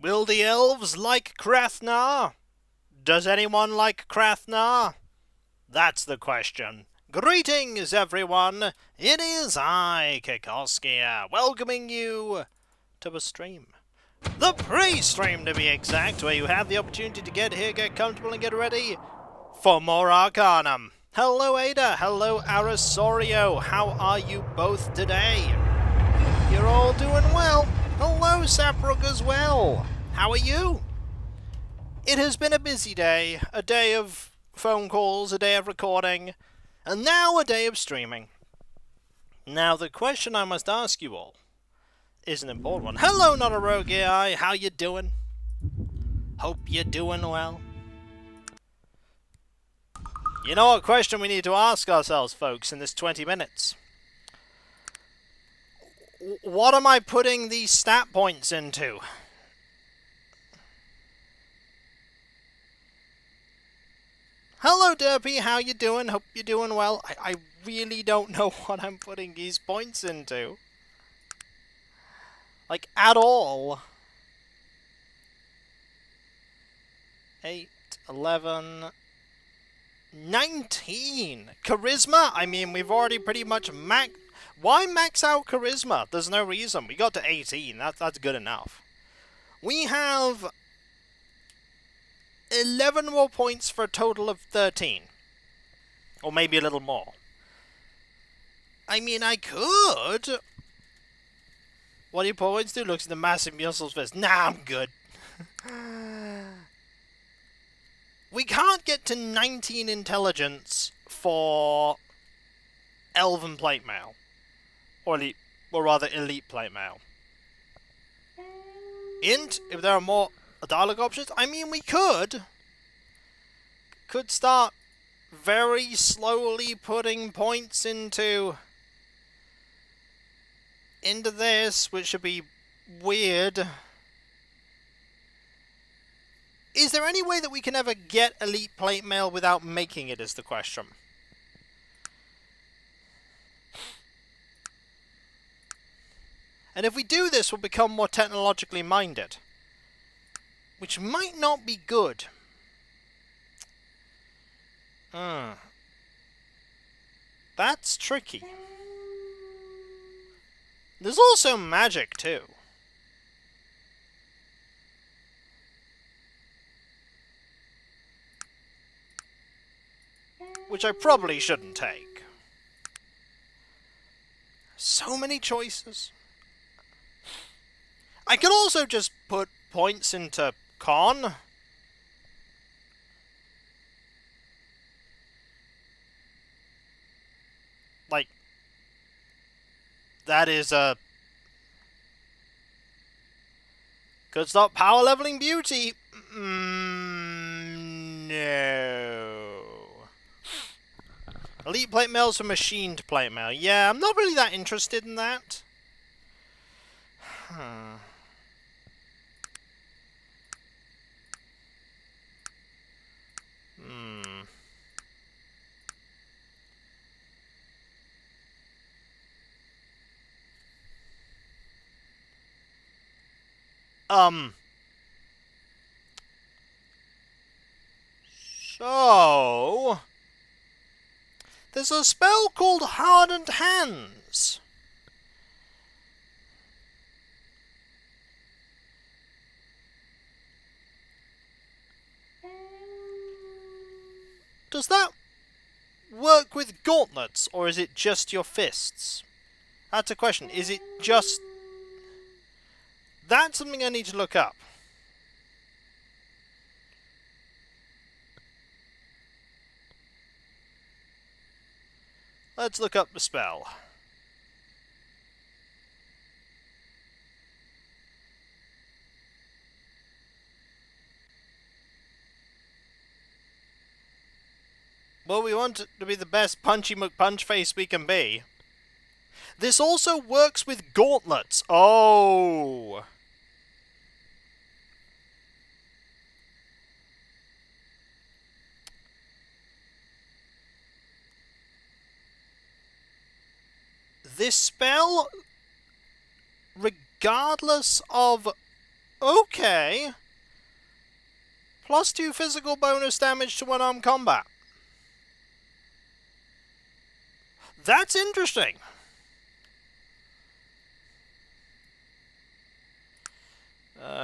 Will the elves like Krathnar? Does anyone like Krathnar? That's the question. Greetings, everyone. It is I, Kikoskia, welcoming you to a stream. The pre-stream, to be exact, where you have the opportunity to get here, get comfortable, and get ready for more Arcanum. Hello, Ada. Hello, Arasorio. How are you both today? You're all doing well. Hello, Saprug as well. How are you? It has been a busy day. A day of phone calls, a day of recording, and now a day of streaming. Now, the question I must ask you all is an important one. Hello, not a rogue AI. How you doing? Hope you're doing well. You know what question we need to ask ourselves, folks, in this 20 minutes? What am I putting these stat points into? Hello, Derpy. How you doing? Hope you're doing well. I really don't know what I'm putting these points into. Like, at all. 8, 11... 19! Charisma? I mean, we've already pretty much Why max out Charisma? There's no reason. We got to 18. That's good enough. We have 11 more points for a total of 13. Or maybe a little more. I mean, I could. What do your points do? Looks at the massive muscles first. Nah, I'm good. We can't get to 19 intelligence for elven plate mail. Or rather elite plate mail. Int, if there are more dialogue options, I mean we could start very slowly putting points into this, which should be weird. Is there any way that we can ever get elite plate mail without making it, is the question. And if we do this, we'll become more technologically minded. Which might not be good. That's tricky. There's also magic, too. Which I probably shouldn't take. So many choices. I could also just put points into con. Like, that is a... Could stop power leveling beauty. No. Elite plate mail's for machined plate mail. Yeah, I'm not really that interested in that. So... There's a spell called Hardened Hands. Does that work with gauntlets, or is it just your fists? That's a question. Is it just... That's something I need to look up. Let's look up the spell. Well, we want it to be the best punchy McPunch face we can be. This also works with gauntlets. Oh! This spell, regardless of Okay. +2 physical bonus damage to unarmed combat. That's interesting.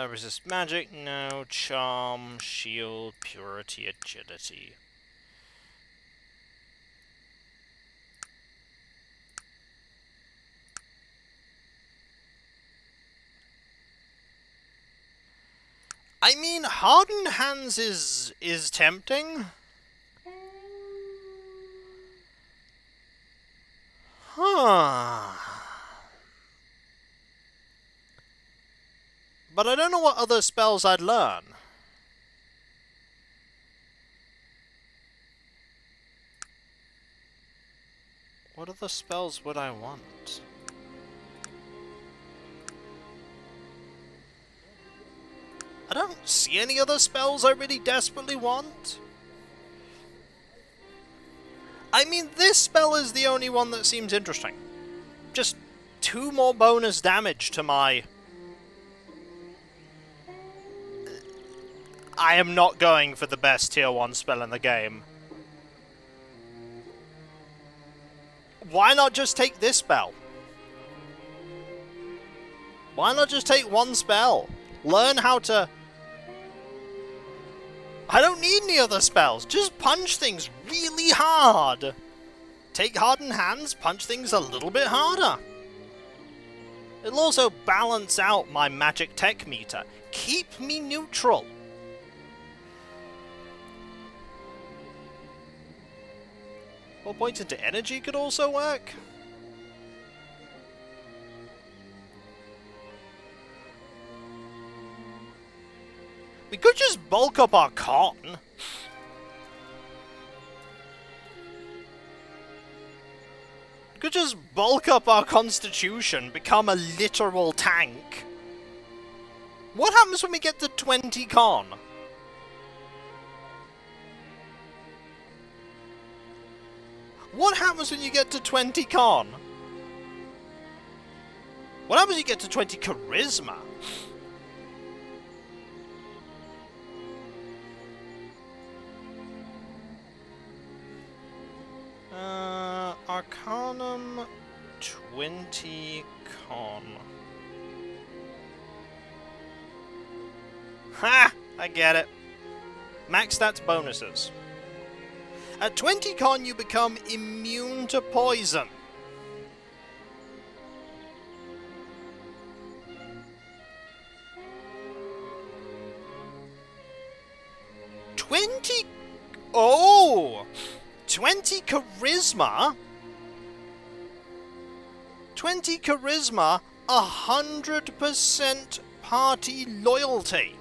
Resist magic, no. Charm, shield, purity, agility. I mean, hardened hands is tempting. Huh. But I don't know what other spells I'd learn. What other spells would I want? I don't see any other spells I really desperately want. I mean, this spell is the only one that seems interesting. Just 2 more bonus damage to my... I am not going for the best tier 1 spell in the game. Why not just take this spell? Why not just take 1 spell? Learn how to... I don't need any other spells. Just punch things really hard. Take hardened hands, punch things a little bit harder. It'll also balance out my magic tech meter. Keep me neutral. Well, points into energy could also work. We could just bulk up our cotton. We could just bulk up our constitution, become a literal tank. What happens when we get to 20 con? What happens when you get to 20 con? What happens when you get to 20 charisma? Arcanum 20 con. Ha! I get it. Max stats bonuses. At 20 con, you become immune to poison. Oh! 20 charisma? 20 charisma, 100% party loyalty.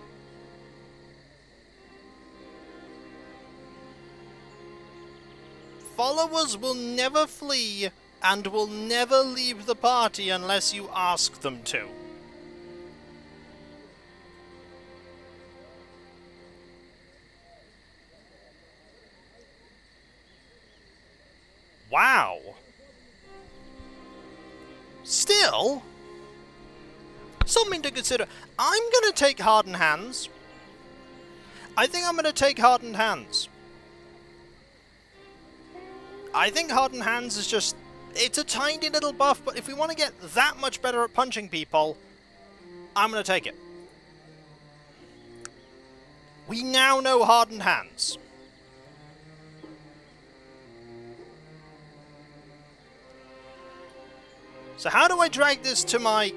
Followers will never flee and will never leave the party unless you ask them to. Wow. Still, something to consider. I'm gonna take hardened hands. I think I'm gonna take hardened hands. I think hardened hands is just... it's a tiny little buff, but if we want to get that much better at punching people, I'm gonna take it. We now know hardened hands. So how do I drag this to my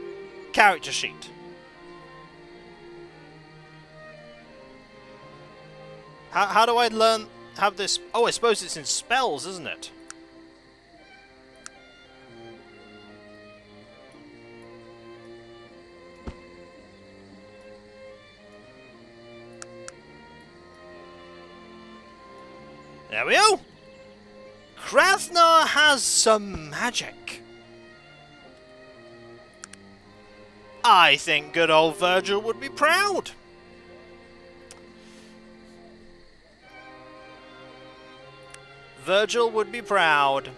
character sheet? How do I learn... have this... oh, I suppose it's in spells, isn't it? There we go! Krasnar has some magic. I think good old Virgil would be proud. Virgil would be proud.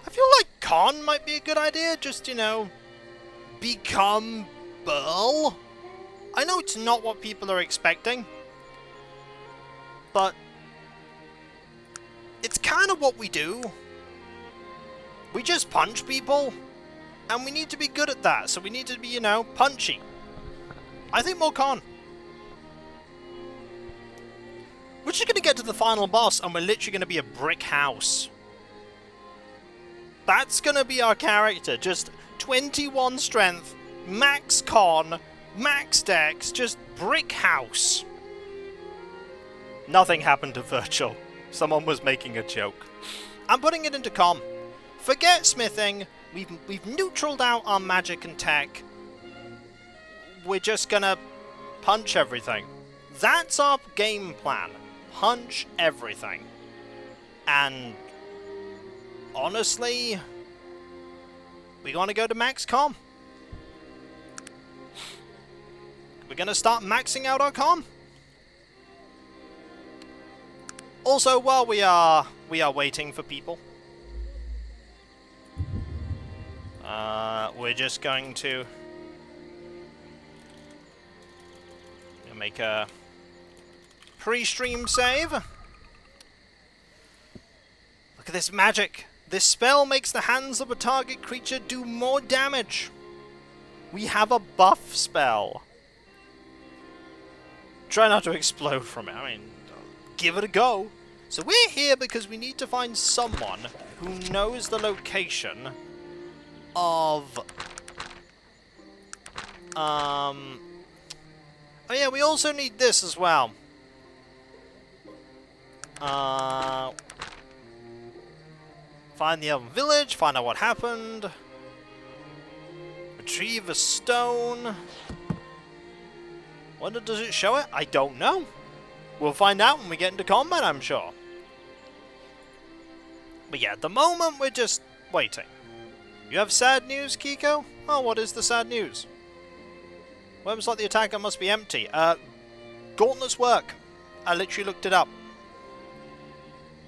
I feel like Con might be a good idea, just, you know, become Burl. I know it's not what people are expecting, but it's kind of what we do. We just punch people, and we need to be good at that, so we need to be, you know, punchy. I think more con. We're just going to get to the final boss, and we're literally going to be a brick house. That's going to be our character, just 21 strength, max con, max dex, just brick house. Nothing happened to Virtual. Someone was making a joke. I'm putting it into com. Forget smithing. We've neutraled out our magic and tech. We're just gonna punch everything. That's our game plan. Punch everything. And honestly, we want to go to max com. We're gonna start maxing out our com. Also, while we are waiting for people, we're just going to make a pre-stream save. Look at this magic. This spell makes the hands of a target creature do more damage. We have a buff spell. Try not to explode from it. I mean, give it a go. So we're here because we need to find someone who knows the location of... Oh yeah, we also need this as well. Find the elven village, find out what happened. Retrieve a stone. When does it show it? I don't know. We'll find out when we get into combat, I'm sure. But yeah, at the moment, we're just waiting. You have sad news, Kiko? Oh, what is the sad news? Weapons like the attacker must be empty. Gauntlets work. I literally looked it up.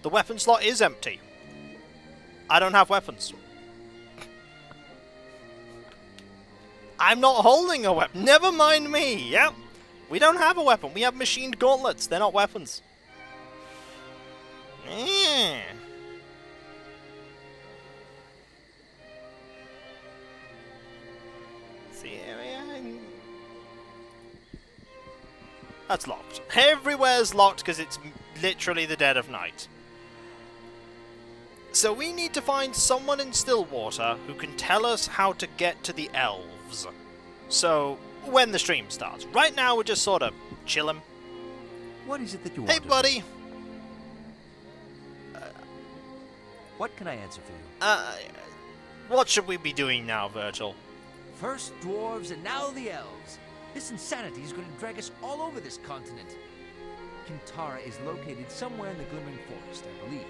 The weapon slot is empty. I don't have weapons. I'm not holding a weapon. Never mind me. Yep. We don't have a weapon. We have machined gauntlets. They're not weapons. See area. That's locked. Everywhere's locked because it's literally the dead of night. So we need to find someone in Stillwater who can tell us how to get to the elves. So, when the stream starts. Right now we're just sort of chilling. What is it that you want? Hey, buddy. What can I answer for you? What should we be doing now, Virgil? First dwarves and now the elves. This insanity is going to drag us all over this continent. Kintara is located somewhere in the Glimmering Forest, I believe.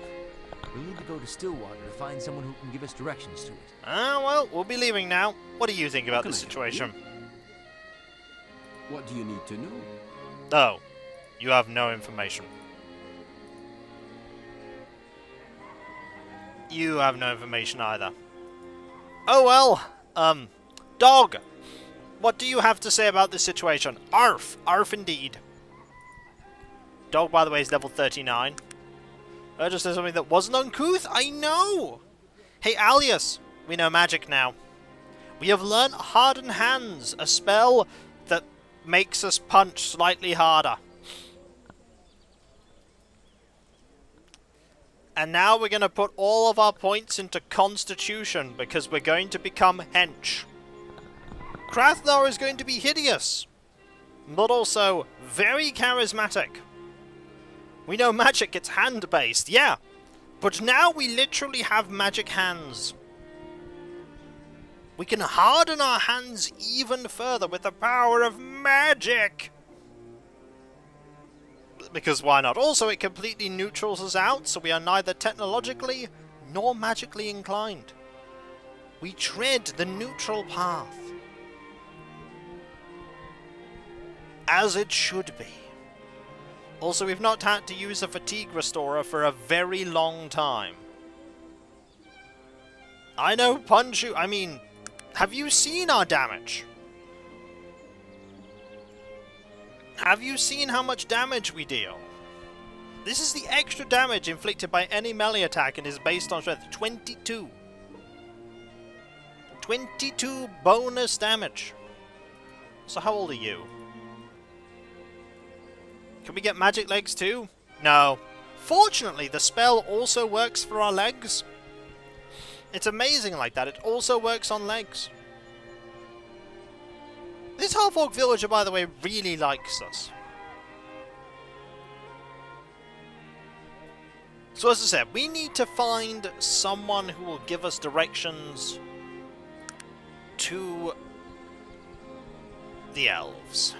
We'll need to go to Stillwater to find someone who can give us directions to it. Well, we'll be leaving now. What do you think about this situation? What do you need to know? Oh, you have no information. You have no information either. Oh well, Dog, what do you have to say about this situation? Arf, arf indeed. Dog, by the way, is level 39. I just said something that wasn't uncouth. I know. Hey, Alias, we know magic now. We have learnt Hardened Hands, a spell that makes us punch slightly harder. And now we're going to put all of our points into Constitution because we're going to become hench. Krathnar is going to be hideous, but also very charismatic. We know magic gets hand-based, yeah, but now we literally have magic hands. We can harden our hands even further with the power of magic. Because why not? Also, it completely neutrals us out, so we are neither technologically nor magically inclined. We tread the neutral path. As it should be. Also, we've not had to use a fatigue restorer for a very long time. I know, have you seen our damage? Have you seen how much damage we deal? This is the extra damage inflicted by any melee attack and is based on strength. 22. 22 bonus damage. So how old are you? Can we get magic legs too? No. Fortunately, the spell also works for our legs. It's amazing like that. It also works on legs. This half-orc villager, by the way, really likes us. So as I said, we need to find someone who will give us directions to the elves.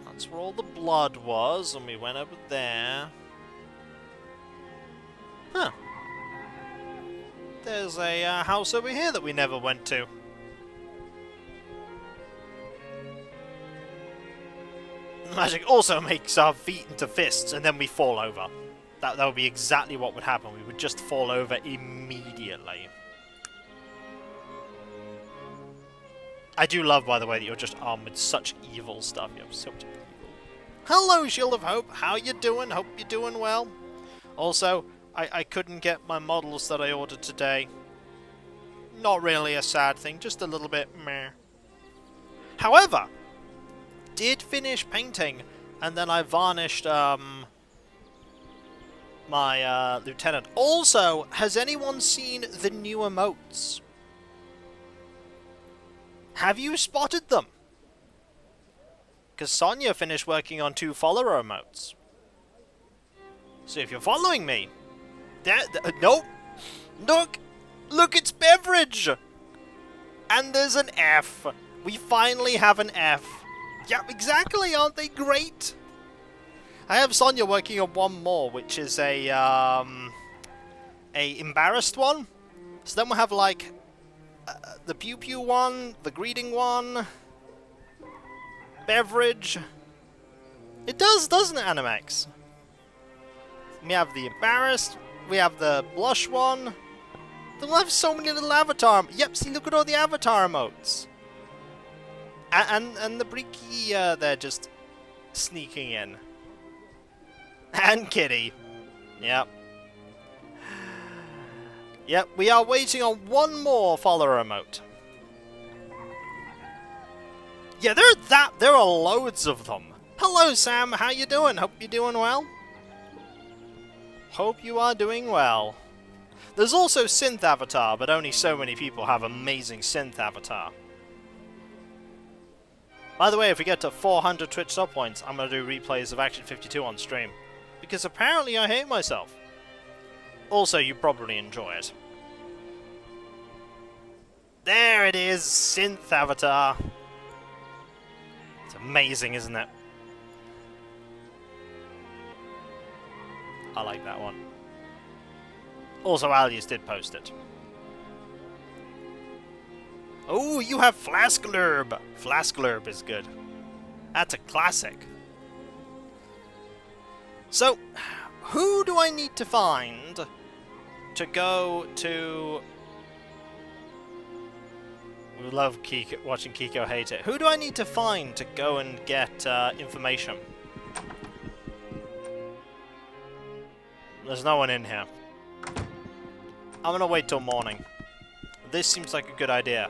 That's where all the blood was, and we went over there. Huh. There's a house over here that we never went to. Magic also makes our feet into fists, and then we fall over. That would be exactly what would happen. We would just fall over immediately. I do love, by the way, that you're just armed with such evil stuff. You have so much evil. Hello, Shield of Hope. How you doing? Hope you're doing well. Also, I couldn't get my models that I ordered today. Not really a sad thing, just a little bit meh. However, did finish painting, and then I varnished my lieutenant. Also, has anyone seen the new emotes? Have you spotted them? Because Sonia finished working on 2 follower emotes. So if you're following me, nope. Look, it's beverage. And there's an F. We finally have an F. Yeah, exactly. Aren't they great? I have Sonia working on 1 more, which is a embarrassed one. So then we'll have like the pew pew one, the greeting one, beverage. It does, doesn't it, Animax? We have the embarrassed. We have the blush one. They'll have so many little avatar. Yep, see, look at all the avatar emotes. And the Breaky, they're just sneaking in. And Kitty. Yep. Yep, we are waiting on 1 more follower emote. Yeah, there are loads of them. Hello, Sam. How you doing? Hope you're doing well. Hope you are doing well. There's also Synth Avatar, but only so many people have amazing Synth Avatar. By the way, if we get to 400 Twitch sub points, I'm going to do replays of Action 52 on stream. Because apparently I hate myself. Also, you probably enjoy it. There it is, Synth Avatar. It's amazing, isn't it? I like that one. Also, Alias did post it. Oh, you have Flasklurb. Flasklurb is good. That's a classic. So, who do I need to find to go to... We love watching Kiko hate it. Who do I need to find to go and get information? There's no one in here. I'm gonna wait till morning. This seems like a good idea.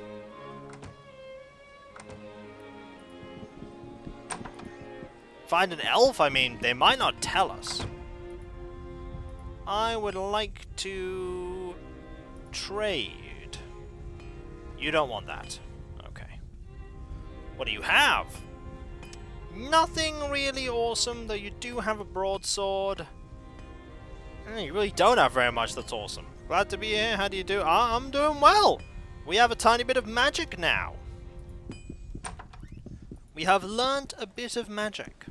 Find an elf? I mean, they might not tell us. I would like to trade. You don't want that. Okay. What do you have? Nothing really awesome, though you do have a broadsword. You really don't have very much that's awesome. Glad to be here. How do you do? I'm doing well. We have a tiny bit of magic now. We have learnt a bit of magic.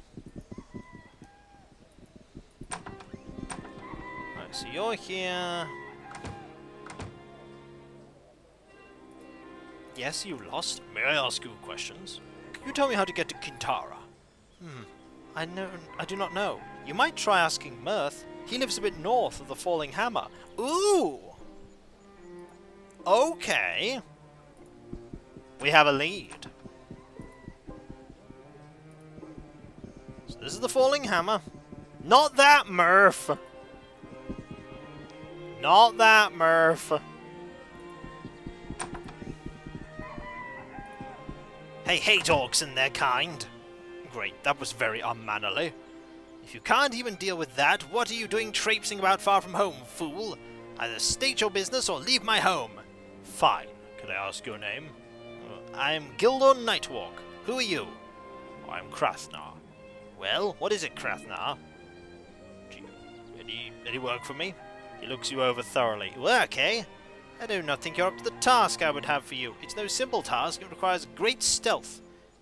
Right, so you're here. Yes, you lost. May I ask you questions? Can you tell me how to get to Kintara? I do not know. You might try asking Mirth. He lives a bit north of the Falling Hammer. Ooh! Okay. We have a lead. So this is the falling hammer. Not that, Murph! Not that, Murph! Hey, hate orcs and their kind. Great, that was very unmannerly. If you can't even deal with that, what are you doing traipsing about far from home, fool? Either state your business or leave my home. Fine. Could I ask your name? I'm Gildor Nightwalk. Who are you? I'm Krasnar. Well, what is it, Krasnar? Do you any work for me? He looks you over thoroughly. Work, eh? I do not think you're up to the task I would have for you. It's no simple task. It requires great stealth.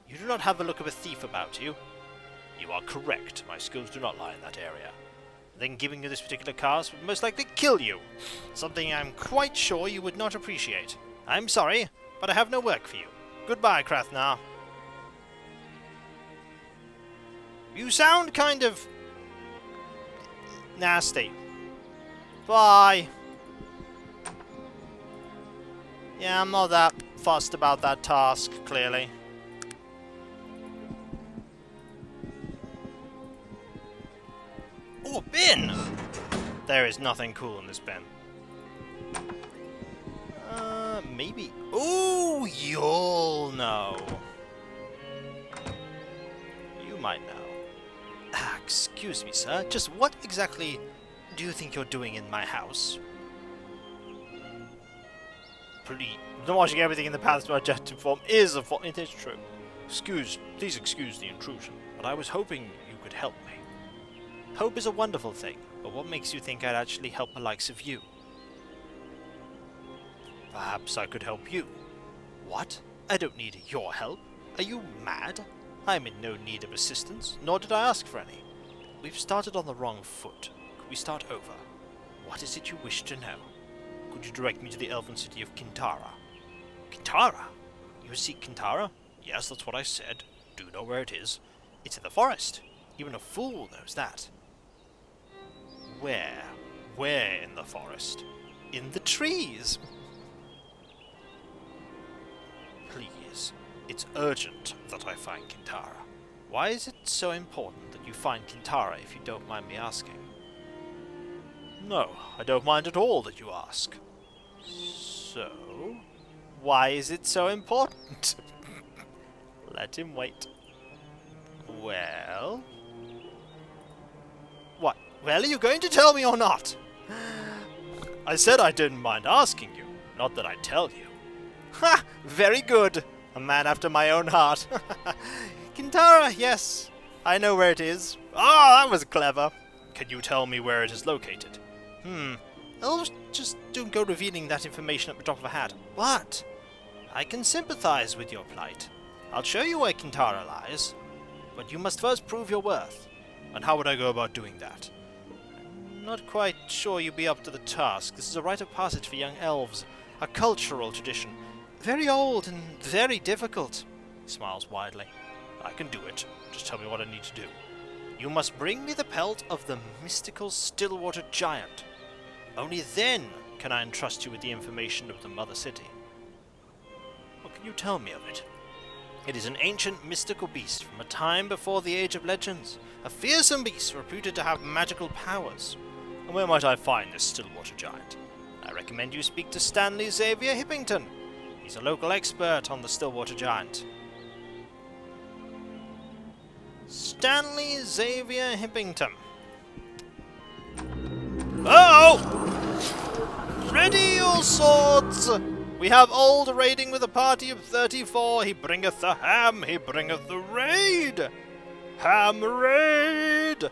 You do not have the look of a thief about you. You are correct. My skills do not lie in that area. Then giving you this particular task would most likely kill you. Something I'm quite sure you would not appreciate. I'm sorry, but I have no work for you. Goodbye, Krasnar. You sound kind of nasty. Bye. Yeah, I'm not that fussed about that task, clearly. Oh, a bin! There is nothing cool in this bin. Maybe... Ooh, you'll know. You might know. Ah, excuse me, sir. Just what exactly do you think you're doing in my house? Watching everything in the path to objective form is a form. It is true. Please excuse the intrusion, but I was hoping you could help me. Hope is a wonderful thing, but what makes you think I'd actually help the likes of you? Perhaps I could help you. What? I don't need your help. Are you mad? I'm in no need of assistance, nor did I ask for any. We've started on the wrong foot. Could we start over? What is it you wish to know? Could you direct me to the elven city of Kintara? Kintara? You seek Kintara? Yes, that's what I said. Do you know where it is? It's in the forest. Even a fool knows that. Where? Where in the forest? In the trees. Please, it's urgent that I find Kintara. Why is it so important that you find Kintara, if you don't mind me asking? No, I don't mind at all that you ask. So, why is it so important? Let him wait. Well... What? Well, are you going to tell me or not? I said I didn't mind asking you, not that I'd tell you. Ha! Very good! A man after my own heart. Kintara, yes. I know where it is. Ah, that was clever. Can you tell me where it is located? Elves just don't go revealing that information at the drop of a hat. What? I can sympathize with your plight. I'll show you where Kintara lies. But you must first prove your worth. And how would I go about doing that? I'm not quite sure you'd be up to the task. This is a rite of passage for young elves. A cultural tradition. Very old and very difficult. He smiles widely. I can do it. Just tell me what I need to do. You must bring me the pelt of the mystical Stillwater giant. Only then can I entrust you with the information of the mother city. What can you tell me of it? It is an ancient mystical beast from a time before the Age of Legends. A fearsome beast reputed to have magical powers. And where might I find this Stillwater giant? I recommend you speak to Stanley Xavier Hippington. He's a local expert on the Stillwater giant. Stanley Xavier Hippington. Oh! Ready your swords! We have old raiding with a party of 34. He bringeth the ham, he bringeth the raid. Ham raid!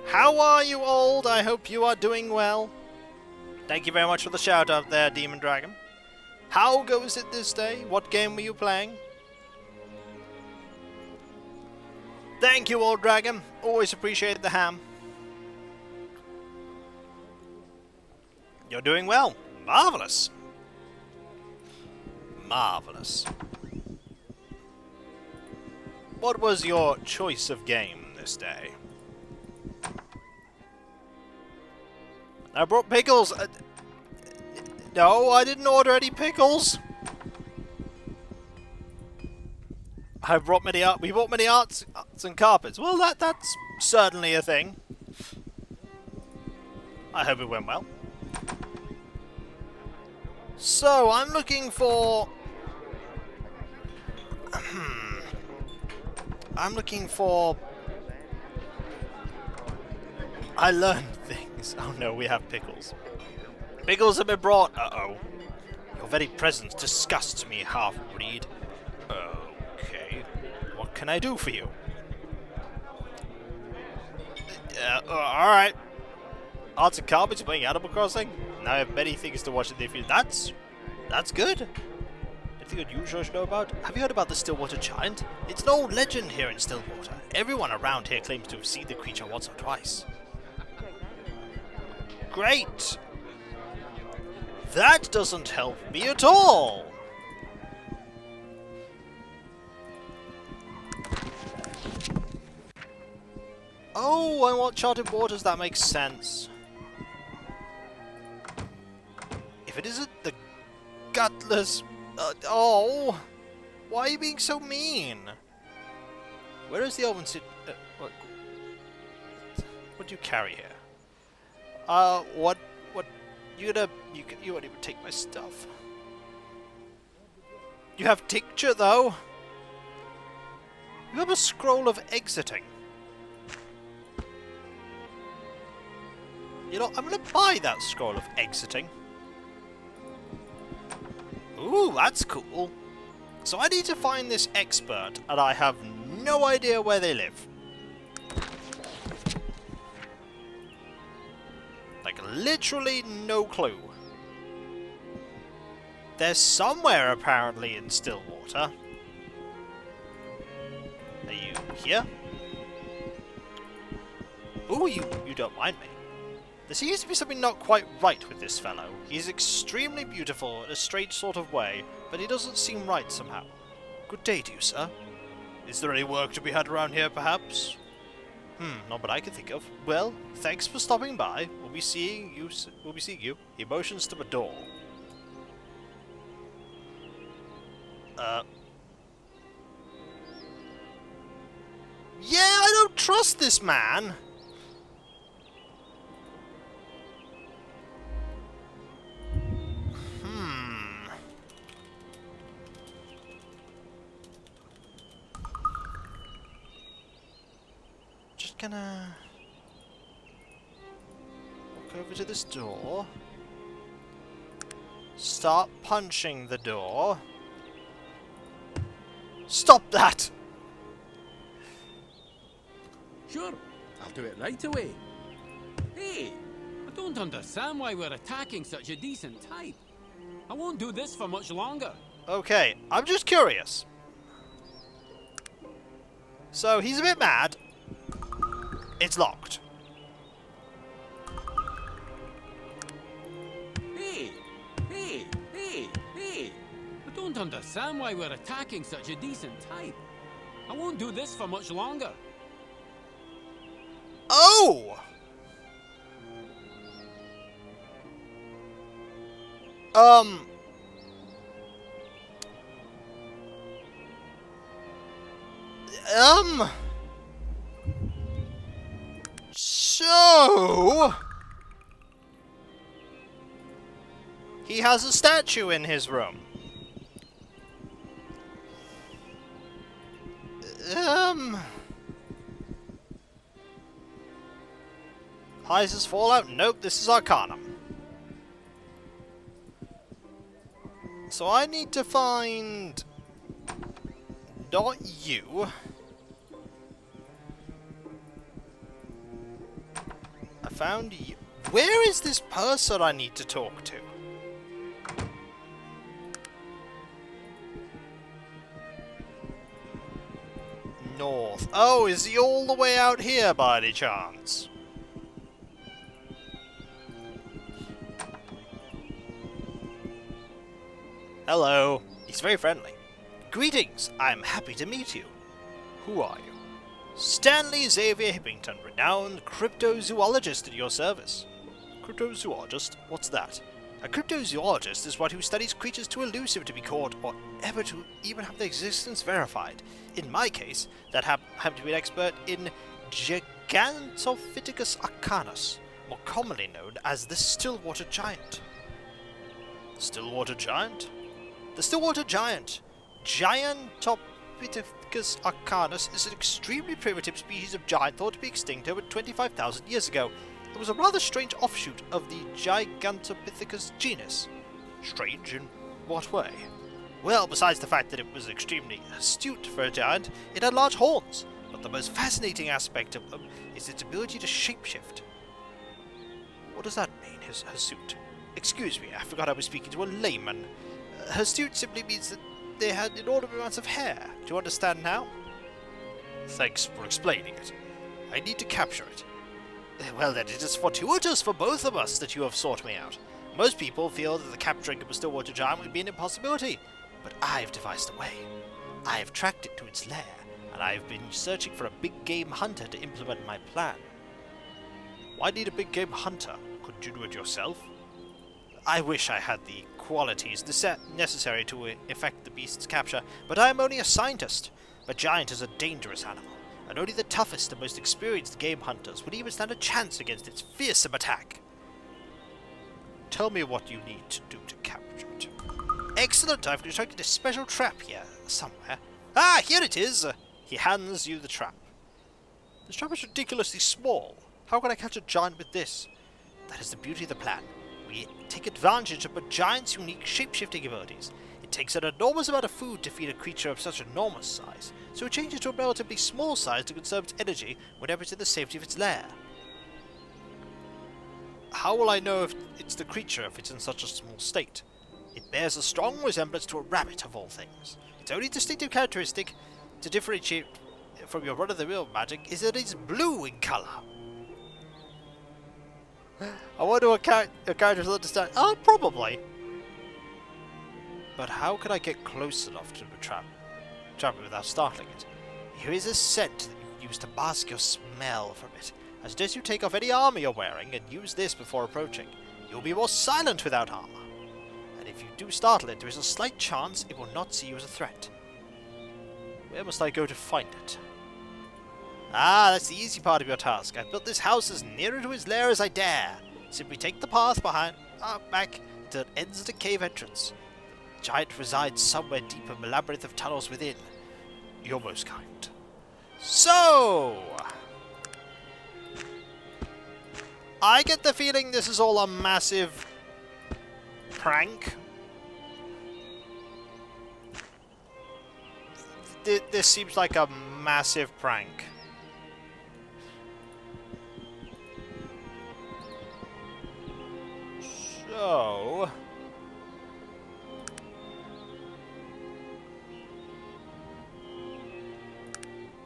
How are you, old? I hope you are doing well. Thank you very much for the shout out there, Demon Dragon. How goes it this day? What game were you playing? Thank you, old dragon. Always appreciate the ham. You're doing well. Marvelous. Marvelous. What was your choice of game this day? I brought pickles. No, I didn't order any pickles. I brought many art. We bought many arts and carpets. Well, that's certainly a thing. I hope it went well. So I'm looking for. I'm looking for. I learned things. Oh no, we have pickles. Pickles have been brought. Uh-oh. Your very presence disgusts me, half-breed. Okay. What can I do for you? Alright. Arts and carpets playing Animal Crossing? Now I have many things to watch in the future. That's good. Anything unusual I should know about? Have you heard about the Stillwater giant? It's an old legend here in Stillwater. Everyone around here claims to have seen the creature once or twice. Great! That doesn't help me at all! Oh, I want charted waters, that makes sense. If it isn't the gutless... oh! Why are you being so mean? Where is the elven what do you carry here? What? You won't even take my stuff. You have tincture, though. You have a scroll of exiting. You know, I'm gonna buy that scroll of exiting. Ooh, that's cool. So I need to find this expert, and I have no idea where they live. Like, literally no clue. They're somewhere, apparently, in Stillwater. Are you here? Ooh, you don't mind me. There seems to be something not quite right with this fellow. He's extremely beautiful in a strange sort of way, but he doesn't seem right somehow. Good day to you, sir. Is there any work to be had around here, perhaps? Not what I can think of. Well, thanks for stopping by. We'll be seeing you. He motions to the door. Yeah, I don't trust this man. Gonna walk over to this door. Start punching the door. Stop that! Sure, I'll do it right away. Hey, I don't understand why we're attacking such a decent type. I won't do this for much longer. Okay, I'm just curious. So he's a bit mad. It's locked. Hey! I don't understand why we're attacking such a decent type. I won't do this for much longer. Oh! So... he has a statue in his room. Highs is Fallout? Nope, this is Arcanum. So I need to find... not you. I found you. Where is this person I need to talk to? North. Oh, is he all the way out here by any chance? Hello. He's very friendly. Greetings. I'm happy to meet you. Who are you? Stanley Xavier Hippington, renowned cryptozoologist at your service. Cryptozoologist? What's that? A cryptozoologist is one who studies creatures too elusive to be caught or ever to even have their existence verified. In my case, that happened to be an expert in Gigantopithecus arcanus, more commonly known as the Stillwater Giant. Stillwater Giant? The Stillwater Giant, Gigantopithecus arcanus, is an extremely primitive species of giant thought to be extinct over 25,000 years ago. It was a rather strange offshoot of the Gigantopithecus genus. Strange in what way? Well, besides the fact that it was extremely astute for a giant, it had large horns, but the most fascinating aspect of them is its ability to shapeshift. What does that mean, hirsute? Excuse me, I forgot I was speaking to a layman. Hirsute simply means that they had inordinate amounts of hair. Do you understand now? Thanks for explaining it. I need to capture it. Well then, it is fortuitous for both of us that you have sought me out. Most people feel that the capturing of a Stillwater Giant would be an impossibility, but I've devised a way. I have tracked it to its lair, and I have been searching for a big game hunter to implement my plan. Why need a big game hunter? Couldn't you do it yourself? I wish I had the qualities necessary to effect the beast's capture, but I am only a scientist. A giant is a dangerous animal, and only the toughest and most experienced game hunters would even stand a chance against its fearsome attack. Tell me what you need to do to capture it. Excellent! I've constructed a special trap here, somewhere. Ah, here it is! He hands you the trap. This trap is ridiculously small. How can I catch a giant with this? That is the beauty of the plan. We take advantage of a giant's unique shape-shifting abilities. It takes an enormous amount of food to feed a creature of such enormous size, so it changes to a relatively small size to conserve its energy whenever it's in the safety of its lair. How will I know if it's the creature if it's in such a small state? It bears a strong resemblance to a rabbit of all things. Its only distinctive characteristic to differentiate from your run-of-the-mill magic is that it's blue in colour. I wonder what characters will understand. Oh, probably. But how can I get close enough to the trap it without startling it? Here is a scent that you can use to mask your smell from it. I suggest you take off any armor you're wearing and use this before approaching. You'll be more silent without armor. And if you do startle it, there is a slight chance it will not see you as a threat. Where must I go to find it? Ah, that's the easy part of your task. I've built this house as near to his lair as I dare. Simply take the path back until it ends at a cave entrance. The giant resides somewhere deep in the labyrinth of tunnels within. You're most kind. So, I get the feeling this is all a massive prank. This seems like a massive prank. So,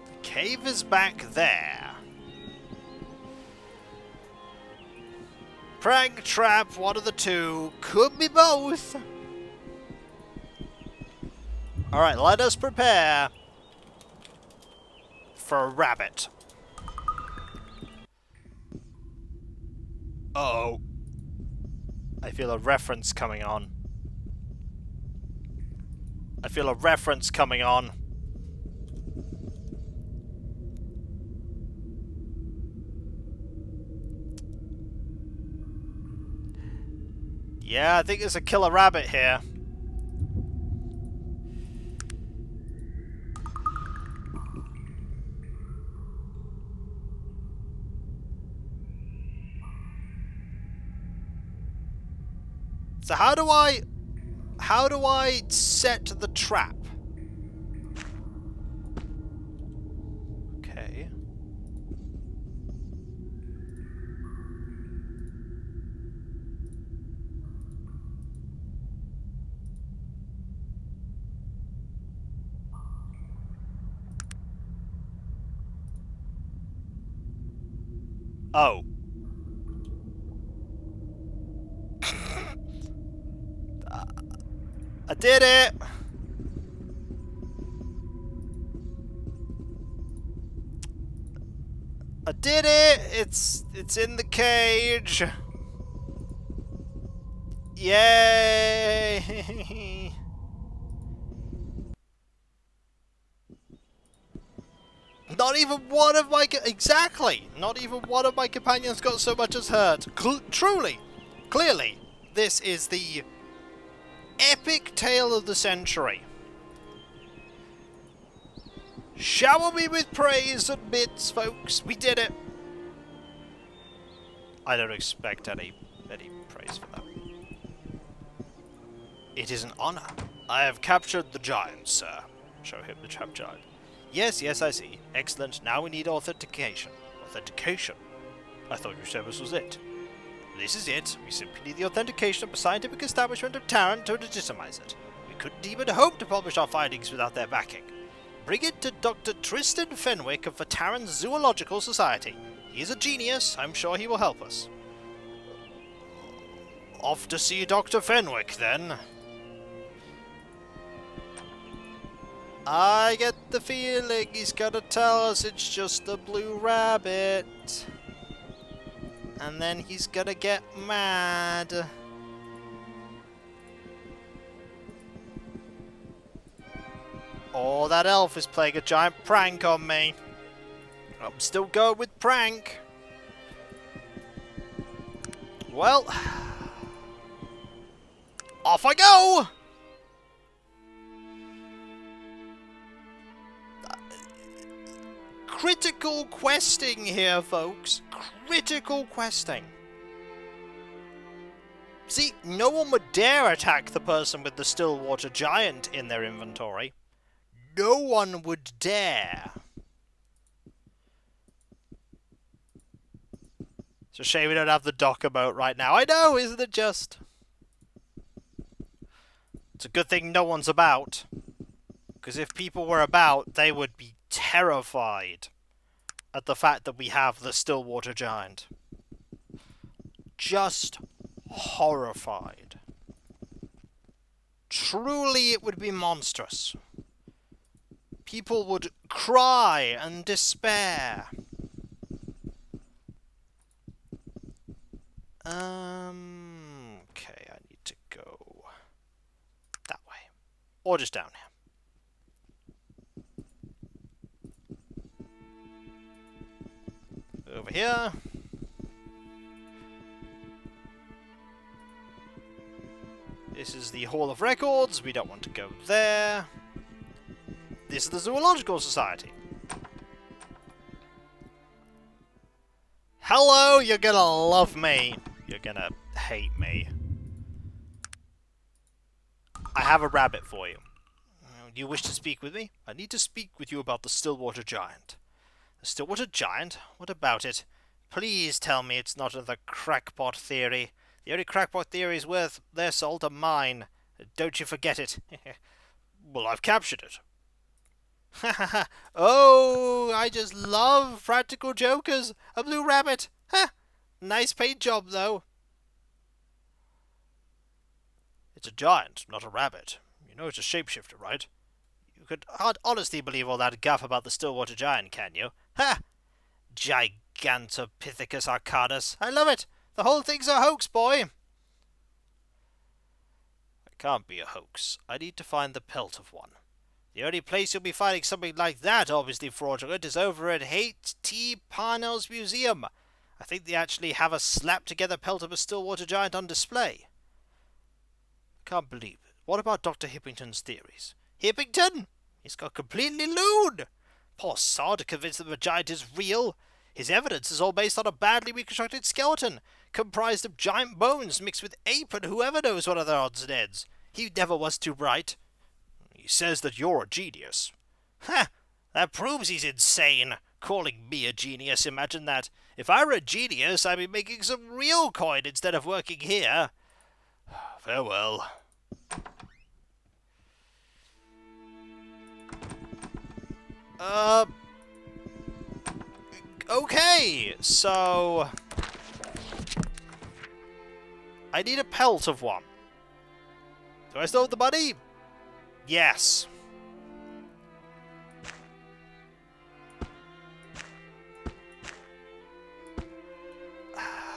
the cave is back there. Prank, trap, one of the two. Could be both. Alright, let us prepare for a rabbit. Uh-oh. I feel a reference coming on. I feel a reference coming on. Yeah, I think there's a killer rabbit here. So how do I set the trap? Okay. Oh. I did it! I did it! It's in the cage. Yay! Not even one of my... Exactly! Not even one of my companions got so much as hurt. Truly! Clearly, this is the epic tale of the century. Shower me with praise and bits, folks. We did it. I don't expect any praise for that. It is an honor. I have captured the giant, sir. Show him the trap giant. Yes, I see. Excellent. Now we need authentication. Authentication? I thought you said this was it. This is it. We simply need the authentication of a scientific establishment of Tarrant to legitimize it. We couldn't even hope to publish our findings without their backing. Bring it to Dr. Tristan Fenwick of the Tarrant Zoological Society. He is a genius. I'm sure he will help us. Off to see Dr. Fenwick, then. I get the feeling he's gonna tell us it's just a blue rabbit. And then he's gonna get mad. Oh, that elf is playing a giant prank on me. I'm still going with prank. Well, off I go! Critical questing here, folks. Critical questing. See, no one would dare attack the person with the Stillwater giant in their inventory. No one would dare. It's a shame we don't have the dock boat right now. I know, isn't it just? It's a good thing no one's about. Because if people were about, they would be terrified at the fact that we have the Stillwater giant. Just horrified. Truly, it would be monstrous. People would cry and despair. Okay, I need to go that way. Or just down here. Over here. This is the Hall of Records. We don't want to go there. This is the Zoological Society. Hello, you're gonna love me. You're gonna hate me. I have a rabbit for you. Do you wish to speak with me? I need to speak with you about the Stillwater giant. The Stillwater giant? What about it? Please tell me it's not another crackpot theory. The only crackpot theories worth their salt are mine. Don't you forget it. Well, I've captured it. Oh, I just love practical jokers. A blue rabbit. Ha! Nice paint job, though. It's a giant, not a rabbit. You know it's a shapeshifter, right? You could honestly believe all that guff about the Stillwater giant, can you? Ha! Gigantopithecus arcanus. I love it. The whole thing's a hoax, boy. It can't be a hoax. I need to find the pelt of one. The only place you'll be finding something like that, obviously fraudulent, is over at H.T. Parnell's museum. I think they actually have a slapped-together pelt of a Stillwater giant on display. I can't believe it. What about Dr. Hippington's theories? Hippington? He's got completely loon. Poor sod, convinced that the giant is real. His evidence is all based on a badly reconstructed skeleton, comprised of giant bones mixed with ape and whoever knows what other odds and ends. He never was too bright. He says that you're a genius. Ha! That proves he's insane. Calling me a genius, imagine that. If I were a genius, I'd be making some real coin instead of working here. Farewell. Okay, so I need a pelt of one. Do I still have the money? Yes.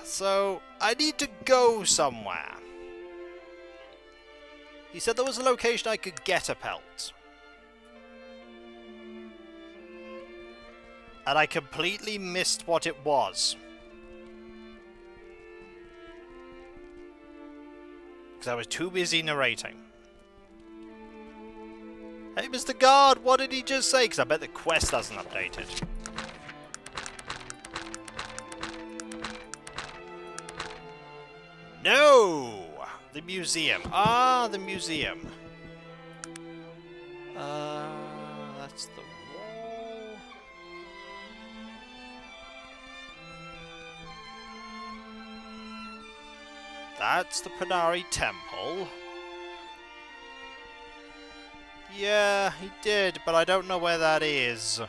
So I need to go somewhere. He said there was a location I could get a pelt. And I completely missed what it was. Because I was too busy narrating. Hey, Mr. Guard, what did he just say? Because I bet the quest hasn't updated. No! The museum. Ah, the museum. That's the wall. That's the Pranari Temple. Yeah, he did, but I don't know where that is.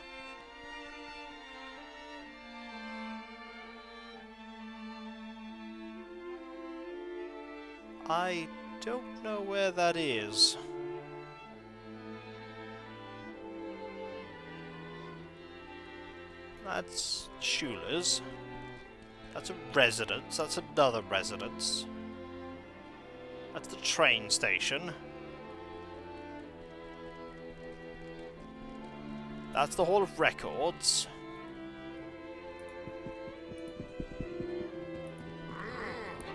I don't know where that is. That's Schuler's. That's a residence. That's another residence. That's the train station. That's the Hall of Records.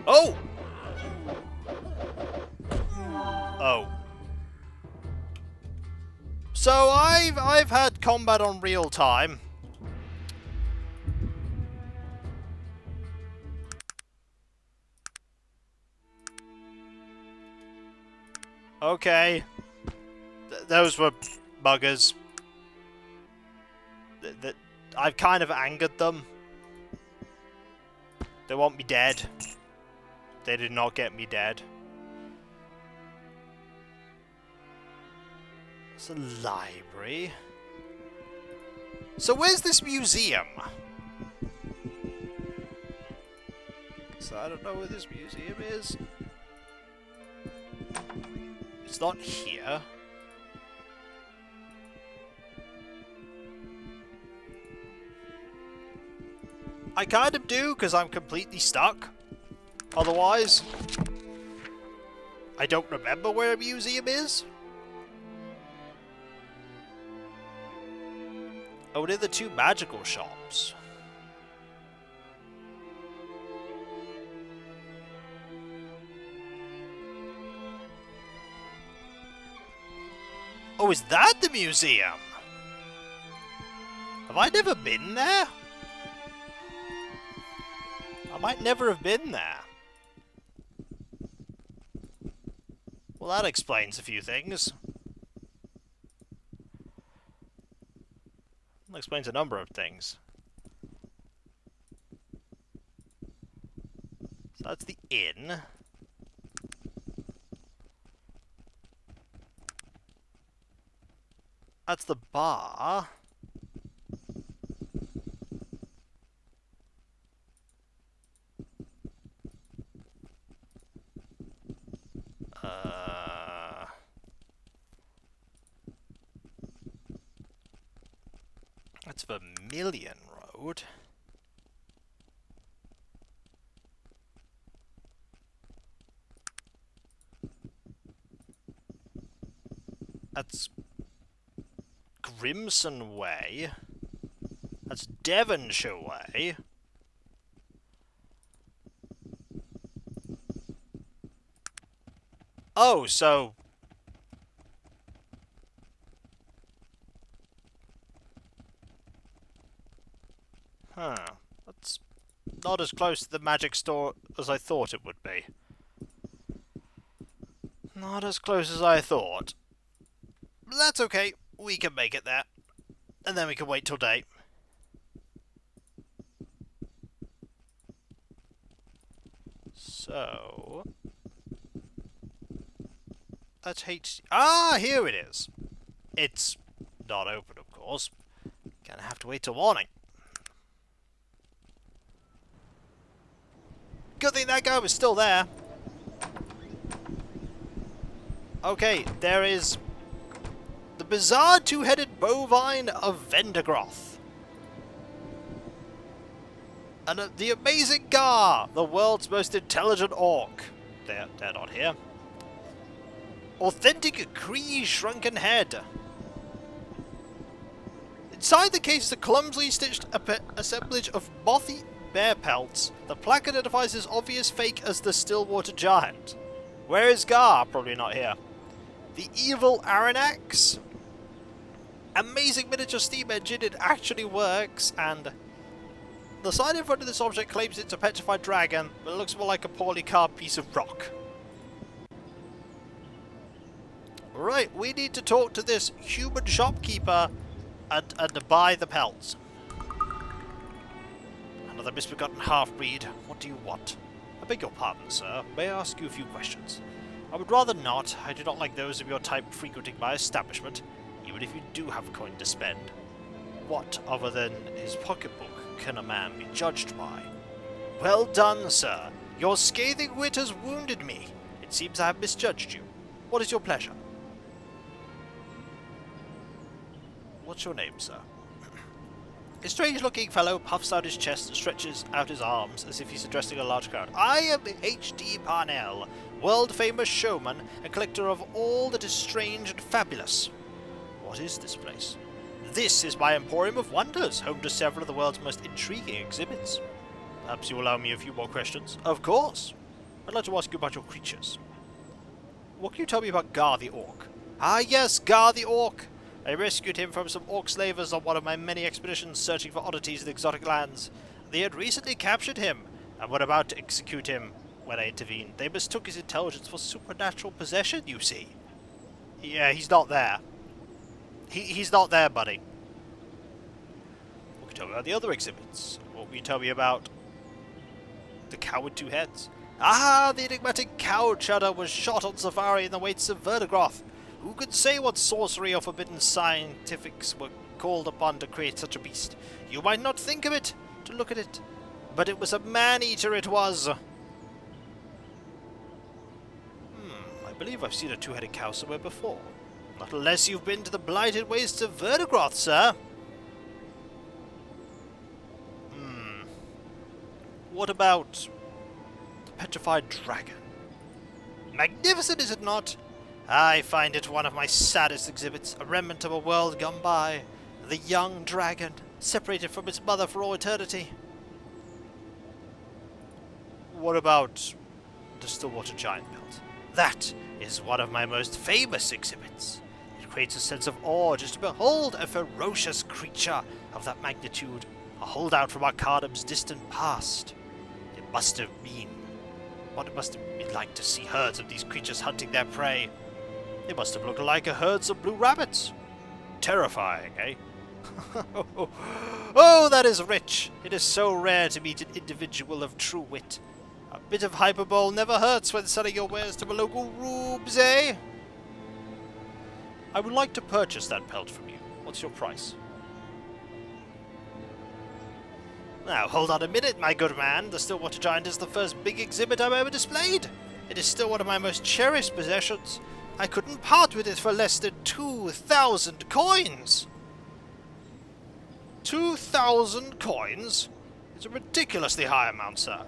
Oh! Oh. So I've had combat on real time. Okay. Those were buggers. I've kind of angered them. They want me dead. They did not get me dead. It's a library. So where's this museum? So I don't know where this museum is. It's not here. I kind of do, because I'm completely stuck. Otherwise, I don't remember where a museum is. Oh, near the two magical shops. Oh, is that the museum? Have I never been there? I might never have been there. Well, that explains a few things. That explains a number of things. So that's the inn. That's the bar. That's Vermilion Road. That's Grimson Way. That's Devonshire Way. Oh, so... Huh. That's not as close to the magic store as I thought it would be. Not as close as I thought. But that's okay. We can make it there. And then we can wait till day. So... That's Ah, here it is. It's not open, of course. Gonna have to wait till morning. Good thing that guy was still there. Okay, there is the bizarre two-headed bovine of Vendergroth. And the amazing Gar, the world's most intelligent orc. They're not here. Authentic Kree shrunken head. Inside the case is a clumsily stitched assemblage of bothy bear pelts. The plaque identifies as obvious fake as the Stillwater giant. Where is Gar? Probably not here. The evil Aranax. Amazing miniature steam engine, it actually works, and the sign in front of this object claims it's a petrified dragon, but it looks more like a poorly carved piece of rock. Right, we need to talk to this human shopkeeper and buy the pelts. Another misbegotten half-breed. What do you want? I beg your pardon, sir. May I ask you a few questions? I would rather not. I do not like those of your type frequenting my establishment, even if you do have a coin to spend. What, other than his pocketbook, can a man be judged by? Well done, sir. Your scathing wit has wounded me. It seems I have misjudged you. What is your pleasure? What's your name, sir? A strange-looking fellow puffs out his chest and stretches out his arms as if he's addressing a large crowd. I am H.D. Parnell, world-famous showman and collector of all that is strange and fabulous. What is this place? This is my Emporium of Wonders, home to several of the world's most intriguing exhibits. Perhaps you will allow me a few more questions? Of course. I'd like to ask you about your creatures. What can you tell me about Gar the Orc? Ah yes, Gar the Orc. I rescued him from some orc slavers on one of my many expeditions searching for oddities in exotic lands. They had recently captured him, and were about to execute him when I intervened. They mistook his intelligence for supernatural possession, you see. Yeah, he's not there. He's not there, buddy. What can you tell me about the other exhibits? What can you tell me about the cow with two heads? Ah, the enigmatic cow chudder was shot on safari in the wastes of Vertigroth. Who could say what sorcery or forbidden scientifics were called upon to create such a beast? You might not think of it, to look at it, but it was a man-eater, it was. I believe I've seen a two-headed cow somewhere before. Not unless you've been to the blighted wastes of Vertigroth, sir. What about the petrified dragon? Magnificent, is it not? I find it one of my saddest exhibits, a remnant of a world gone by. The young dragon, separated from its mother for all eternity. What about the Stillwater giant pelt? That is one of my most famous exhibits. It creates a sense of awe just to behold a ferocious creature of that magnitude, a holdout from Arcanum's distant past. It must have been what it must have been like to see herds of these creatures hunting their prey. They must have looked like herds of blue rabbits. Terrifying, eh? Oh, that is rich. It is so rare to meet an individual of true wit. A bit of hyperbole never hurts when selling your wares to a local rubes, eh? I would like to purchase that pelt from you. What's your price? Now, hold on a minute, my good man. The Stillwater Giant is the first big exhibit I've ever displayed. It is still one of my most cherished possessions. I couldn't part with it for less than 2,000 coins. 2,000 coins? It's a ridiculously high amount, sir.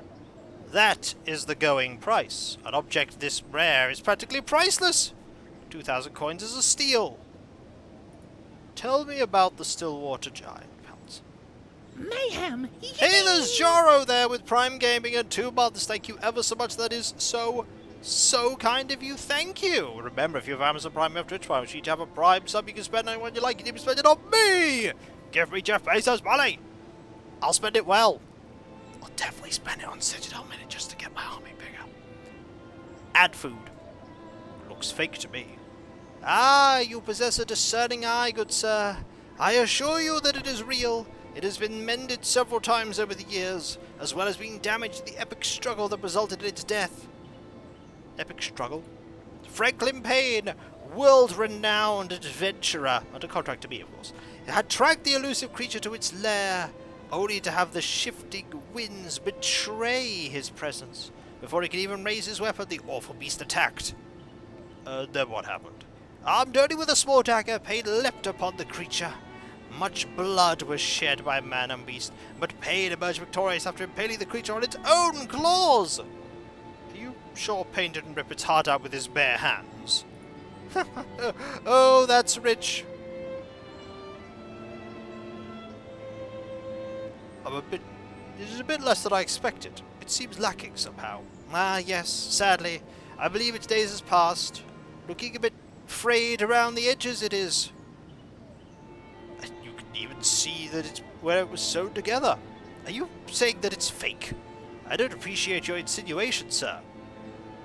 That is the going price. An object this rare is practically priceless. 2,000 coins is a steal. Tell me about the Stillwater Giant pelt. Mayhem! Hey, there's Jaro there with Prime Gaming and 2 months. Thank you ever so much. That is so kind of you. Thank you. Remember, if you have Amazon Prime, you have Twitch Prime. If you have a Prime sub, you can spend it when you like. You need to spend it on me. Give me Jeff Bezos money. I'll spend it well. I'll definitely spend it on Citadel Minute just to get my army bigger. Add food. Looks fake to me. Ah, you possess a discerning eye, good sir. I assure you that it is real. It has been mended several times over the years, as well as being damaged in the epic struggle that resulted in its death. Epic struggle? Franklin Payne, world-renowned adventurer, under contract to me, of course, had tracked the elusive creature to its lair, only to have the shifting winds betray his presence. Before he could even raise his weapon, the awful beast attacked. Then what happened? Armed only with a small dagger, Payne leapt upon the creature. Much blood was shed by man and beast, but Payne emerged victorious after impaling the creature on its own claws. Are you sure Payne didn't rip its heart out with his bare hands? Oh, that's rich. This is a bit less than I expected. It seems lacking somehow. Ah, yes, sadly. I believe its days has passed. Looking a bit frayed around the edges it is. You can even see that it's where it was sewn together. Are you saying that it's fake? I don't appreciate your insinuation, sir.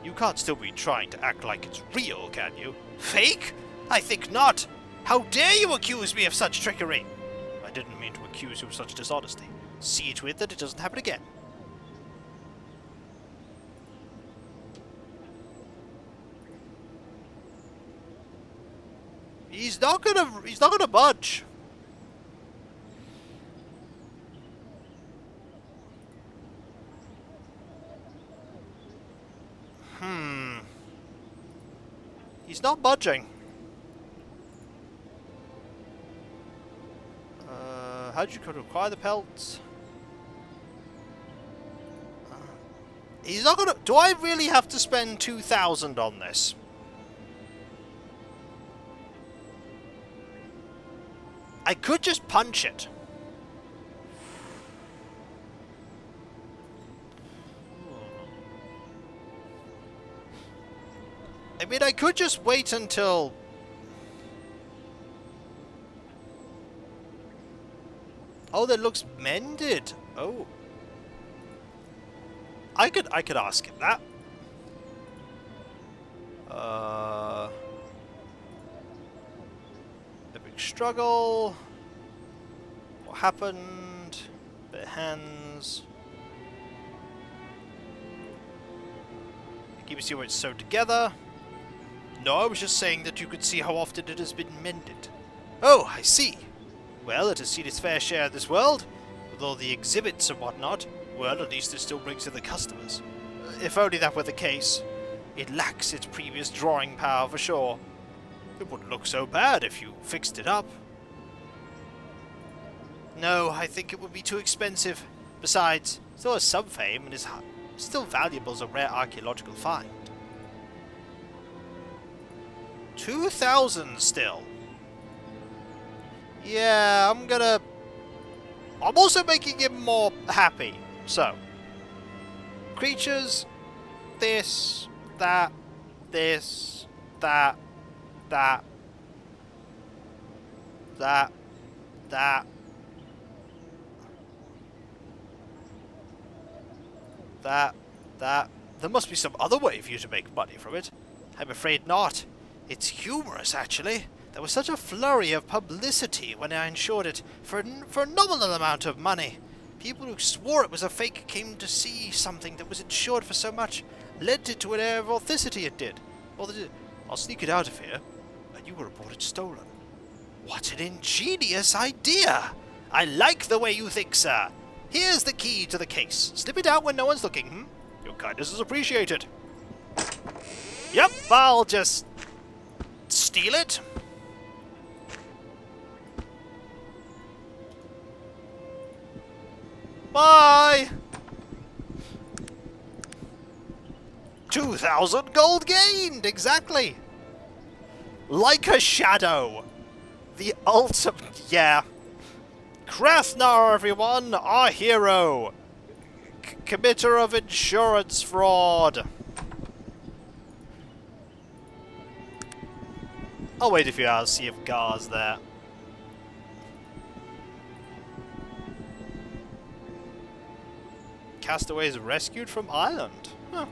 You can't still be trying to act like it's real, can you? Fake? I think not. How dare you accuse me of such trickery? I didn't mean to accuse you of such dishonesty. See to it that it doesn't happen again. He's not gonna budge. He's not budging. How did you go to acquire the pelts? He's not gonna... Do I really have to spend 2,000 on this? I could just punch it. I mean, I could just wait until... Oh, that looks mended. Oh. I could ask him that. A big struggle. What happened? Bit of hands. Can you see where it's sewed together? No, I was just saying that you could see how often it has been mended. Oh, I see. Well, it has seen its fair share of this world. With all the exhibits and whatnot, well, at least it still brings in the customers. If only that were the case. It lacks its previous drawing power for sure. It wouldn't look so bad if you fixed it up. No, I think it would be too expensive. Besides, it still has some fame and is still valuable as a rare archaeological find. 2,000 still. Yeah, I'm also making him more happy. So, creatures, this, that, this, that, that, that, that, that. There must be some other way for you to make money from it. I'm afraid not. It's humorous, actually. There was such a flurry of publicity when I insured it for a nominal amount of money. People who swore it was a fake came to see something that was insured for so much, lent it to an air of authenticity it did. I'll sneak it out of here, and you will report it stolen. What an ingenious idea! I like the way you think, sir. Here's the key to the case. Slip it out when no one's looking, Your kindness is appreciated. Yep, I'll just steal it. Bye! 2,000 gold gained! Exactly! Like a shadow! The ultimate... yeah. Krasnar, everyone! Our hero! Committer of insurance fraud! I'll wait a few hours to see if Gar's there. Castaways rescued from island. Huh.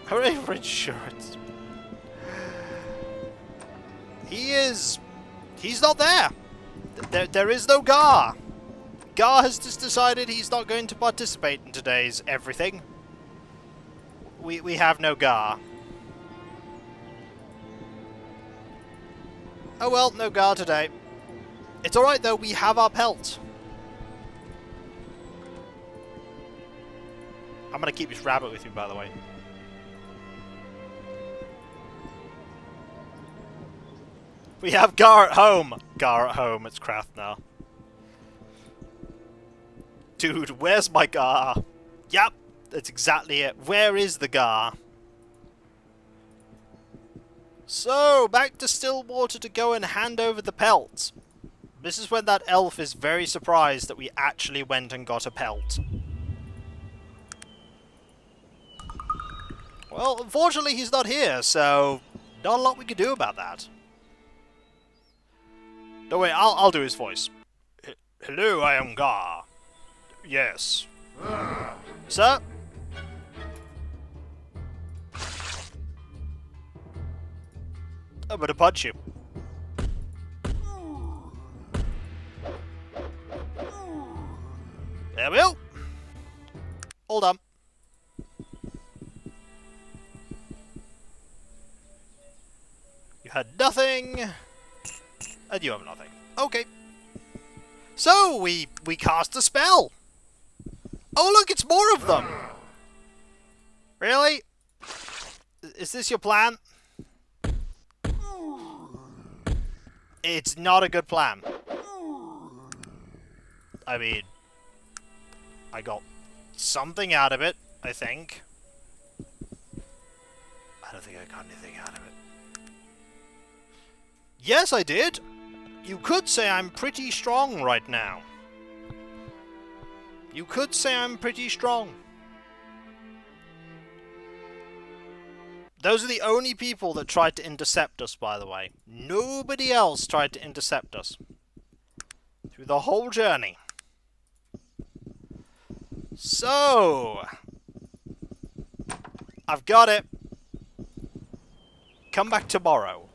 Hooray for insurance. He's not there. There is no Gar. Gar has just decided he's not going to participate in today's everything. We have no Gar. Oh well, no Gar today. It's alright though, we have our pelt. I'm gonna keep this rabbit with me, by the way. We have Gar at home! Gar at home, it's Krath now. Dude, where's my Gar? Yep, that's exactly it. Where is the Gar? So, back to Stillwater to go and hand over the pelt. This is when that elf is very surprised that we actually went and got a pelt. Well, unfortunately he's not here, so not a lot we can do about that. No, wait, I'll do his voice. Hello, I am Gar. Yes. Sir? I'm gonna punch you. There we go. Hold on. You had nothing, and you have nothing. Okay. So, we cast a spell. Oh, look, it's more of them. Really? Is this your plan? It's not a good plan. I mean, I got something out of it, I think. I don't think I got anything out of it. Yes, I did. You could say I'm pretty strong right now. You could say I'm pretty strong. Those are the only people that tried to intercept us, by the way. Nobody else tried to intercept us. Through the whole journey. So, I've got it. Come back tomorrow.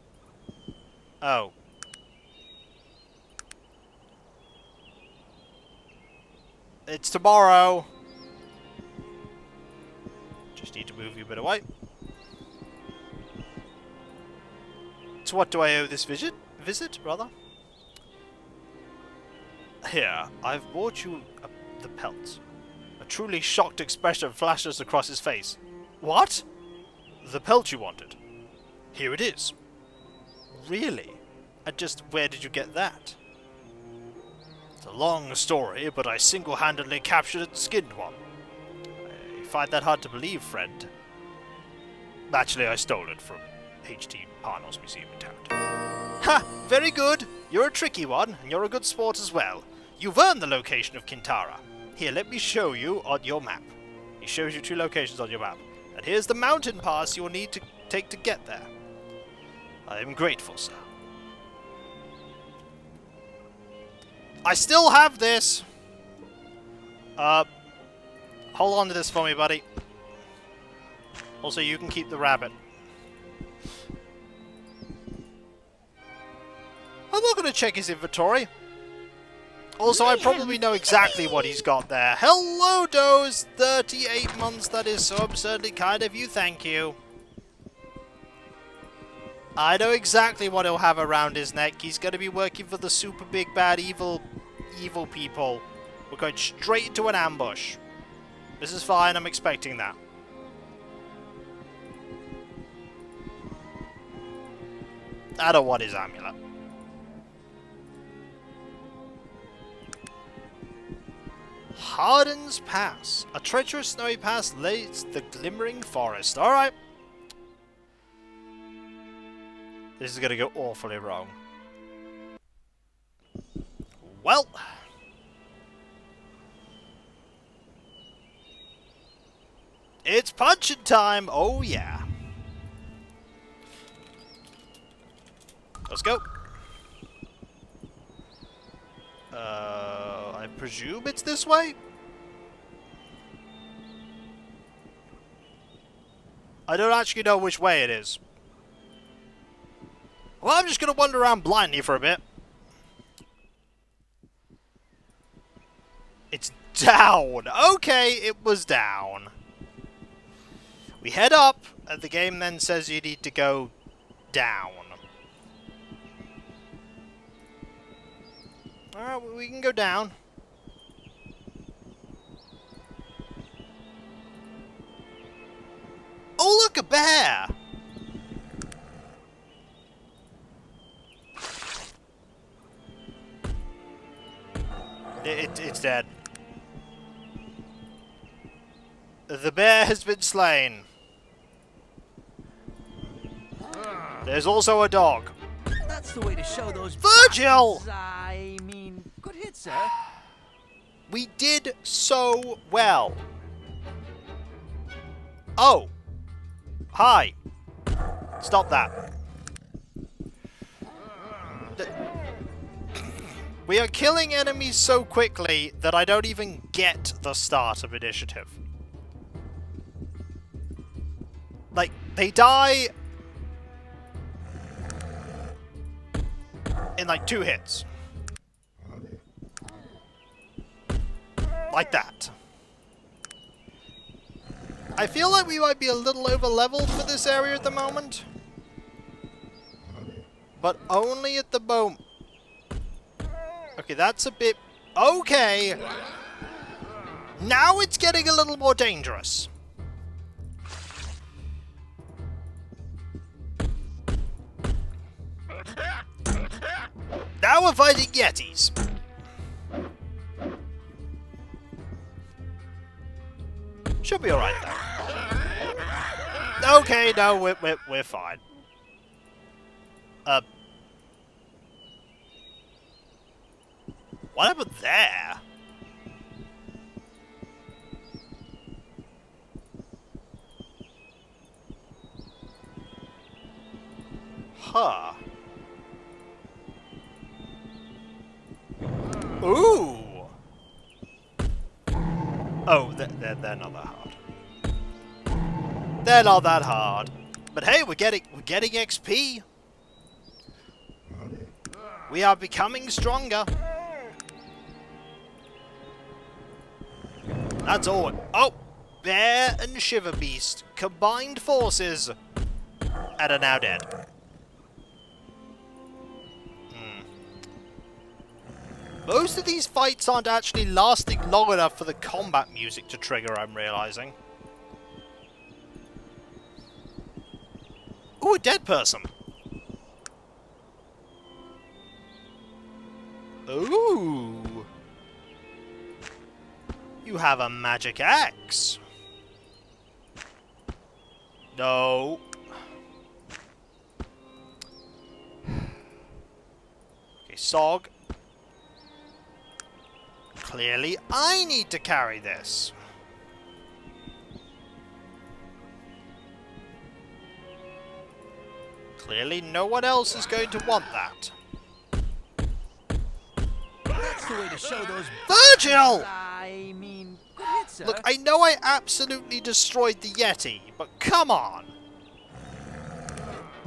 Oh. It's tomorrow. Just need to move you a bit away. So what do I owe this visit? Rather? Here, I've brought you the pelt. A truly shocked expression flashes across his face. What? The pelt you wanted? Here it is. Really? And just where did you get that? It's a long story, but I single-handedly captured and skinned one. I find that hard to believe, friend. Actually, I stole it from H.T. Parnell's museum in town. Ha! Very good! You're a tricky one, and you're a good sport as well. You've earned the location of Kintara. Here, let me show you on your map. He shows you 2 locations on your map. And here's the mountain pass you'll need to take to get there. I am grateful, sir. I still have this! Hold on to this for me, buddy. Also, you can keep the rabbit. I'm not going to check his inventory. Also, I probably know exactly what he's got there. Hello, Doze! 38 months, that is so absurdly kind of you, thank you. I know exactly what he'll have around his neck. He's going to be working for the super big bad evil people. We're going straight into an ambush. This is fine, I'm expecting that. I don't want his amulet. Harden's Pass. A treacherous snowy pass leads the glimmering forest. Alright. This is going to go awfully wrong. Well. It's punching time. Oh, yeah. Let's go. I presume it's this way? I don't actually know which way it is. Well, I'm just going to wander around blindly for a bit. It's down. Okay, it was down. We head up, and the game then says you need to go down. Alright, we can go down. Oh, look, a bear! It's dead. The bear has been slain. There's also a dog. That's the way to show those Virgil! bastards. I mean, good hit, sir. We did so well. Oh. Hi. Stop that. We are killing enemies so quickly that I don't even get the start of initiative. Like, they die in like 2 hits. Like that. I feel like we might be a little over leveled for this area at the moment. But only at the moment. Okay, that's a bit... Okay! Now it's getting a little more dangerous. Now we're fighting Yetis. Should be alright though. Okay, no, we're fine. What happened there? Huh. Ooh! Oh, they're not that hard. They're not that hard. But hey, we're getting XP. We are becoming stronger. That's all. Oh! Bear and Shiver Beast combined forces and are now dead. Most of these fights aren't actually lasting long enough for the combat music to trigger, I'm realizing. Ooh, a dead person. Ooh. You have a magic axe. No. Okay, Sog. Clearly, I need to carry this. Clearly, no one else is going to want that. That's the way to show those Virgil! I mean, good hit, sir. Look, I know I absolutely destroyed the Yeti, but come on!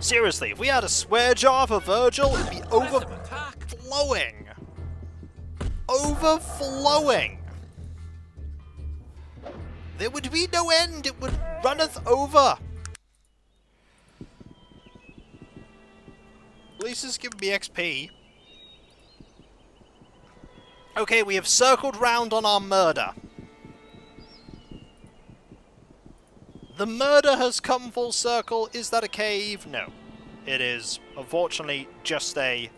Seriously, if we had a swear jar for Virgil, it'd be overflowing. Overflowing! There would be no end, it would runneth over. At least it's giving me XP. Okay, we have circled round on our murder. The murder has come full circle. Is that a cave? No. It is, unfortunately, just a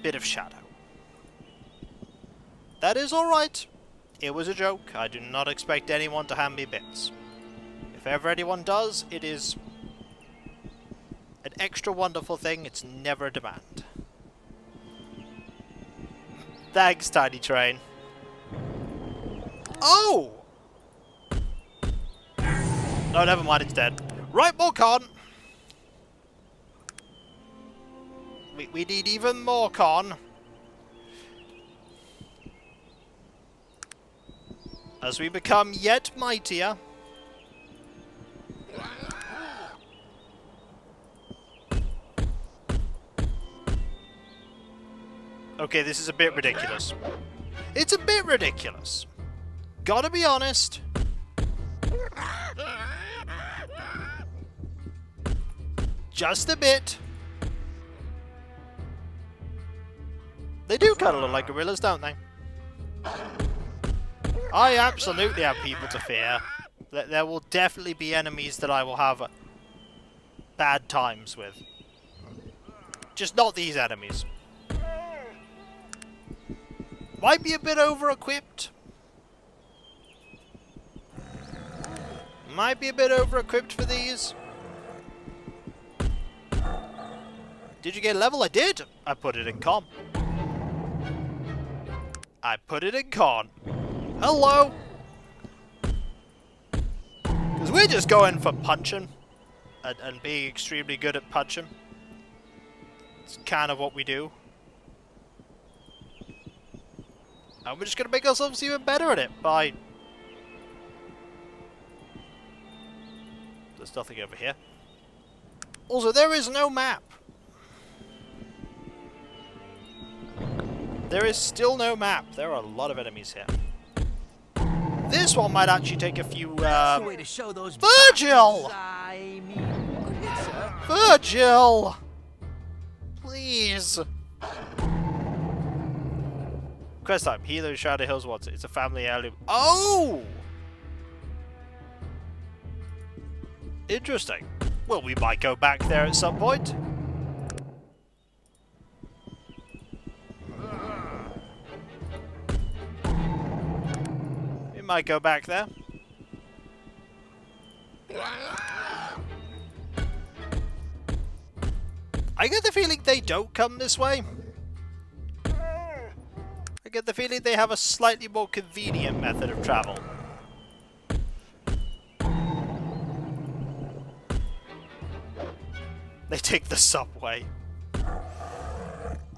bit of shadow. That is alright. It was a joke. I do not expect anyone to hand me bits. If ever anyone does, it is an extra wonderful thing. It's never a demand. Thanks, Tiny Train. Oh! No, never mind, it's dead. Right, more con. We need even more con. As we become yet mightier. Okay, this is a bit ridiculous. It's a bit ridiculous. Gotta be honest. Just a bit. They do kind of look like gorillas, don't they? I absolutely have people to fear. There will definitely be enemies that I will have bad times with. Just not these enemies. Might be a bit over-equipped. Might be a bit over-equipped for these. Did you get a level? I did! I put it in con. I put it in con. Hello! Because we're just going for punching. And being extremely good at punching. It's kind of what we do. And we're just going to make ourselves even better at it by... There's nothing over here. Also, there is no map. There is still no map. There are a lot of enemies here. This one might actually take a few, That's the way to show those Virgil! buttons. I mean, good hit, sir. Virgil! Please. Quest time. Healer Shadow Hills wants it. It's a family heirloom. Oh! Interesting. Well, we might go back there at some point. We might go back there. I get the feeling they don't come this way. I get the feeling they have a slightly more convenient method of travel. They take the subway.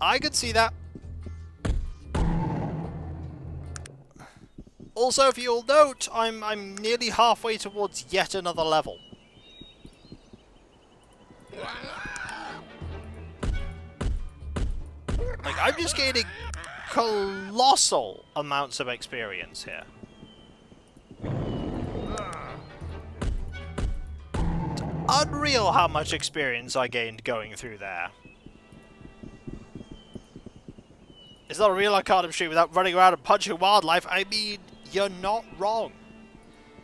I could see that. Also, if you'll note, I'm nearly halfway towards yet another level. Like, I'm just gaining colossal amounts of experience here. It's unreal how much experience I gained going through there. It's not a real Arcanum stream without running around and punching wildlife. I mean, you're not wrong.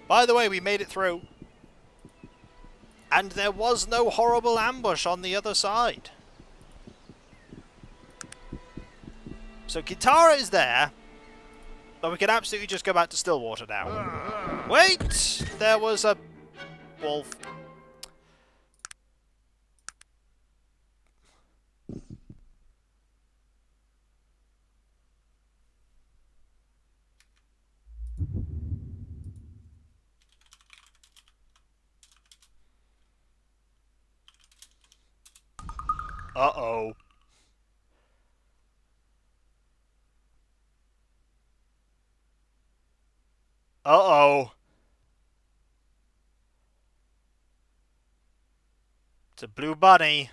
By the way, we made it through. And there was no horrible ambush on the other side. So Kintara is there. But we can absolutely just go back to Stillwater now. Wait! There was a wolf. Uh-oh. Uh-oh. It's a blue bunny.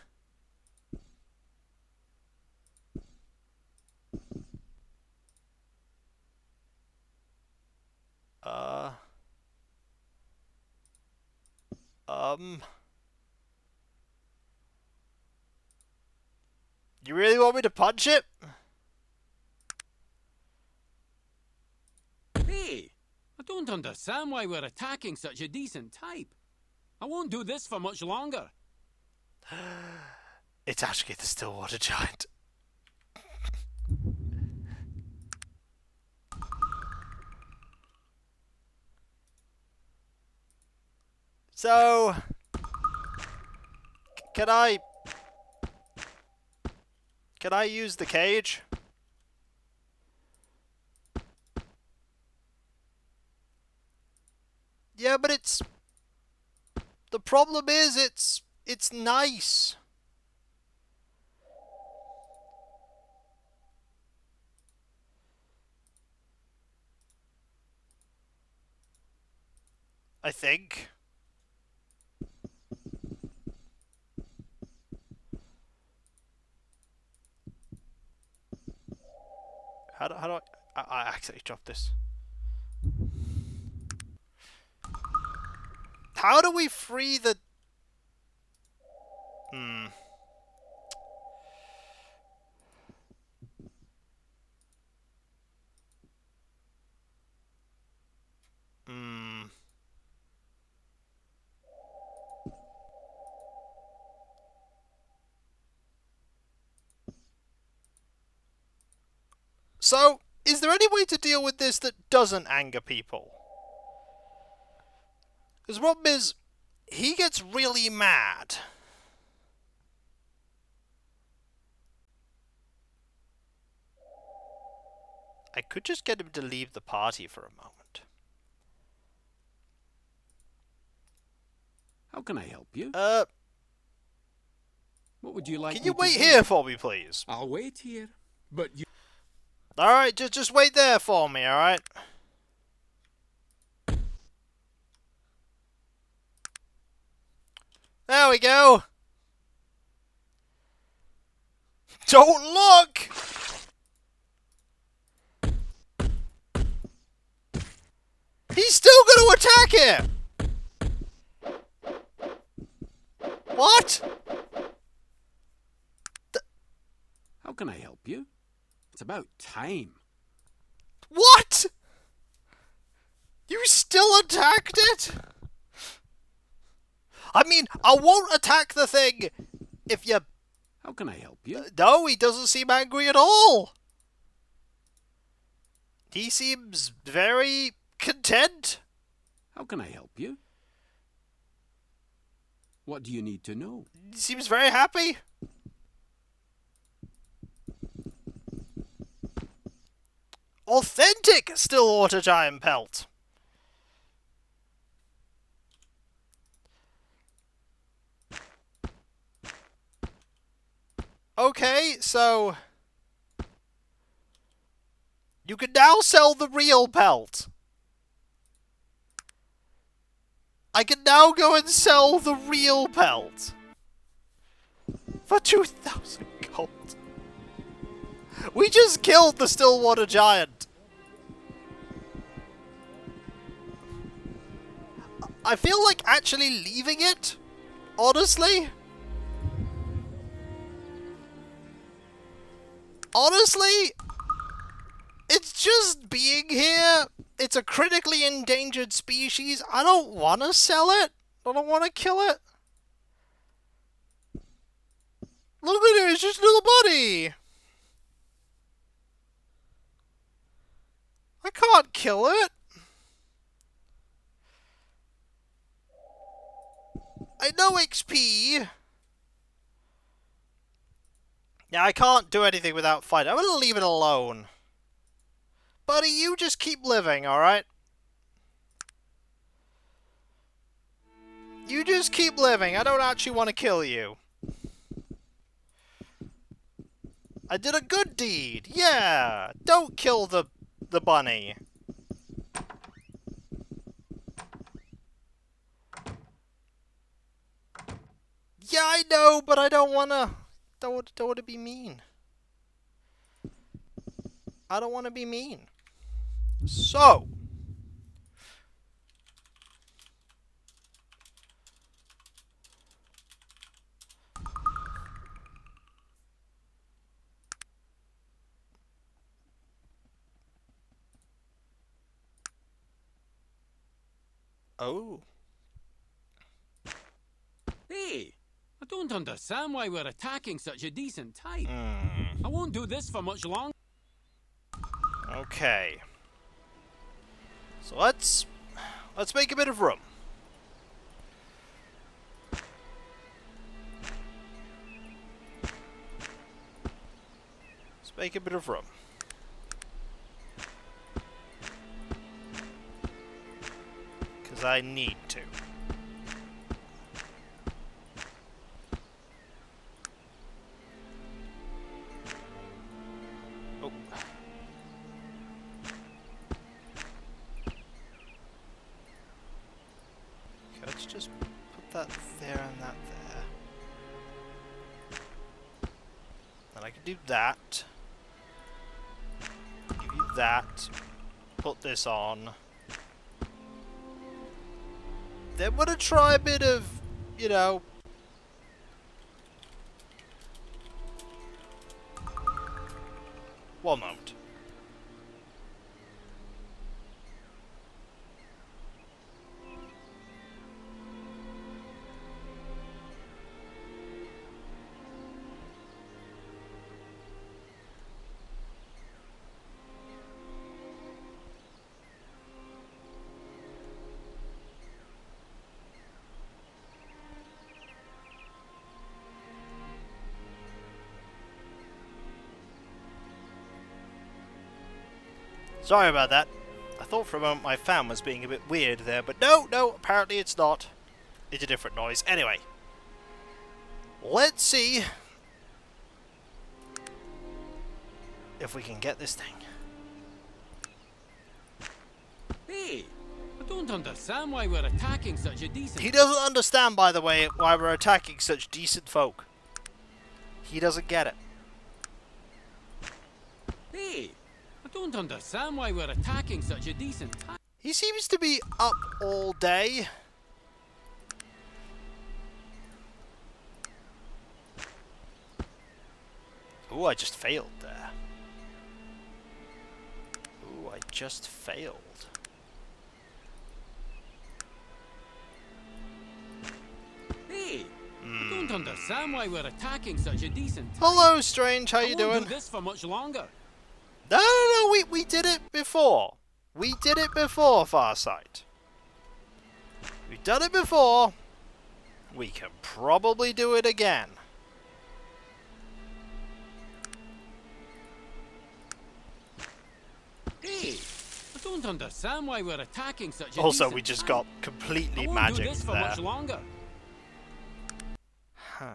You really want me to punch it? Hey! I don't understand why we're attacking such a decent type. I won't do this for much longer. It's actually the Stillwater Giant. So... Can I use the cage? Yeah, but it's... The problem is it's nice. I think. How do I accidentally dropped this. How do we free the... So, is there any way to deal with this that doesn't anger people? Because the problem is, he gets really mad. I could just get him to leave the party for a moment. How can I help you? What would you like Can me you to wait do? here for me, please? I'll wait here, but you... Alright, just wait there for me, alright? There we go! Don't look! He's still gonna attack it! What? How can I help you? It's about time. What? You still attacked it? I mean, I won't attack the thing if you... How can I help you? No, he doesn't seem angry at all. He seems very content. How can I help you? What do you need to know? He seems very happy. Authentic Stillwater giant pelt. Okay, so you can now sell the real pelt. I can now go and sell the real pelt for 2,000 gold. We just killed the Stillwater giant. I feel like actually leaving it, honestly. Honestly, it's just being here. It's a critically endangered species. I don't want to sell it. I don't want to kill it. Look at it, it's just a little buddy. I can't kill it. I know XP. Yeah, I can't do anything without fighting. I'm gonna leave it alone. Buddy, you just keep living, alright? You just keep living. I don't actually want to kill you. I did a good deed. Yeah. Don't kill the bunny. Yeah, I know, but I don't wanna. Don't wanna be mean. I don't wanna be mean. So. Oh. Hey! I don't understand why we're attacking such a decent type. I won't do this for much longer. Okay. So let's make a bit of room. Let's make a bit of room. Because I need to. Oh. Okay, let's just put that there and that there. And I can do that. Give you that. Put this on. Then we're gonna try a bit of, you know... One moment. Sorry about that. I thought for a moment my fan was being a bit weird there, but no, apparently it's not. It's a different noise. Anyway. Let's see if we can get this thing. Hey, I don't understand why we're attacking such a decent... He doesn't understand, by the way, why we're attacking such decent folk. He doesn't get it. Hey, I don't understand why we're attacking such a decent... He seems to be up all day. Ooh, I just failed there. Ooh, I just failed. Hey, I don't understand why we're attacking such a decent... Hello, Strange. How you doing? I won't do this for much longer. No, we did it before. We did it before, Farsight. We've done it before. We can probably do it again. Hey, I don't understand why we're attacking such a Also, decent we just time. got completely I won't magicked do this for there. much longer. Huh.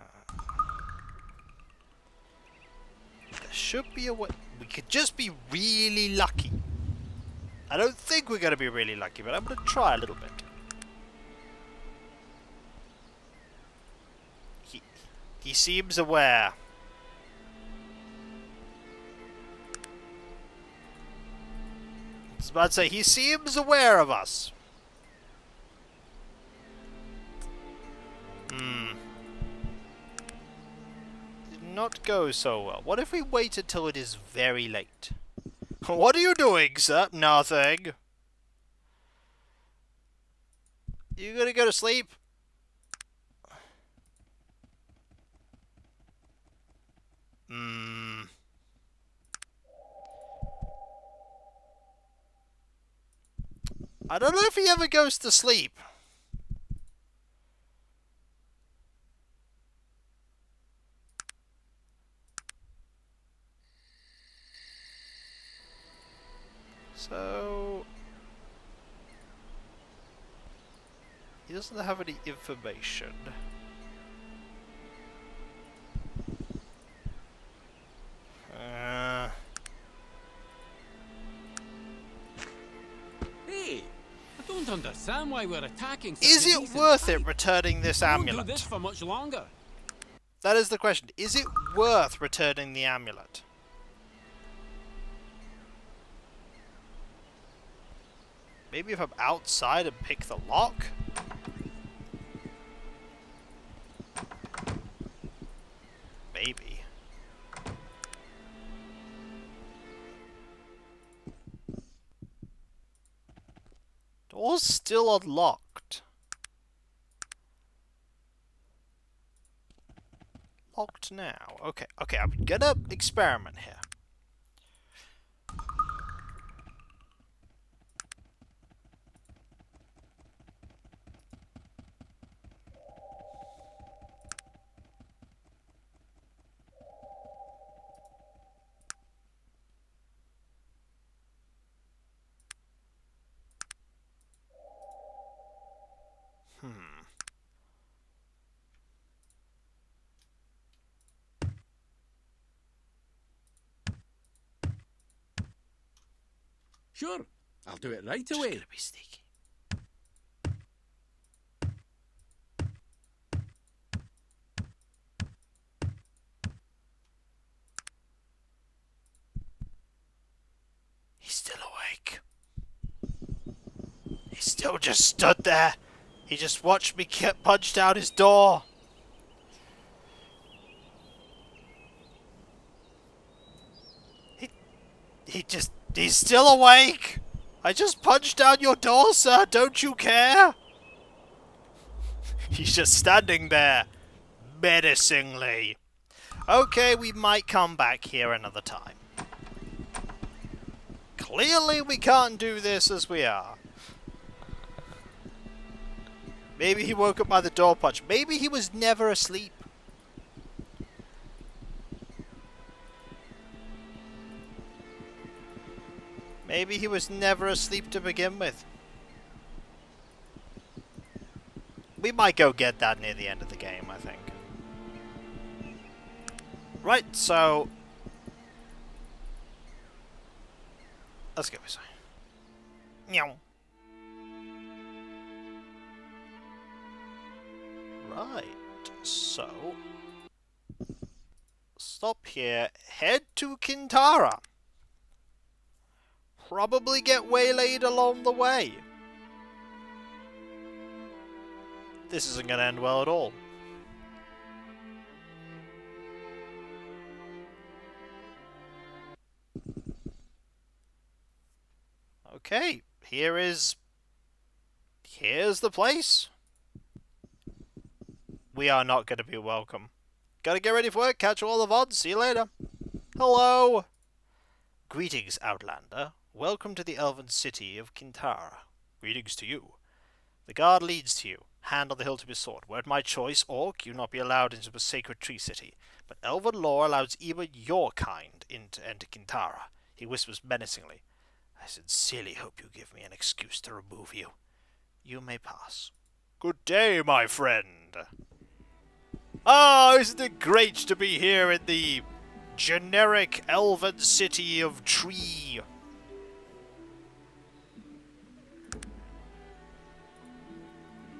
There should be a way. We could just be really lucky. I don't think we're going to be really lucky, but I'm going to try a little bit. He seems aware. I was about to say, he seems aware of us. Did not go so well. What if we wait until it is very late? What are you doing, sir? Nothing. You gonna go to sleep? I don't know if he ever goes to sleep. So... he doesn't have any information. Hey, I don't understand why we're attacking such Is a it decent worth time. it returning this I won't amulet? do this for much longer. That is the question. Is it worth returning the amulet? Maybe if I'm outside and pick the lock? Maybe. Door's still unlocked. Locked now. Okay, I'm gonna experiment here. Sure, I'll do it right Just away. gonna be sneaky. He's still awake. He still just stood there. He just watched me get punched out his door. He's still awake. I just punched down your door, sir. Don't you care? He's just standing there, menacingly. Okay, we might come back here another time. Clearly we can't do this as we are. Maybe he woke up by the door punch. Maybe he was never asleep. Maybe he was never asleep to begin with. We might go get that near the end of the game, I think. Right, so... let's go this way. Meow. Right, so... stop here, head to Kintara. Probably get waylaid along the way. This isn't going to end well at all. Okay, here's the place. We are not going to be welcome. Gotta get ready for work, catch all the VODs, see you later. Hello! Greetings, Outlander. Welcome to the elven city of Kintara. Greetings to you. The guard leads to you. Hand on the hilt to be sought. Were it my choice, Orc, you would not be allowed into the sacred tree city. But elven law allows even your kind to enter Kintara. He whispers menacingly. I sincerely hope you give me an excuse to remove you. You may pass. Good day, my friend. Ah, isn't it great to be here in the generic elven city of Tree?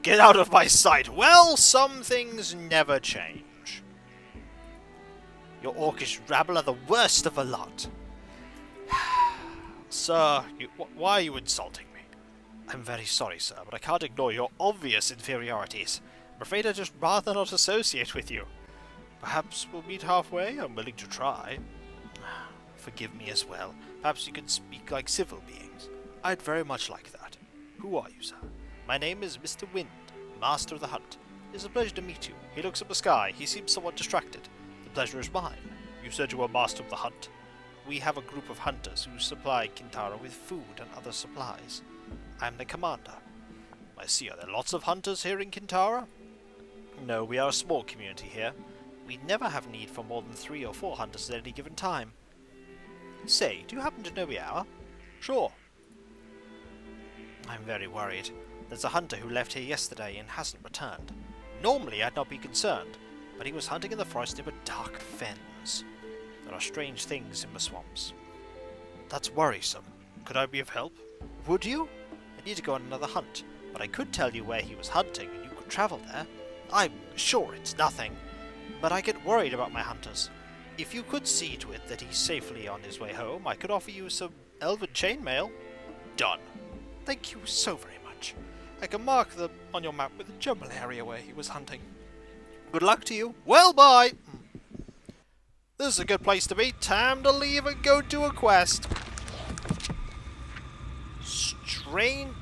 Get out of my sight. Well, some things never change. Your orcish rabble are the worst of the lot. Sir, why are you insulting me? I'm very sorry, sir, but I can't ignore your obvious inferiorities. I'm afraid I'd just rather not associate with you. Perhaps we'll meet halfway? I'm willing to try. Forgive me as well. Perhaps you can speak like civil beings. I'd very much like that. Who are you, sir? My name is Mr. Wind, Master of the Hunt. It is a pleasure to meet you. He looks at the sky. He seems somewhat distracted. The pleasure is mine. You said you were Master of the Hunt. We have a group of hunters who supply Kintara with food and other supplies. I'm the commander. I see. Are there lots of hunters here in Kintara? No, we are a small community here. We never have need for more than 3 or 4 hunters at any given time. Say, do you happen to know the hour? Sure. I'm very worried. There's a hunter who left here yesterday and hasn't returned. Normally I'd not be concerned, but he was hunting in the forest near the dark fens. There are strange things in the swamps. That's worrisome. Could I be of help? Would you? I need to go on another hunt, but I could tell you where he was hunting and you could travel there. I'm sure it's nothing, but I get worried about my hunters. If you could see to it that he's safely on his way home, I could offer you some elven chainmail. Done. Thank you so very much. I can mark on your map with the general area where he was hunting. Good luck to you. Well, bye! This is a good place to be. Time to leave and go do a quest. Strange...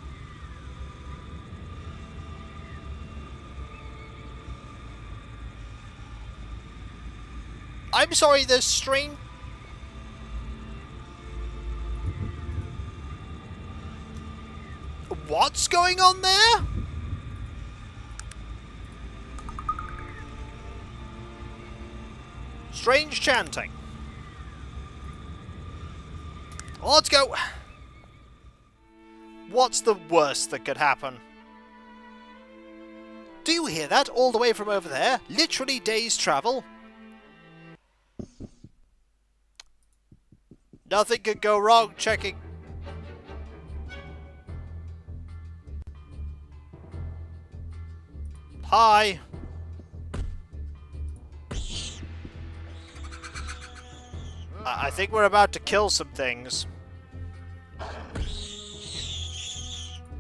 I'm sorry, there's strange... What's going on there? Strange chanting. Let's go. What's the worst that could happen? Do you hear that? All the way from over there? Literally days' travel. Nothing could go wrong checking. Hi. I think we're about to kill some things.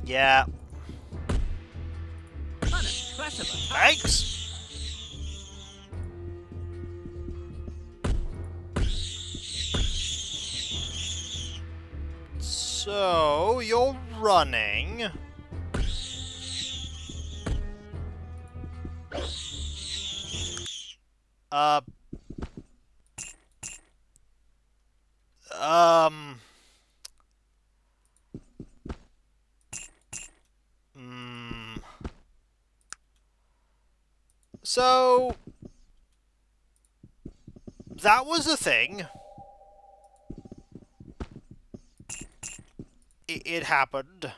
Yeah. Thanks. So, you're running. So, that was a thing. it happened.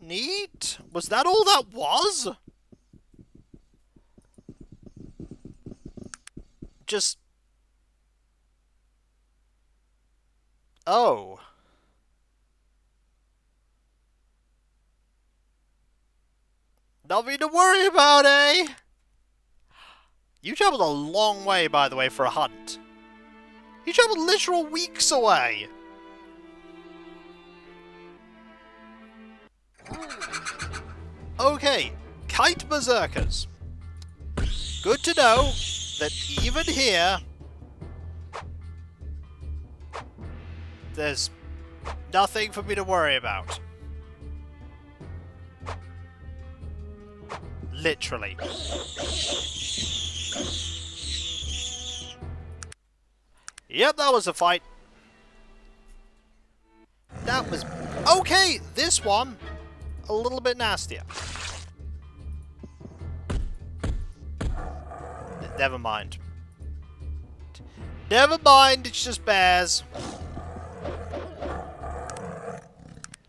Neat? Was that all that was? Just... Oh. Nothing to worry about, eh? You travelled a long way, by the way, for a hunt. You travelled literal weeks away. Okay, kite berserkers. Good to know that even here, there's nothing for me to worry about. Literally. Yep, that was a fight. That was... Okay, this one, a little bit nastier. Never mind. Never mind, it's just bears.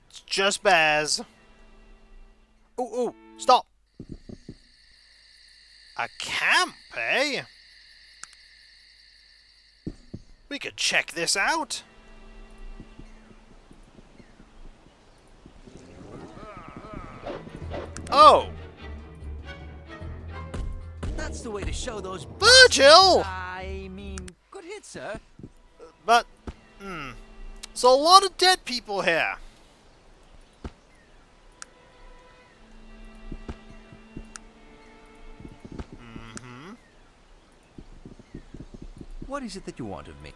It's just bears. Ooh, ooh, stop. A camp, eh? We could check this out. Oh! That's the way to show those... Virgil! I mean, good hit, sir. But, so a lot of dead people here. What is it that you want of me?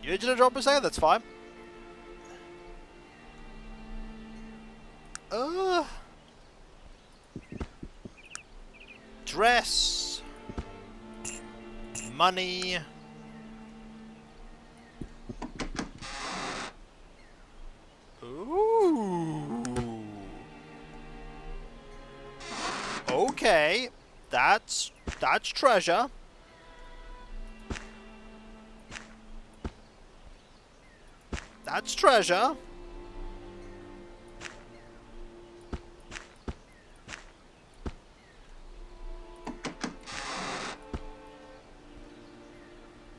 You did a drop a second, that's fine. Dress. Money. Ooh. Okay. That's treasure. That's treasure.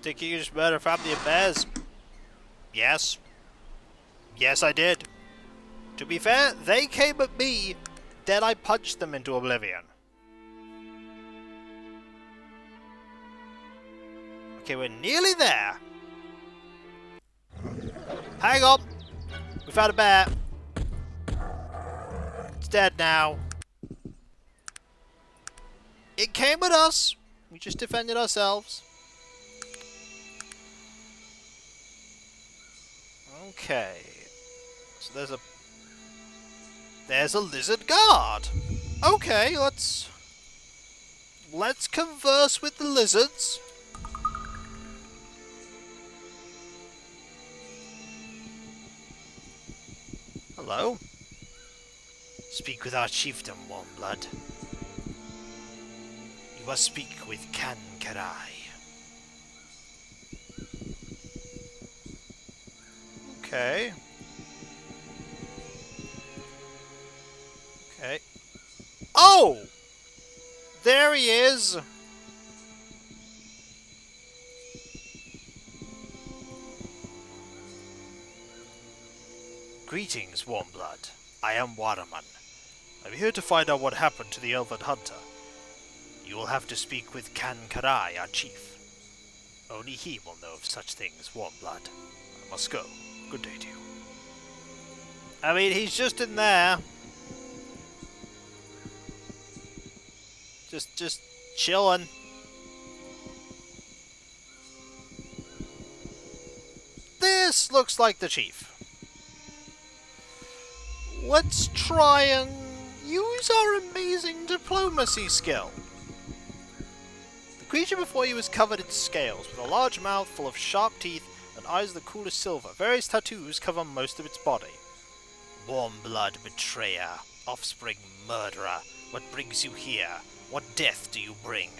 Think you just murdered a family of bears? Yes. Yes, I did. To be fair, they came at me, then I punched them into oblivion. Okay, we're nearly there. Hang on. We found a bear. It's dead now. It came at us. We just defended ourselves. Okay. So there's a lizard guard. Okay, let's converse with the lizards. Hello? Speak with our chieftain, Warmblood. You must speak with Kintara. Okay. Okay. Oh! There he is! Greetings, Warmblood. I am Waterman. I'm here to find out what happened to the elven hunter. You will have to speak with Kintara, our chief. Only he will know of such things, Warmblood. I must go. Good day to you. I mean, he's just in there. Just chilling. This looks like the chief. Let's try and use our amazing diplomacy skill. The creature before you is covered in scales, with a large mouth full of sharp teeth and eyes the coolest silver. Various tattoos cover most of its body. Warm blood betrayer, offspring murderer, what brings you here? What death do you bring?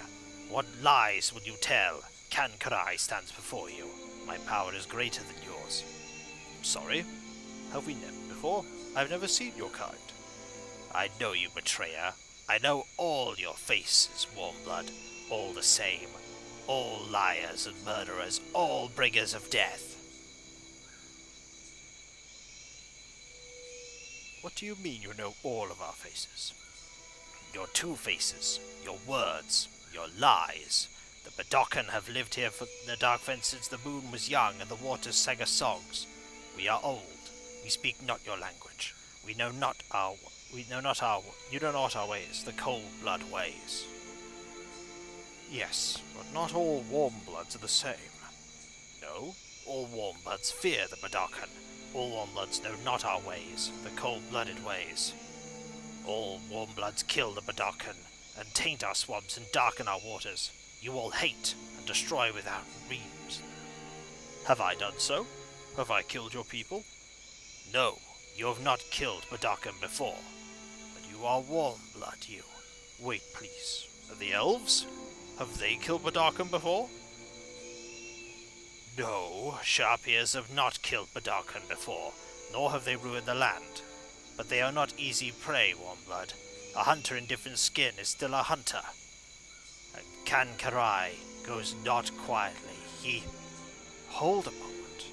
What lies would you tell? Kintara stands before you. My power is greater than yours. Sorry? Have we met before? I've never seen your kind. I know you, betrayer. I know all your faces, Warmblood. All the same. All liars and murderers. All bringers of death. What do you mean you know all of our faces? Your two faces, your words, your lies. The Badokan have lived here for the Darkfen since the moon was young and the waters sang us songs. We are old. We speak not your language. You know not our ways, the cold blood ways. Yes, but not all Warmbloods are the same. No, all Warmbloods fear the Badokan. All Warmbloods know not our ways, the cold-blooded ways. All Warmbloods kill the Badokan, and taint our swamps and darken our waters. You all hate and destroy without reason. Have I done so? Have I killed your people? No, you have not killed Badokan before. But you are Warmblood, you. Wait, please. Are the elves? Have they killed Badokan before? No, Sharp-Ears have not killed Badokan before, nor have they ruined the land. But they are not easy prey, Warmblood. A hunter in different skin is still a hunter. And Kintara goes not quietly. He... Hold a moment.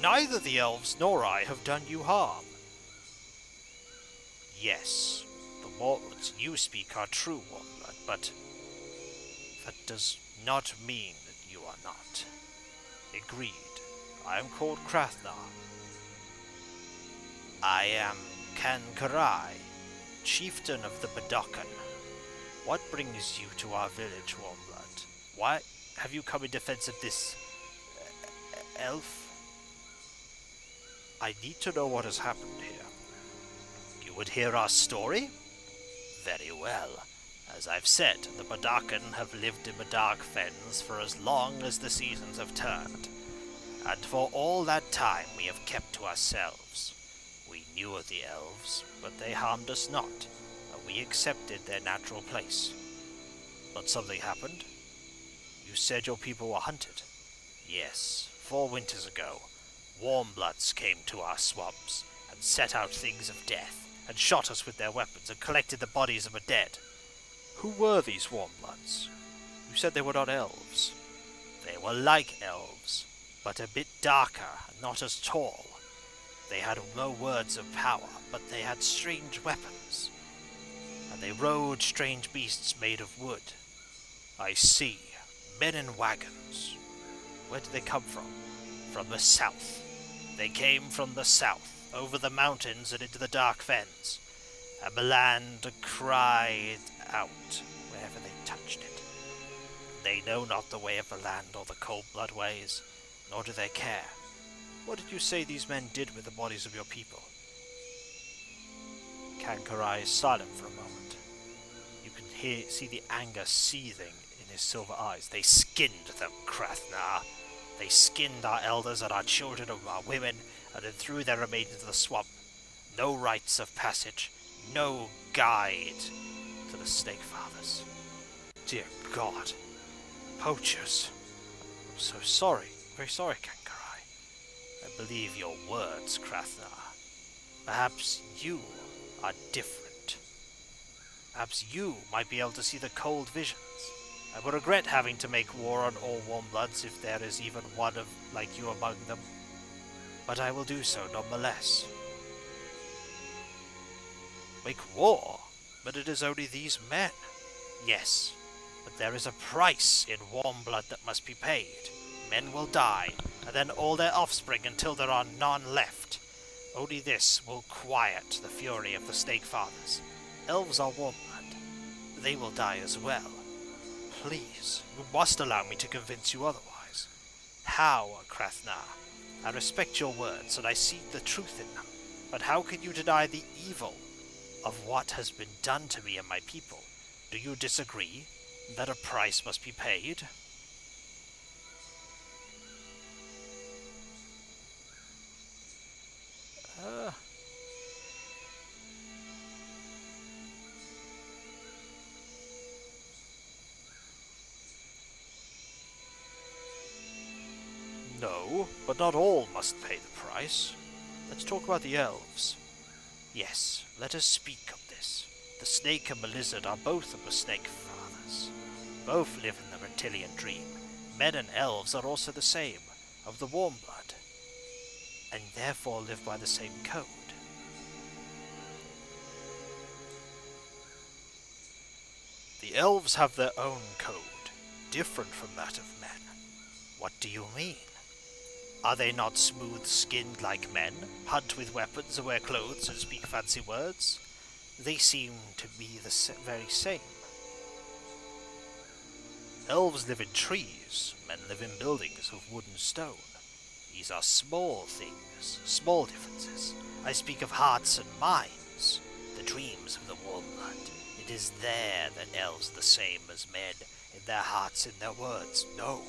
Neither the elves nor I have done you harm. Yes, the words you speak are true, Warmblood, but that does not mean that you are not. Agreed. I am called Krathnar. I am Kintara, chieftain of the Badokan. What brings you to our village, Warmblood? Why have you come in defense of this elf? I need to know what has happened here. You would hear our story? Very well. As I've said, the Badokan have lived in the dark fens for as long as the seasons have turned, and for all that time we have kept to ourselves. We knew of the elves, but they harmed us not, and we accepted their natural place. But something happened? You said your people were hunted? Yes, 4 winters ago, Warmbloods came to our swamps, and set out things of death, and shot us with their weapons, and collected the bodies of the dead. Who were these Warmbloods? You said they were not elves. They were like elves, but a bit darker and not as tall. They had no words of power, but they had strange weapons. And they rode strange beasts made of wood. I see. Men in wagons. Where did they come from? From the south. They came from the south, over the mountains and into the dark fens. And the land cried out wherever they touched it. They know not the way of the land or the cold blood ways, nor do they care. What did you say these men did with the bodies of your people? Kintara is silent for a moment. You can see the anger seething in his silver eyes. They skinned them, Krathnar. They skinned our elders and our children and our women, and then threw their remains into the swamp. No rites of passage, no guide to the Snake Fathers. Dear God. Poachers. I'm so sorry. Very sorry, Kintara. I believe your words, Krathnar. Perhaps you are different. Perhaps you might be able to see the cold visions. I would regret having to make war on all Warmbloods if there is even one like you among them. But I will do so nonetheless. Make war? But it is only these men. Yes, but there is a price in Warmblood that must be paid. Men will die, and then all their offspring until there are none left. Only this will quiet the fury of the Snake Fathers. Elves are Warmblood. They will die as well. Please, you must allow me to convince you otherwise. How, Krathnar? I respect your words, and I see the truth in them. But how can you deny the evil of what has been done to me and my people? Do you disagree that a price must be paid? true, but not all must pay the price. Let's talk about the elves. Yes, let us speak of this. The snake and the lizard are both of the snake fathers. Both live in the reptilian dream. Men and elves are also the same, of the warm blood, and therefore live by the same code. The elves have their own code, different from that of men. What do you mean? Are they not smooth-skinned like men, hunt with weapons and wear clothes and speak fancy words? They seem to be the very same. Elves live in trees, men live in buildings of wood and stone. These are small things, small differences. I speak of hearts and minds, the dreams of the warm blood. It is there that elves are the same as men, in their hearts, in their words. No,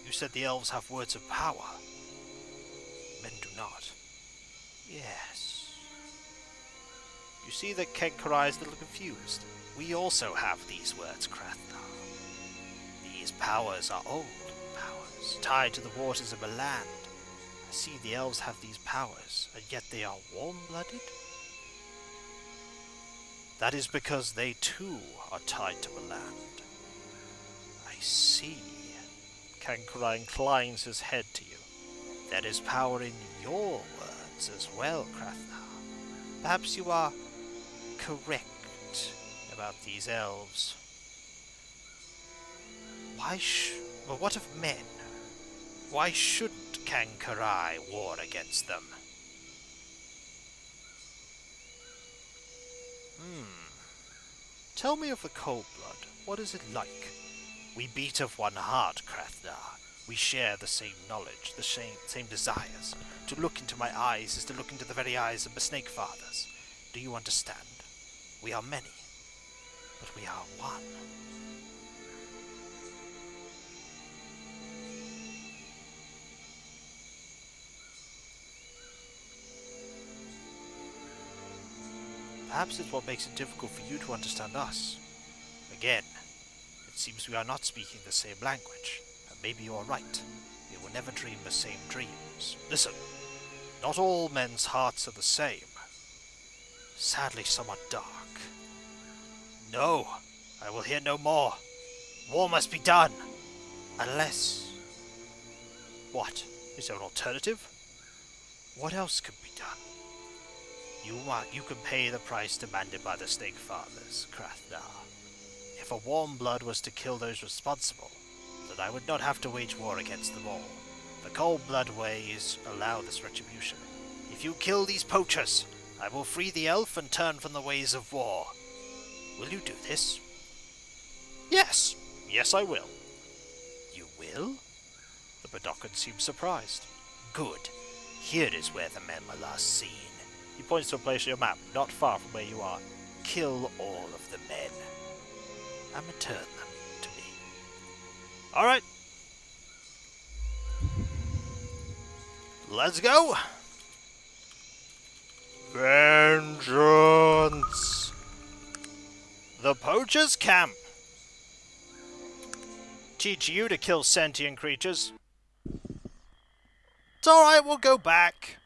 you said the elves have words of power. Men do not. Yes. You see that Kintara is a little confused. We also have these words, Krathnar. These powers are old powers, tied to the waters of the land. I see the elves have these powers, and yet they are warm-blooded? That is because they too are tied to the land. I see. Kintara inclines his head to you. There is power in your words as well, Krathnar. Perhaps you are correct about these elves. But what of men? Why shouldn't Kintara war against them? Tell me of the cold blood. What is it like? We beat of one heart, Krathnar. We share the same knowledge, the same desires. To look into my eyes is to look into the very eyes of the Snake Fathers. Do you understand? We are many, but we are one. Perhaps it's what makes it difficult for you to understand us. Again, it seems we are not speaking the same language. Maybe you are right. We will never dream the same dreams. Listen, not all men's hearts are the same. Sadly, some are dark. No, I will hear no more. War must be done. Unless... What? Is there an alternative? What else could be done? You can pay the price demanded by the Snake Fathers, Krathnar. If a warm blood was to kill those responsible, then I would not have to wage war against them all. The cold blood ways allow this retribution. If you kill these poachers, I will free the elf and turn from the ways of war. Will you do this? Yes. Yes, I will. You will? The Badokan seems surprised. Good. Here is where the men were last seen. He points to a place on your map, not far from where you are. Kill all of the men, and return them to me. Alright. Let's go! Vengeance! The Poacher's Camp. Teach you to kill sentient creatures. It's alright, we'll go back.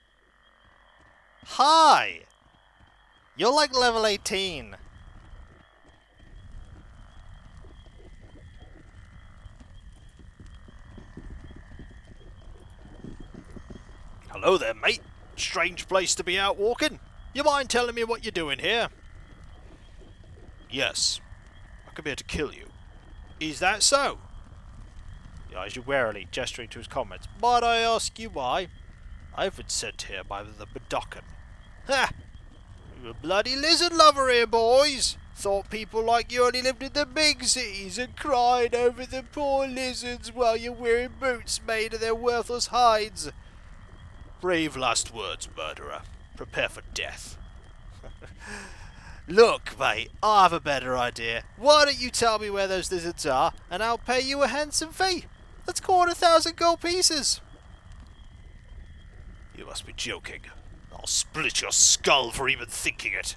Hi! You're like level 18. Hello there, mate. Strange place to be out walking. You mind telling me what you're doing here? Yes. I could be here to kill you. Is that so? He eyes you warily, gesturing to his comrades. Might I ask you why? I've been sent here by the Badokan. Ha! You're a bloody lizard lover here, boys! Thought people like you only lived in the big cities and cried over the poor lizards while you're wearing boots made of their worthless hides. Brave last words, murderer. Prepare for death. Look, mate, I have a better idea. Why don't you tell me where those lizards are, and I'll pay you a handsome fee. Let's call it 1,000 gold pieces. You must be joking. I'll split your skull for even thinking it.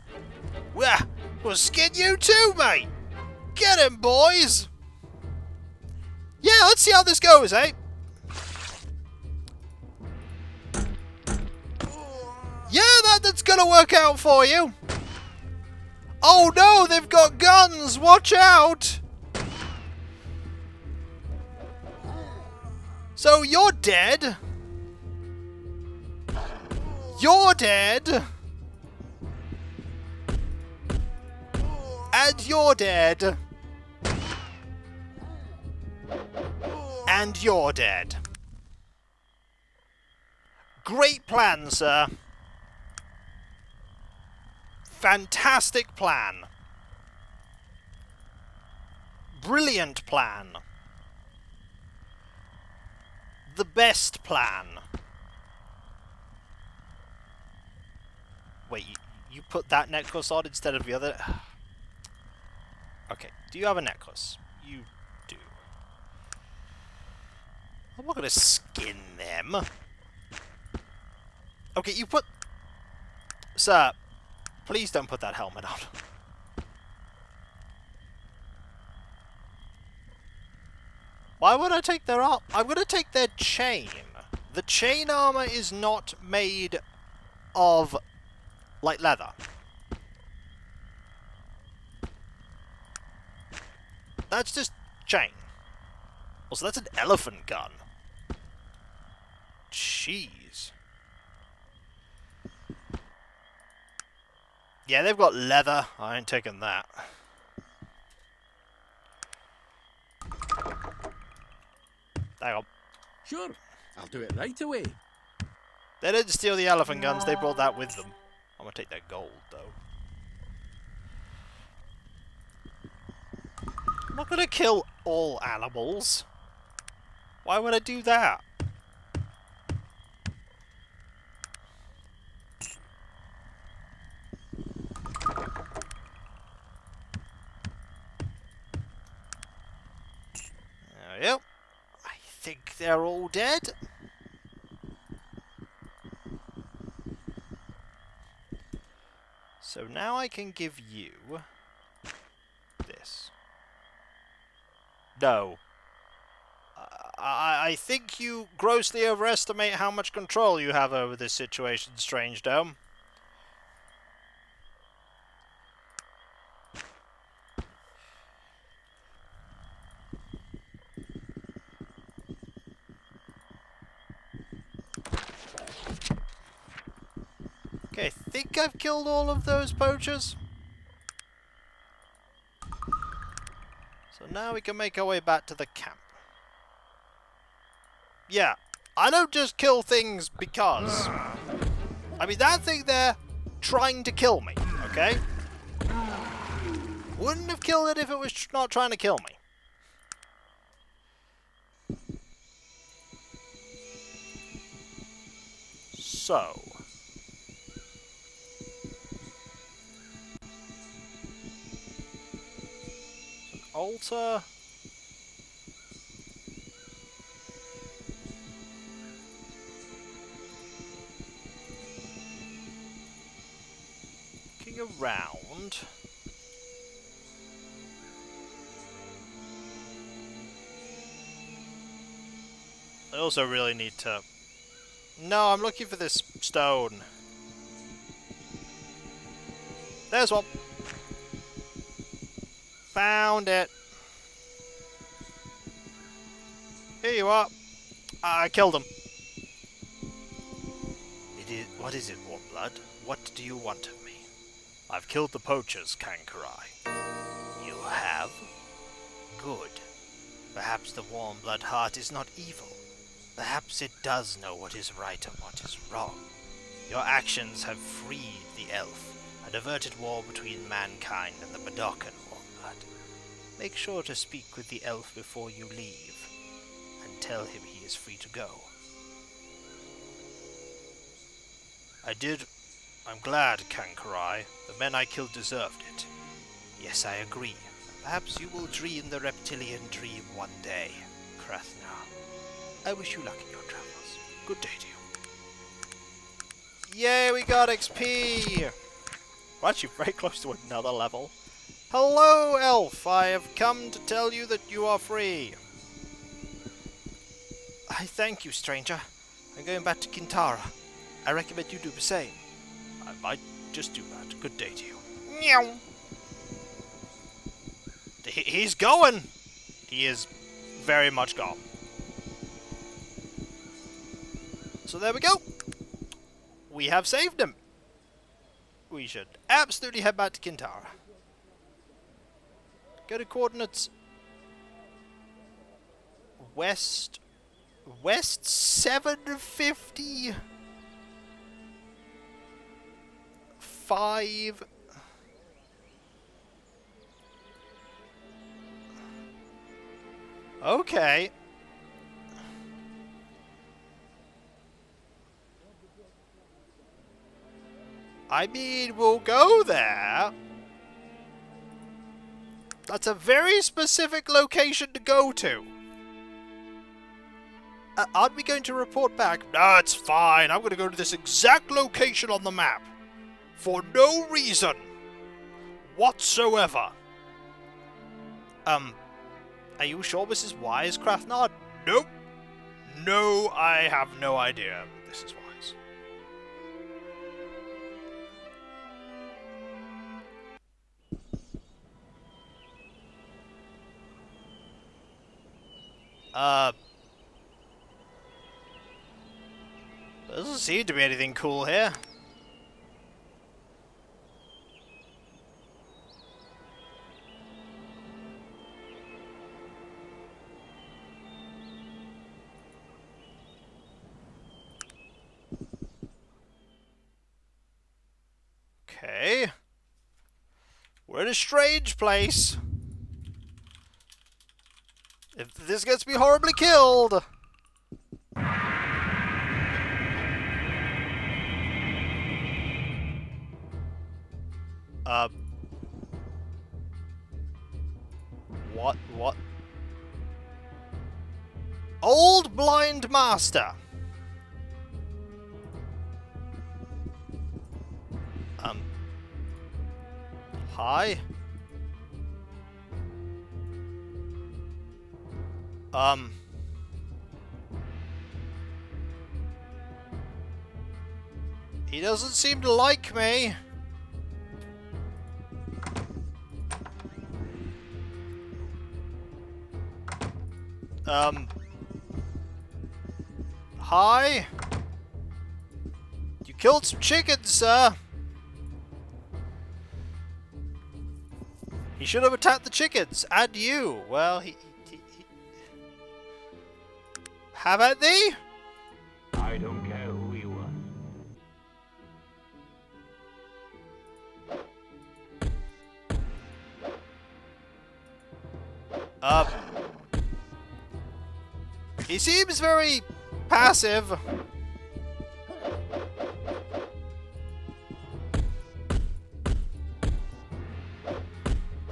Well, we'll skin you too, mate. Get him, boys. Yeah, let's see how this goes, eh? Yeah, that's gonna work out for you. Oh no, they've got guns! Watch out! So you're dead. You're dead. And you're dead. And you're dead. Great plan, sir. Fantastic plan. Brilliant plan. The best plan. Wait, you put that necklace on instead of the other? Okay, do you have a necklace? You do. I'm not gonna skin them. Okay, you put... Sir, please don't put that helmet on. Why would I take their armor? I'm gonna take their chain. The chain armor is not made of, like, leather. That's just chain. Also, that's an elephant gun. Jeez. Yeah, they've got leather. I ain't taking that. Hang on. Sure, I'll do it right away. They didn't steal the elephant guns, they brought that with them. I'm gonna take their gold, though. I'm not gonna kill all animals. Why would I do that? There we go. I think they're all dead. So now I can give you this. No. I think you grossly overestimate how much control you have over this situation, Strange Dome. Okay, I think I've killed all of those poachers. So now we can make our way back to the camp. Yeah, I don't just kill things because. I mean, that thing there, trying to kill me, okay? Wouldn't have killed it if it was not trying to kill me. So. Altar. Looking around. I also really need to... No, I'm looking for this stone. There's one. Found it. Here you are. I killed him. What is it, Warmblood? What do you want of me? I've killed the poachers, Kankarai. You have? Good. Perhaps the Warmblood heart is not evil. Perhaps it does know what is right and what is wrong. Your actions have freed the elf and averted war between mankind and the Badokan Warmblood. Make sure to speak with the elf before you leave, and tell him he is free to go. I did. I'm glad, Kankarai. The men I killed deserved it. Yes, I agree. Perhaps you will dream the reptilian dream one day, Krasnar. I wish you luck in your travels. Good day to you. Yay, we got XP! We're actually very close to another level. Hello, elf! I have come to tell you that you are free. I thank you, stranger. I'm going back to Kintara. I recommend you do the same. I might just do that. Good day to you. Meow. He's going. He is very much gone. So there we go. We have saved him. We should absolutely head back to Kintara. Go to coordinates west 750 5. Okay. I mean, we'll go there. That's a very specific location to go to. Aren't we going to report back? No, it's fine. I'm going to go to this exact location on the map. For no reason whatsoever. Are you sure this is wise, Krafnar? Nope. No, I have no idea this is wise. There doesn't seem to be anything cool here. Okay. We're in a strange place. If this gets me horribly killed. What? Old Blind Master. Hi? He doesn't seem to like me. Hi? You killed some chickens, sir. He should have attacked the chickens, and you. Well, he... Have at thee? I don't care who you are. He seems very passive.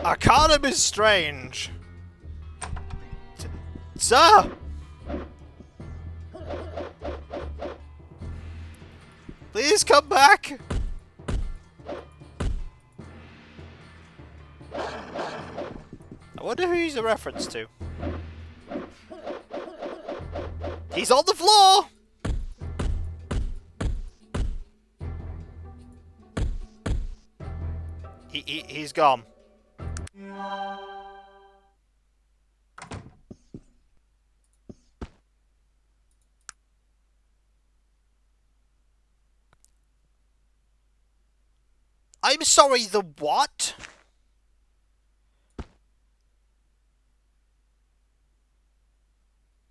Arcanum is strange. Sir! Please come back! I wonder who he's a reference to. He's on the floor! He's gone. I'm sorry, the what?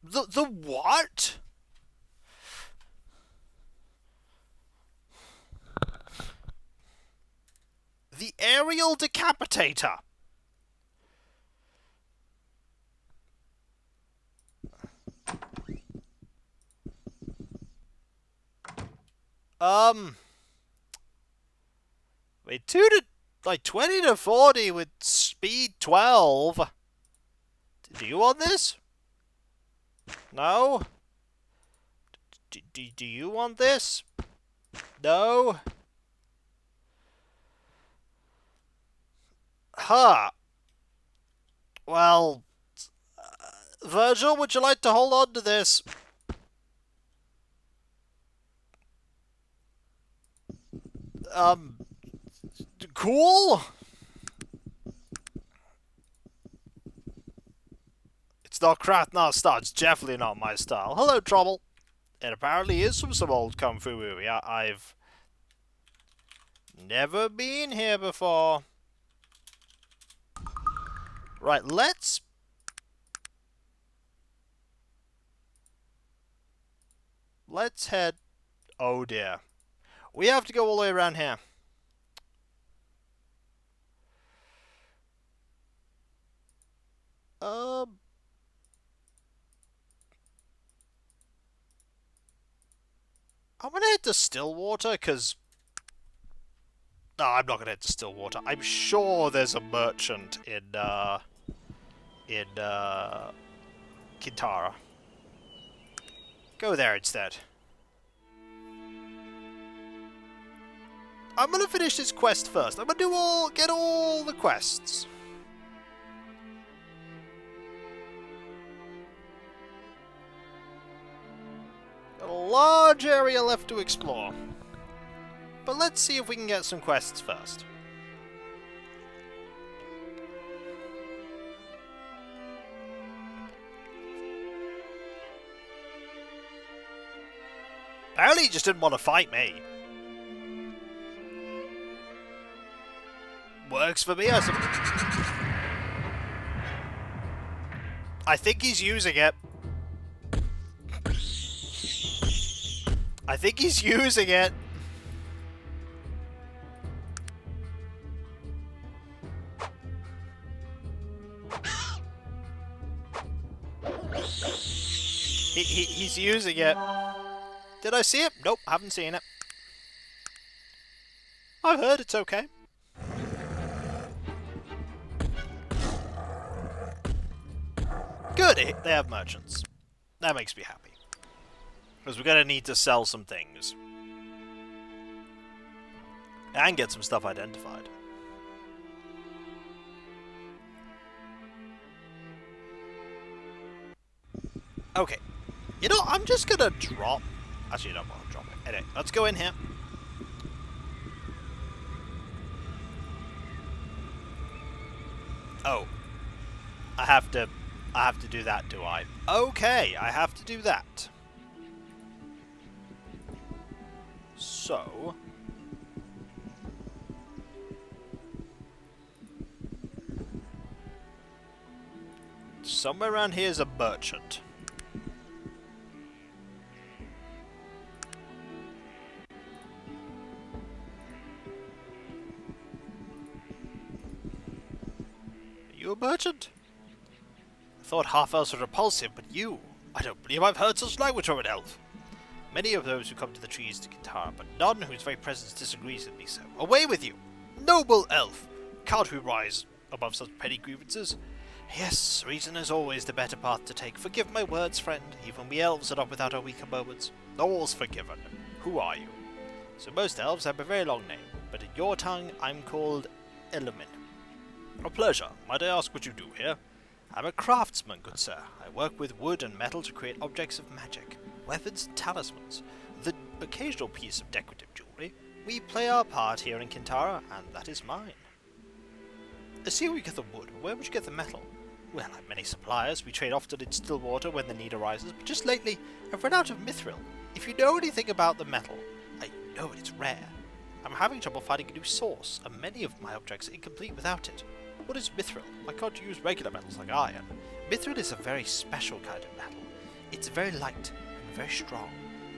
The what? The aerial decapitator. Wait, 20 to 40 with speed 12. Do you want this? No? Do you want this? No? Huh. Well, Virgil, would you like to hold on to this? Cool? It's not Krathnar's style. It's definitely not my style. Hello, Trouble. It apparently is from some old Kung Fu movie. I've never been here before. Right, let's head... Oh dear. We have to go all the way around here. I'm gonna head to Stillwater, because... No, I'm not gonna head to Stillwater. I'm sure there's a merchant in Kintara. Go there instead. I'm gonna finish this quest first. I'm gonna get all the quests. Got a large area left to explore. But let's see if we can get some quests first. Apparently he just didn't want to fight me. Works for me, I suppose. I think he's using it. I think he's using it. He's using it. Did I see it? Nope, haven't seen it. I've heard it's okay. Good, they have merchants. That makes me happy. Because we're gonna need to sell some things. And get some stuff identified. Okay. You know, I'm just gonna drop... Actually, I don't want to drop it. Anyway, let's go in here. Oh. I have to do that, do I? Okay, I have to do that. So... somewhere around here is a merchant. Are you a merchant? I thought half-elves were repulsive, but you... I don't believe I've heard such language from an elf. Many of those who come to the trees to Kintara, but none whose very presence disagrees with me so. Away with you! Noble elf! Can't we rise above such petty grievances? Yes, reason is always the better path to take. Forgive my words, friend. Even we elves are not without our weaker moments. All's forgiven. Who are you? So most elves have a very long name, but in your tongue I'm called Elven. A pleasure. Might I ask what you do here? I'm a craftsman, good sir. I work with wood and metal to create objects of magic, weapons and talismans, the occasional piece of decorative jewelry. We play our part here in Kintara, and that is mine. I see where you get the wood, but where would you get the metal? Well, I have many suppliers. We trade often in Stillwater when the need arises, but just lately I've run out of mithril. If you know anything about the metal, I know it's rare. I'm having trouble finding a new source, and many of my objects are incomplete without it. What is mithril? Why can't you use regular metals like iron? Mithril is a very special kind of metal. It's very light and very strong,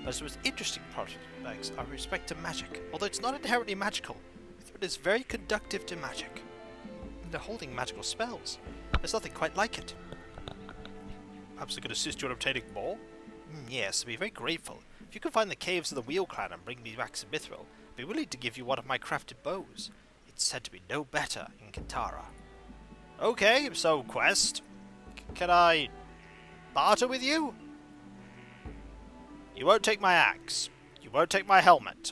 but its most interesting properties are with respect to magic. Although it's not inherently magical, mithril is very conductive to magic. They're holding magical spells. There's nothing quite like it. Perhaps I could assist you in obtaining more? Yes, I'd be very grateful. If you can find the caves of the Wheel Clan and bring me back some mithril, I'd be willing to give you one of my crafted bows. It's said to be no better in Kintara. Okay, so quest. Can I barter with you? You won't take my axe. You won't take my helmet.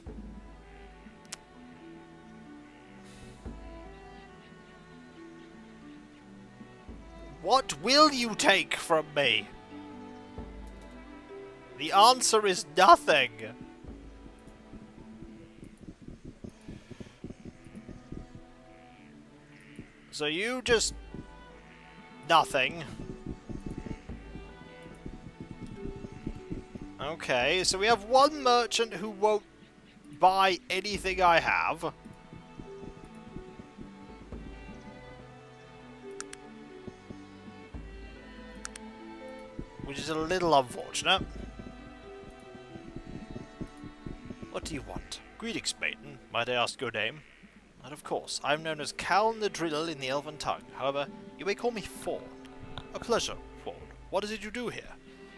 What will you take from me? The answer is nothing. So you just... nothing. Okay, so we have one merchant who won't buy anything I have. Which is a little unfortunate. What do you want? Greetings, maiden. Might I ask your name? And of course, I am known as Cal the Drill in the elven tongue. However, you may call me Ford. A pleasure, Ford. What is it you do here?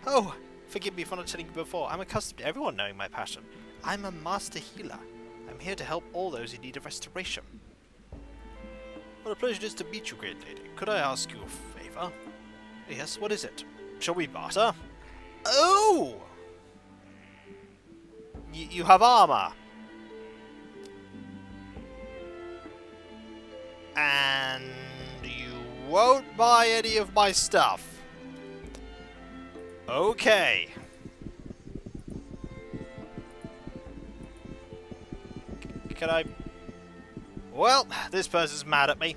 Oh, forgive me for not telling you before. I'm accustomed to everyone knowing my passion. I'm a master healer. I'm here to help all those in need of restoration. What a pleasure it is to meet you, great lady. Could I ask you a favour? Yes, what is it? Shall we barter? Oh! You have armour. And you won't buy any of my stuff. Okay. Can I... Well, this person's mad at me.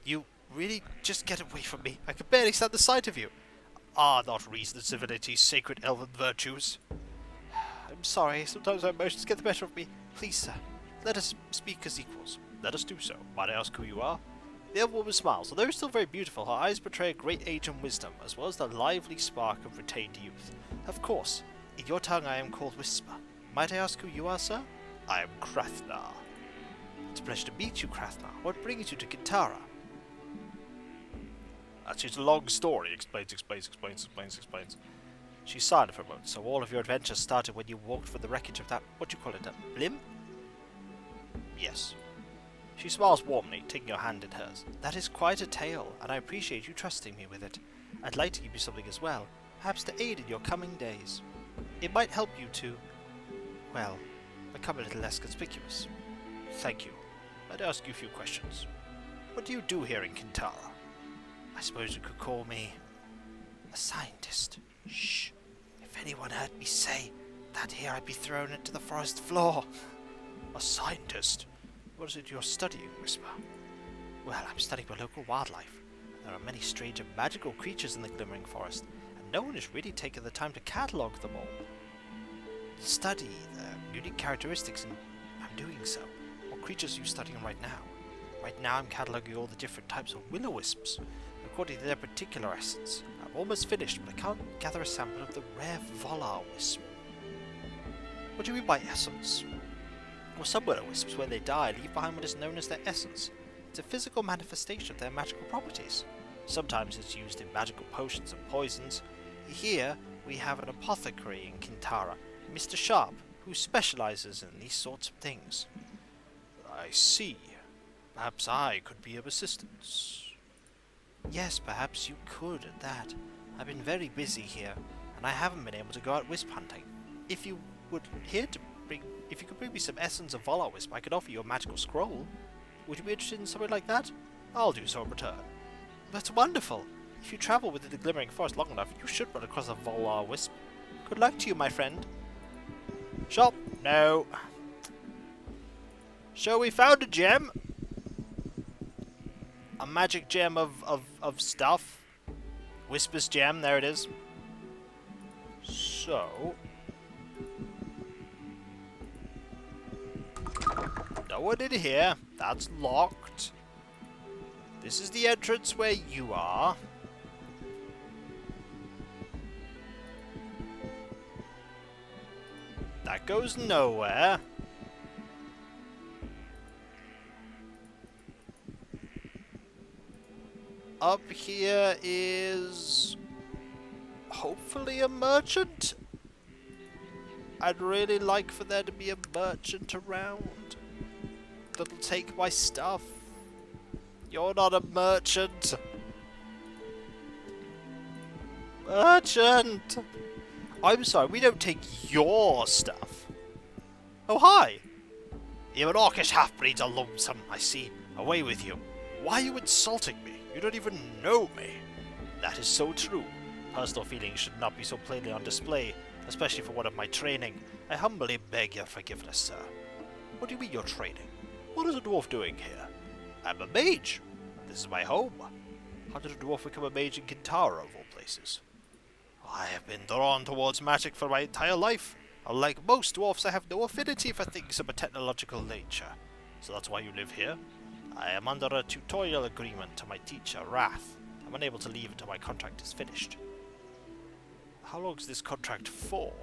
You really just get away from me. I can barely stand the sight of you. Are not reason and civility sacred elven virtues? I'm sorry, sometimes my emotions get the better of me. Please, sir, let us speak as equals. Let us do so. Might I ask who you are? The elf woman smiles. Although still very beautiful, her eyes betray a great age and wisdom, as well as the lively spark of retained youth. Of course, in your tongue I am called Whisper. Might I ask who you are, sir? I am Krathnar. It's a pleasure to meet you, Krathnar. What brings you to Kintara? Actually, it's a long story. Explains. She's silent for a moment. So all of your adventures started when you walked from the wreckage of that, what do you call it, a blimp? Yes. She smiles warmly, taking your hand in hers. That is quite a tale, and I appreciate you trusting me with it. I'd like to give you something as well, perhaps to aid in your coming days. It might help you to, well, become a little less conspicuous. Thank you. I'd ask you a few questions. What do you do here in Kintara? I suppose you could call me a scientist. Shh. If anyone heard me say that here, I'd be thrown into the forest floor. A scientist? What is it you're studying, Whisper? Well, I'm studying the local wildlife. There are many strange and magical creatures in the Glimmering Forest, and no one has really taken the time to catalogue them all. Study their unique characteristics, and I'm doing so. What creatures are you studying right now? Right now I'm cataloguing all the different types of will-o-wisps, according to their particular essence. I'm almost finished, but I can't gather a sample of the rare volar wisp. What do you mean by essence? Well, some will-o-wisps, when they die, leave behind what is known as their essence. It's a physical manifestation of their magical properties. Sometimes it's used in magical potions and poisons. Here, we have an apothecary in Kintara, Mr. Sharp, who specializes in these sorts of things. I see. Perhaps I could be of assistance. Yes, perhaps you could at that. I've been very busy here, and I haven't been able to go out wisp hunting. If you could bring me some essence of volar wisp, I could offer you a magical scroll. Would you be interested in something like that? I'll do so in return. That's wonderful. If you travel within the Glimmering Forest long enough, you should run across a volar wisp. Good luck to you, my friend. Shop? No. So we found a gem. A magic gem of stuff. Whisper's gem, there it is. So... no one in here. That's locked. This is the entrance where you are. That goes nowhere. Up here is hopefully a merchant. I'd really like for there to be a merchant around that'll take my stuff. You're not a merchant. Merchant! I'm sorry, we don't take your stuff. Oh, hi! You an orcish half-breeds are lonesome, I see. Away with you. Why are you insulting me? You don't even know me. That is so true. Personal feelings should not be so plainly on display, especially for one of my training. I humbly beg your forgiveness, sir. What do you mean you're training? What is a dwarf doing here? I'm a mage. This is my home. How did a dwarf become a mage in Kintara, of all places? I have been drawn towards magic for my entire life. Unlike most dwarfs, I have no affinity for things of a technological nature. So that's why you live here. I am under a tutorial agreement to my teacher, Wrath. I'm unable to leave until my contract is finished. How long is this contract for?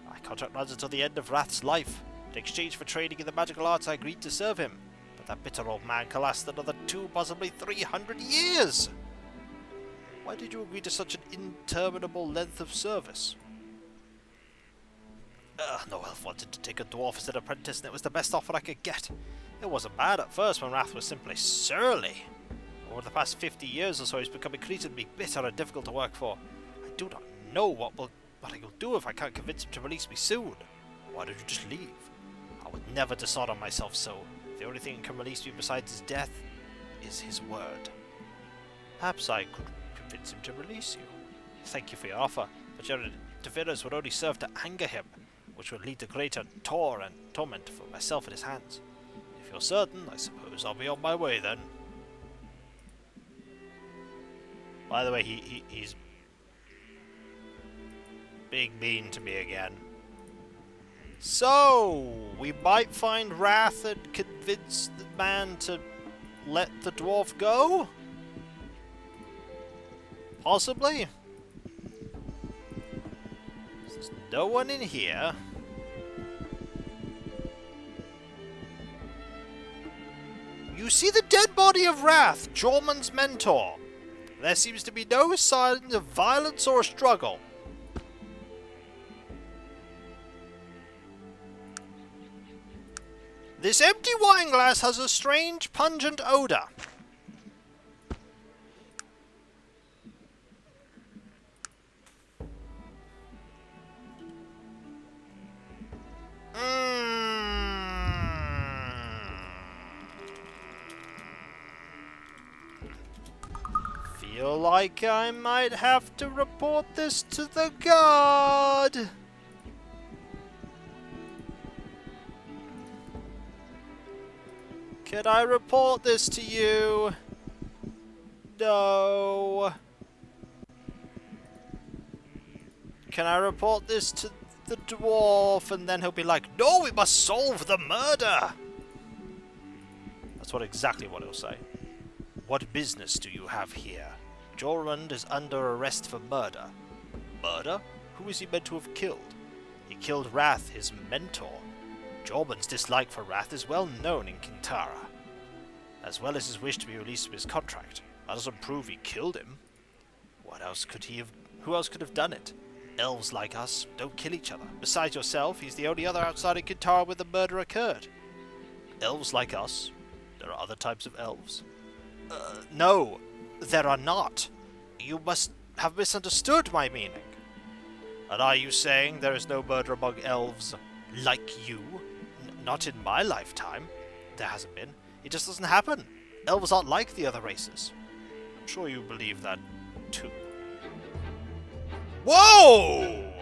My contract runs until the end of Wrath's life. In exchange for training in the magical arts, I agreed to serve him. But that bitter old man can last another 2, possibly 300 years! Why did you agree to such an interminable length of service? No elf wanted to take a dwarf as an apprentice, and it was the best offer I could get. It wasn't bad at first when Wrath was simply surly. Over the past 50 years or so, he's become increasingly bitter and difficult to work for. I do not know what I will do if I can't convince him to release me soon. Why don't you just leave? I would never dishonor myself so. The only thing that can release me besides his death is his word. Perhaps I could convince him to release you. Thank you for your offer, but your interference would only serve to anger him, which would lead to greater torment for myself at his hands. If you're certain, I suppose I'll be on my way then. By the way, he's being mean to me again. So, we might find Wrath and convince the man to let the dwarf go? Possibly. There's no one in here. You see the dead body of Wrath, Jormund's mentor. There seems to be no signs of violence or struggle. This empty wine glass has a strange, pungent odor. Feel like I might have to report this to the guard. Can I report this to you? No. Can I report this to the dwarf? And then he'll be like, no, we must solve the murder. That's exactly what he'll say. What business do you have here? Jormund is under arrest for murder. Murder? Who is he meant to have killed? He killed Wrath, his mentor. Jormund's dislike for Wrath is well known in Kintara, as well as his wish to be released from his contract. That doesn't prove he killed him. What else could he have? Who else could have done it? Elves like us don't kill each other. Besides yourself, he's the only other outside of Kintara where the murder occurred. Elves like us? There are other types of elves. No, there are not. You must have misunderstood my meaning. And are you saying there is no murder among elves like you? Not in my lifetime. There hasn't been. It just doesn't happen. Elves aren't like the other races. I'm sure you believe that too. Whoa!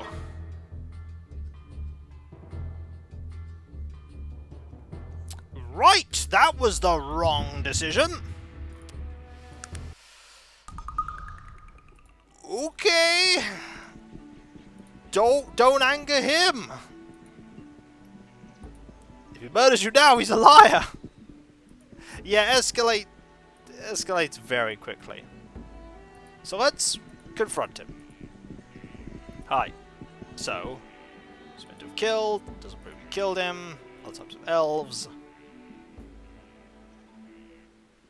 Right, that was the wrong decision. Okay. Don't anger him. If he murders you now, he's a liar. Yeah, escalates very quickly. So let's confront him. Hi. So, he's meant to have killed, doesn't prove he killed him, all types of elves.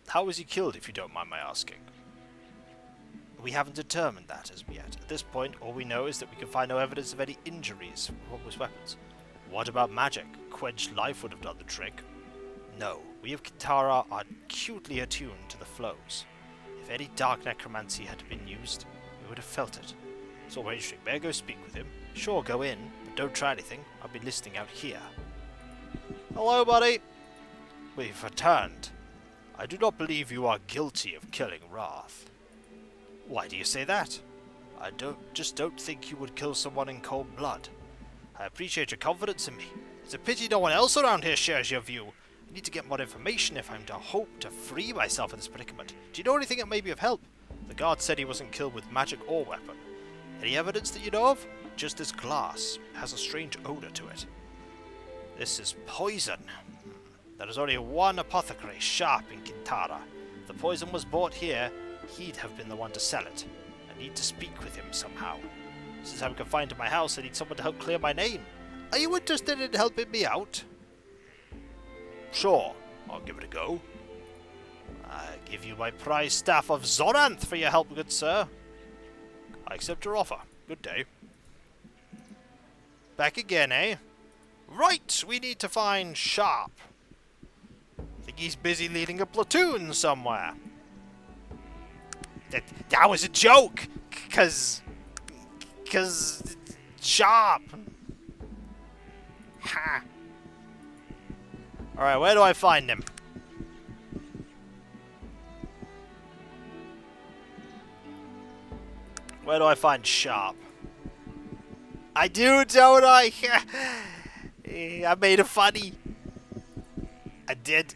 How was he killed, if you don't mind my asking? We haven't determined that as yet. At this point, all we know is that we can find no evidence of any injuries from his weapons. What about magic? Quenched life would have done the trick. No, we of Kintara are acutely attuned to the flows. If any dark necromancy had been used, we would have felt it. It's all very interesting. May I go speak with him? Sure, go in, but don't try anything. I'll be listening out here. Hello, buddy. We've returned. I do not believe you are guilty of killing Wrath. Why do you say that? I just don't think you would kill someone in cold blood. I appreciate your confidence in me. It's a pity no one else around here shares your view. I need to get more information if I'm to hope to free myself in this predicament. Do you know anything that may be of help? The guard said he wasn't killed with magic or weapon. Any evidence that you know of? Just this glass. It has a strange odor to it. This is poison. There is only one apothecary, Sharp, in Kintara. If the poison was bought here, he'd have been the one to sell it. I need to speak with him somehow. Since I'm confined to my house, I need someone to help clear my name. Are you interested in helping me out? Sure, I'll give it a go. I give you my prize staff of Zoranth for your help, good sir. I accept your offer. Good day. Back again, eh? Right, we need to find Sharp. I think he's busy leading a platoon somewhere. That was a joke! Cause Sharp! Ha! Alright, where do I find him? Where do I find Sharp? I do, don't I? I made a funny. I did.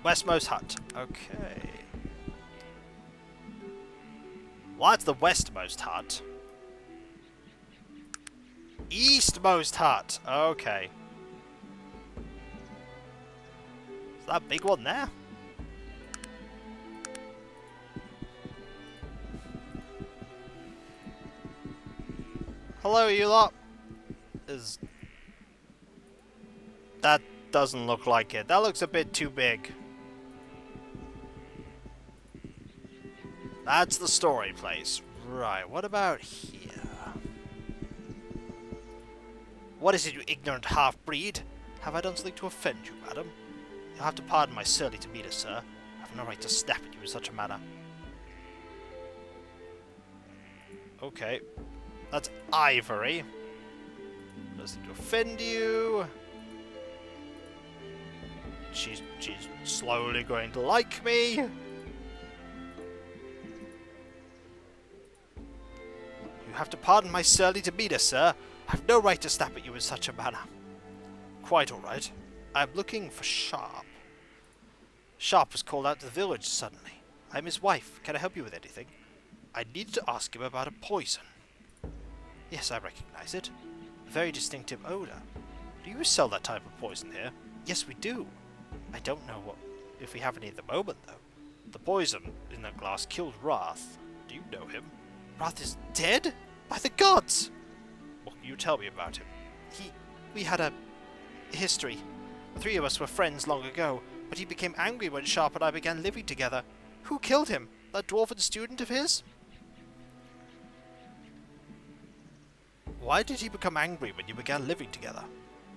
Westmost hut. Okay. Well, that's the westmost hut. Eastmost hut. Okay. Is that big one there? Hello, you lot. That doesn't look like it. That looks a bit too big. That's the story place. Right, what about here? What is it, you ignorant half-breed? Have I done something to offend you, madam? You'll have to pardon my surly demeanour, sir. I have no right to snap at you in such a manner. Okay. That's Ivory. Nothing to offend you. She's slowly going to like me. You have to pardon my surly demeanour, sir. I have no right to snap at you in such a manner. Quite all right. I'm looking for Sharp. Sharp was called out to the village suddenly. I'm his wife. Can I help you with anything? I needed to ask him about a poison. Yes, I recognize it. A very distinctive odor. Do you sell that type of poison here? Yes, we do. I don't know if we have any at the moment, though. The poison in that glass killed Wrath. Do you know him? Wrath is dead? By the gods! What can you tell me about him? We had a history. The three of us were friends long ago, but he became angry when Sharp and I began living together. Who killed him? That dwarven student of his? Why did he become angry when you began living together?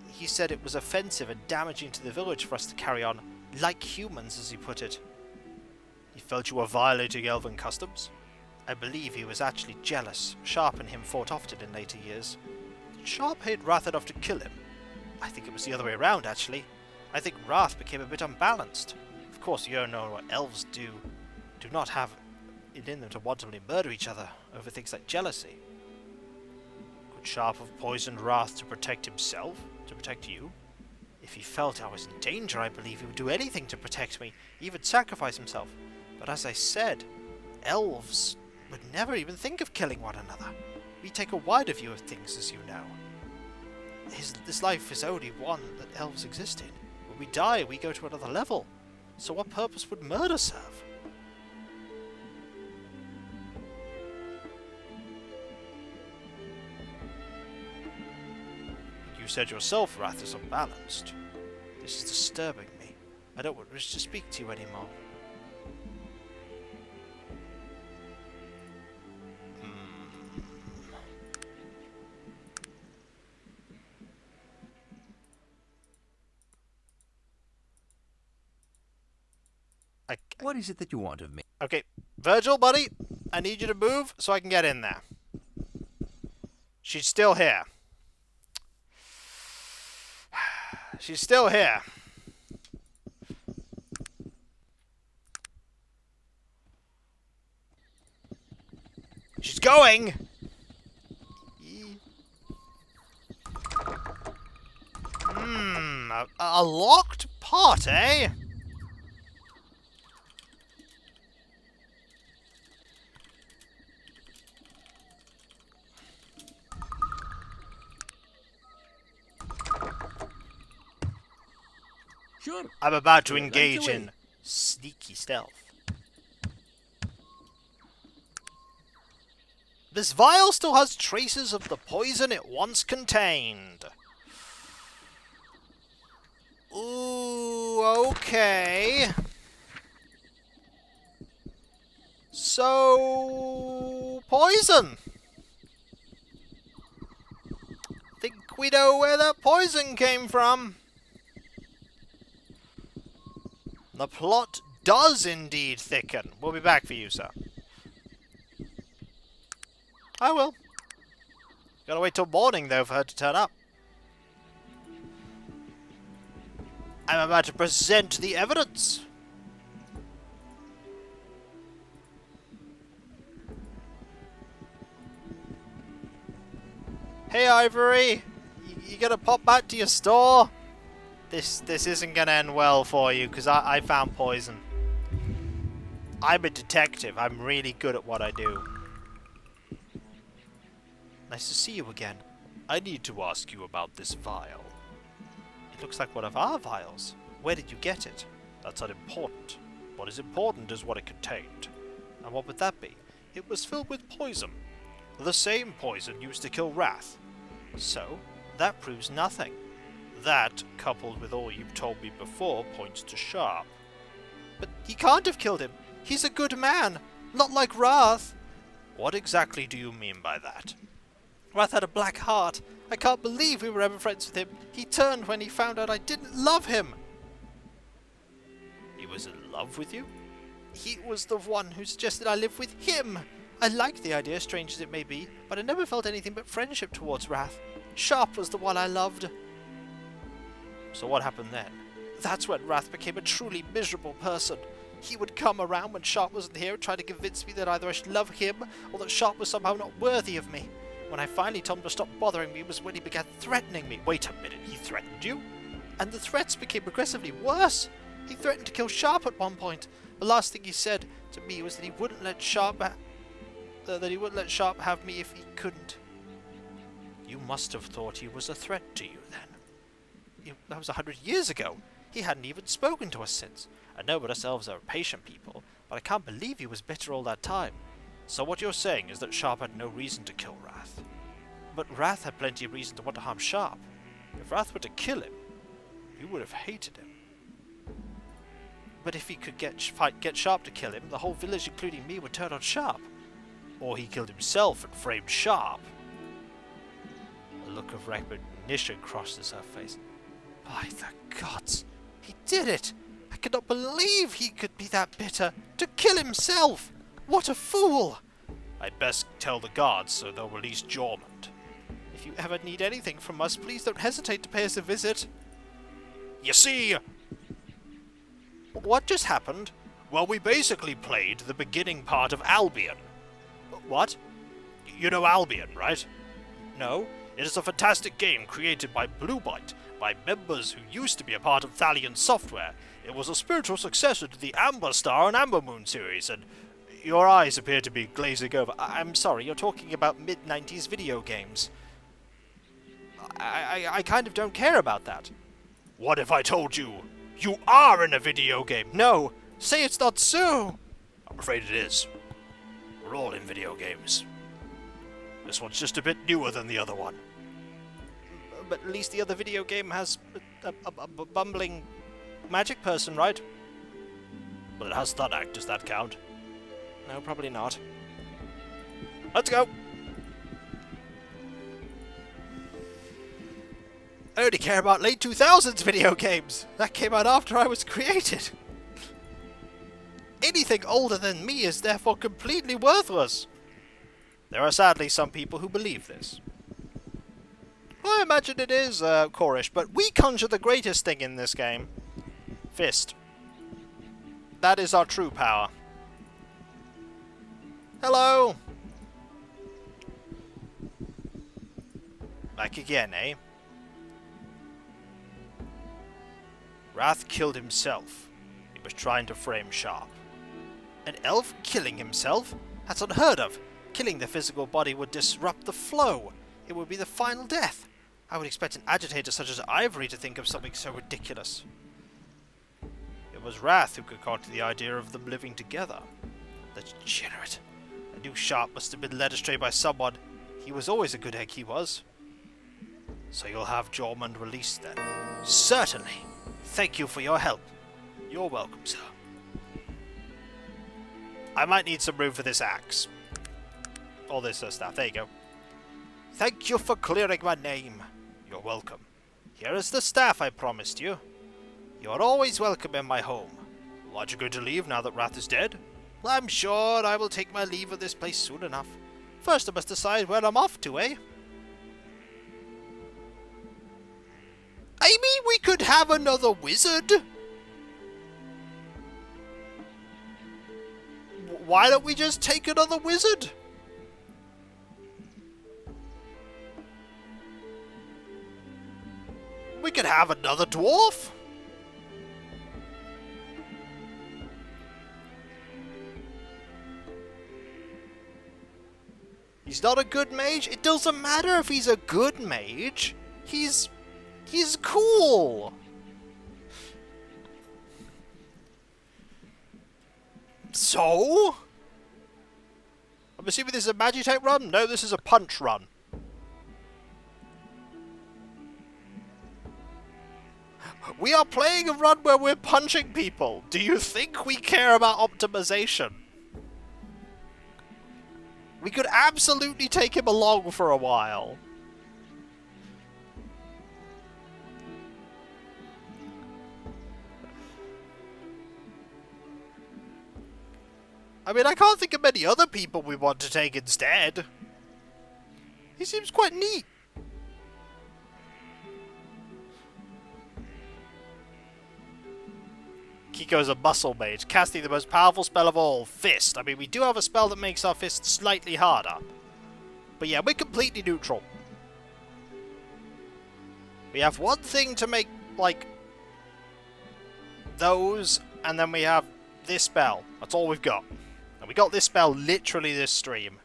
He said it was offensive and damaging to the village for us to carry on like humans, as he put it. He felt you were violating elven customs? I believe he was actually jealous. Sharp and him fought often in later years. Did Sharp hate Wrath enough to kill him? I think it was the other way around, actually. I think Wrath became a bit unbalanced. Of course, you don't know what elves do not have it in them to wantonly murder each other over things like jealousy. Could Sharp have poisoned Wrath to protect himself? To protect you? If he felt I was in danger, I believe he would do anything to protect me, even sacrifice himself. But as I said, elves would never even think of killing one another. We take a wider view of things, as you know. This life is only one that elves exist in. When we die, we go to another level. So what purpose would murder serve? You said yourself Wrath is unbalanced. This is disturbing me. I don't wish to speak to you anymore. What is it that you want of me? Okay, Virgil, buddy, I need you to move so I can get in there. She's still here. She's still here. She's going! A locked pot, eh? Sure. I'm about to Right engage away. in sneaky stealth. This vial still has traces of the poison it once contained. Ooh, okay. So, poison. Think we know where that poison came from. The plot does indeed thicken. We'll be back for you, sir. I will. Gotta wait till morning, though, for her to turn up. I'm about to present the evidence. Hey, Ivory. You gonna pop back to your store? This isn't gonna end well for you, because I found poison. I'm a detective. I'm really good at what I do. Nice to see you again. I need to ask you about this vial. It looks like one of our vials. Where did you get it? That's unimportant. What is important is what it contained. And what would that be? It was filled with poison. The same poison used to kill Wrath. So, that proves nothing. That, coupled with all you've told me before, points to Sharp. But he can't have killed him. He's a good man. Not like Wrath. What exactly do you mean by that? Wrath had a black heart. I can't believe we were ever friends with him. He turned when he found out I didn't love him. He was in love with you? He was the one who suggested I live with him. I liked the idea, strange as it may be, but I never felt anything but friendship towards Wrath. Sharp was the one I loved. So what happened then? That's when Wrath became a truly miserable person. He would come around when Sharp wasn't here and try to convince me that either I should love him or that Sharp was somehow not worthy of me. When I finally told him to stop bothering me was when he began threatening me. Wait a minute, he threatened you? And the threats became progressively worse. He threatened to kill Sharp at one point. The last thing he said to me was that he wouldn't let Sharp have me if he couldn't. You must have thought he was a threat to you then. That was 100 years ago. He hadn't even spoken to us since. I know but us elves are patient people, but I can't believe he was bitter all that time. So what you're saying is that Sharp had no reason to kill Wrath. But Wrath had plenty of reason to want to harm Sharp. If Wrath were to kill him, you would have hated him. But if he could get Sharp to kill him, the whole village, including me, would turn on Sharp. Or he killed himself and framed Sharp. A look of recognition crosses her face. By the gods, he did it! I cannot believe he could be that bitter. To kill himself! What a fool! I'd best tell the guards so they'll release Jormund. If you ever need anything from us, please don't hesitate to pay us a visit. You see... What just happened? Well, we basically played the beginning part of Albion. What? You know Albion, right? No? It is a fantastic game created by Blue Byte, by members who used to be a part of Thalion Software. It was a spiritual successor to the Amber Star and Amber Moon series, and your eyes appear to be glazing over. I'm sorry, you're talking about mid-90s video games. I kind of don't care about that. What if I told you? You are in a video game! No! Say it's not so! I'm afraid it is. We're all in video games. This one's just a bit newer than the other one. But at least the other video game has a bumbling magic person, right? Well, it has Thunac. Does that count? No, probably not. Let's go! I only care about late 2000s video games! That came out after I was created! Anything older than me is therefore completely worthless! There are sadly some people who believe this. I imagine it is, Korish, but we conjure the greatest thing in this game. Fist. That is our true power. Hello! Back again, eh? Wrath killed himself. He was trying to frame Sharp. An elf killing himself? That's unheard of. Killing the physical body would disrupt the flow. It would be the final death. I would expect an agitator such as Ivory to think of something so ridiculous. It was Wrath who concocted the idea of them living together. The degenerate. I knew Sharp must have been led astray by someone. He was always a good egg, he was. So you'll have Jormund released then? Certainly. Thank you for your help. You're welcome, sir. I might need some room for this axe. All this stuff. There you go. Thank you for clearing my name. You're welcome. Here is the staff I promised you. You're always welcome in my home. Aren't you going to leave now that Wrath is dead? Well, I'm sure I will take my leave of this place soon enough. First I must decide where I'm off to, eh? I mean, we could have another wizard. Why don't we just take another wizard? We could have another dwarf. He's not a good mage. It doesn't matter if he's a good mage. He's cool. So? I'm assuming this is a Magitek run? No, this is a punch run. We are playing a run where we're punching people. Do you think we care about optimization? We could absolutely take him along for a while. I mean, I can't think of many other people we want to take instead. He seems quite neat. Kiko's a muscle mage, casting the most powerful spell of all, Fist. I mean, we do have a spell that makes our fist slightly harder. But yeah, we're completely neutral. We have one thing to make, like, those, and then we have this spell. That's all we've got. And we got this spell literally this stream.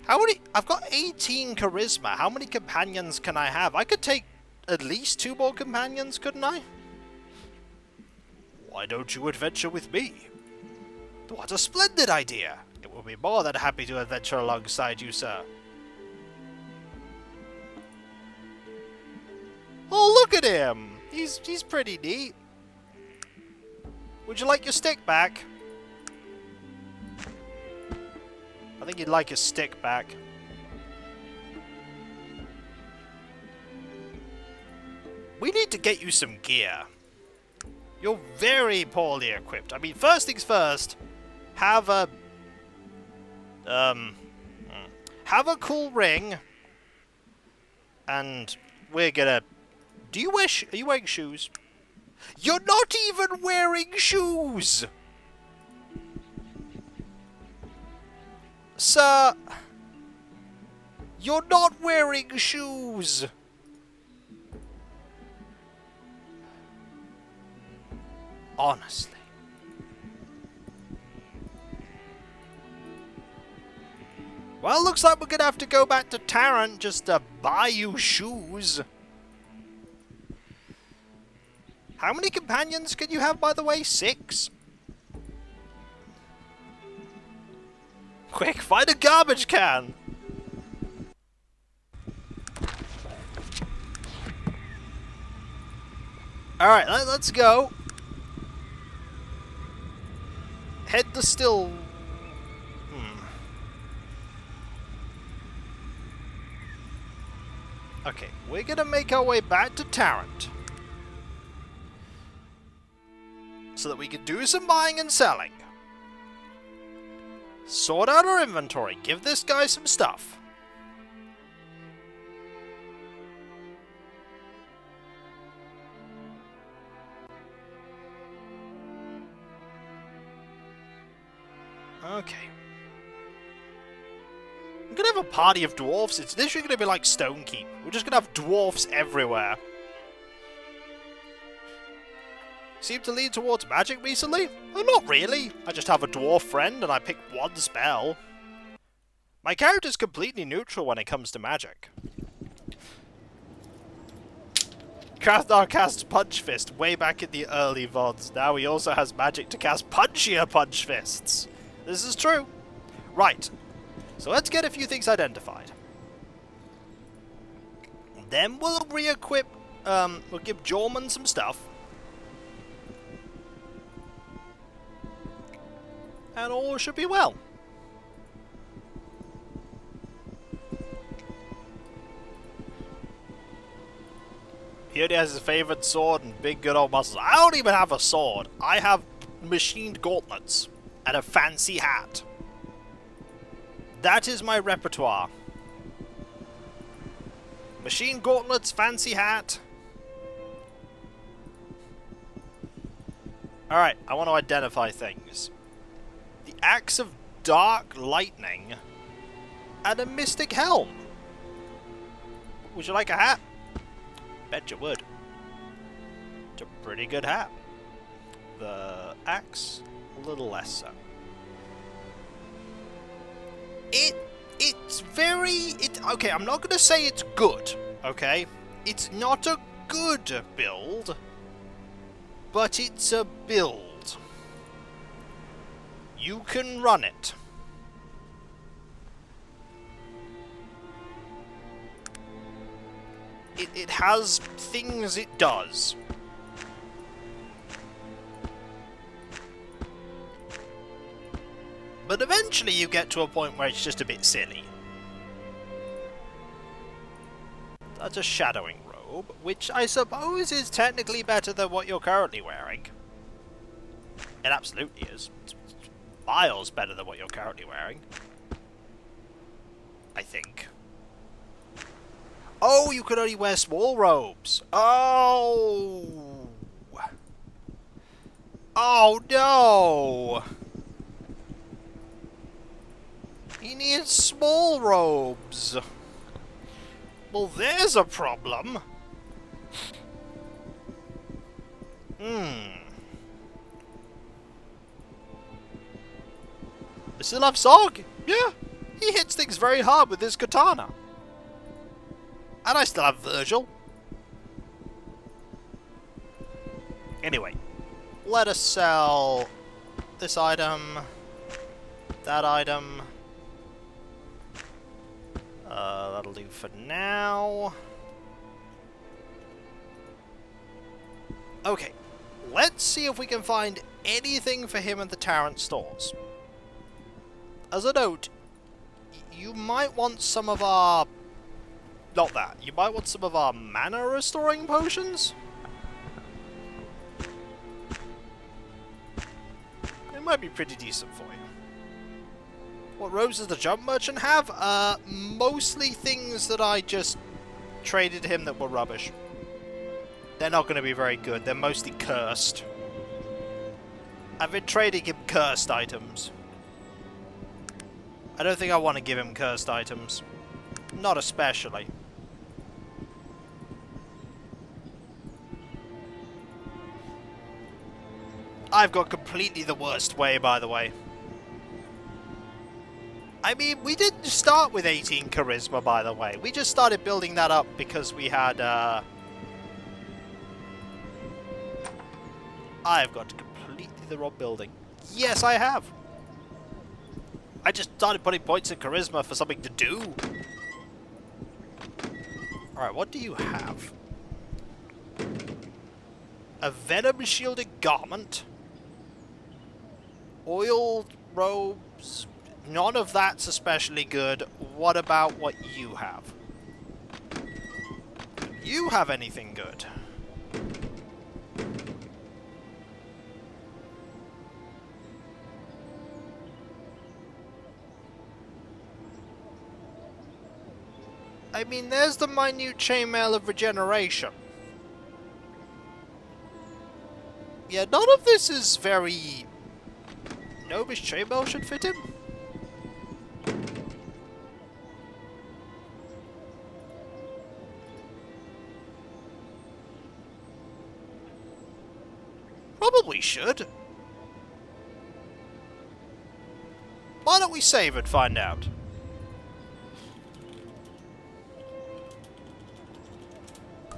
How many... I've got 18 charisma. How many companions can I have? I could take at least 2 more companions, couldn't I? Why don't you adventure with me? What a splendid idea! It will be more than happy to adventure alongside you, sir. Oh, look at him! He's pretty neat. Would you like your stick back? I think you'd like his stick back. We need to get you some gear. You're very poorly equipped. I mean, first things first, have a cool ring, and we're gonna... Do you wear are you wearing shoes? You're not even wearing shoes! Sir, you're not wearing shoes! Honestly. Well, looks like we're gonna have to go back to Tarrant just to buy you shoes. How many companions can you have, by the way? 6? Quick, find a garbage can! Alright, let's go. Head to Still... Okay, we're gonna make our way back to Tarrant. So that we can do some buying and selling. Sort out our inventory. Give this guy some stuff. Okay. I'm gonna have a party of dwarfs. It's literally gonna be like Stonekeep. We're just gonna have dwarfs everywhere. seem to lean towards magic recently? Oh, not really. I just have a dwarf friend and I pick one spell. My character's completely neutral when it comes to magic. Krathnar casts Punch Fist way back in the early VODs. Now he also has magic to cast punchier Punch Fists. This is true. Right. So let's get a few things identified. Then we'll re-equip, we'll give Jorman some stuff. And all should be well. He only has his favourite sword and big good old muscles. I don't even have a sword. I have machined gauntlets and a fancy hat. That is my repertoire. Machine gauntlets, fancy hat. Alright, I want to identify things. The Axe of Dark Lightning and a Mystic Helm. Would you like a hat? Bet you would. It's a pretty good hat. The axe, a little less so. It's very... okay, I'm not going to say it's good, okay? It's not a good build, but it's a build. You can run it. It has things it does. But eventually you get to a point where it's just a bit silly. That's a shadowing robe, which I suppose is technically better than what you're currently wearing. It absolutely is. It's miles better than what you're currently wearing. I think. Oh, you could only wear small robes. Oh! Oh no! He needs small robes. Well, there's a problem. I still have Zog. Yeah, he hits things very hard with his katana. And I still have Virgil. Anyway, let us sell this item, that item. That'll do for now. Okay, let's see if we can find anything for him at the Tarrant stores. As a note, you might want some of our... not that. You might want some of our mana restoring potions. It might be pretty decent for you. What robes does the jump merchant have? Mostly things that I just traded him that were rubbish. They're not going to be very good. They're mostly cursed. I've been trading him cursed items. I don't think I want to give him cursed items. Not especially. I've got completely the worst way, by the way. I mean, we didn't start with 18 charisma, by the way. We just started building that up because we had, I've got completely the wrong building. Yes, I have. I just started putting points in charisma for something to do. Alright, what do you have? A venom-shielded garment. Oiled robes. None of that's especially good. What about what you have? Do you have anything good? I mean, there's the minute chainmail of regeneration. Yeah, none of this is very... Novice chainmail should fit him. Probably should. Why don't we save and find out?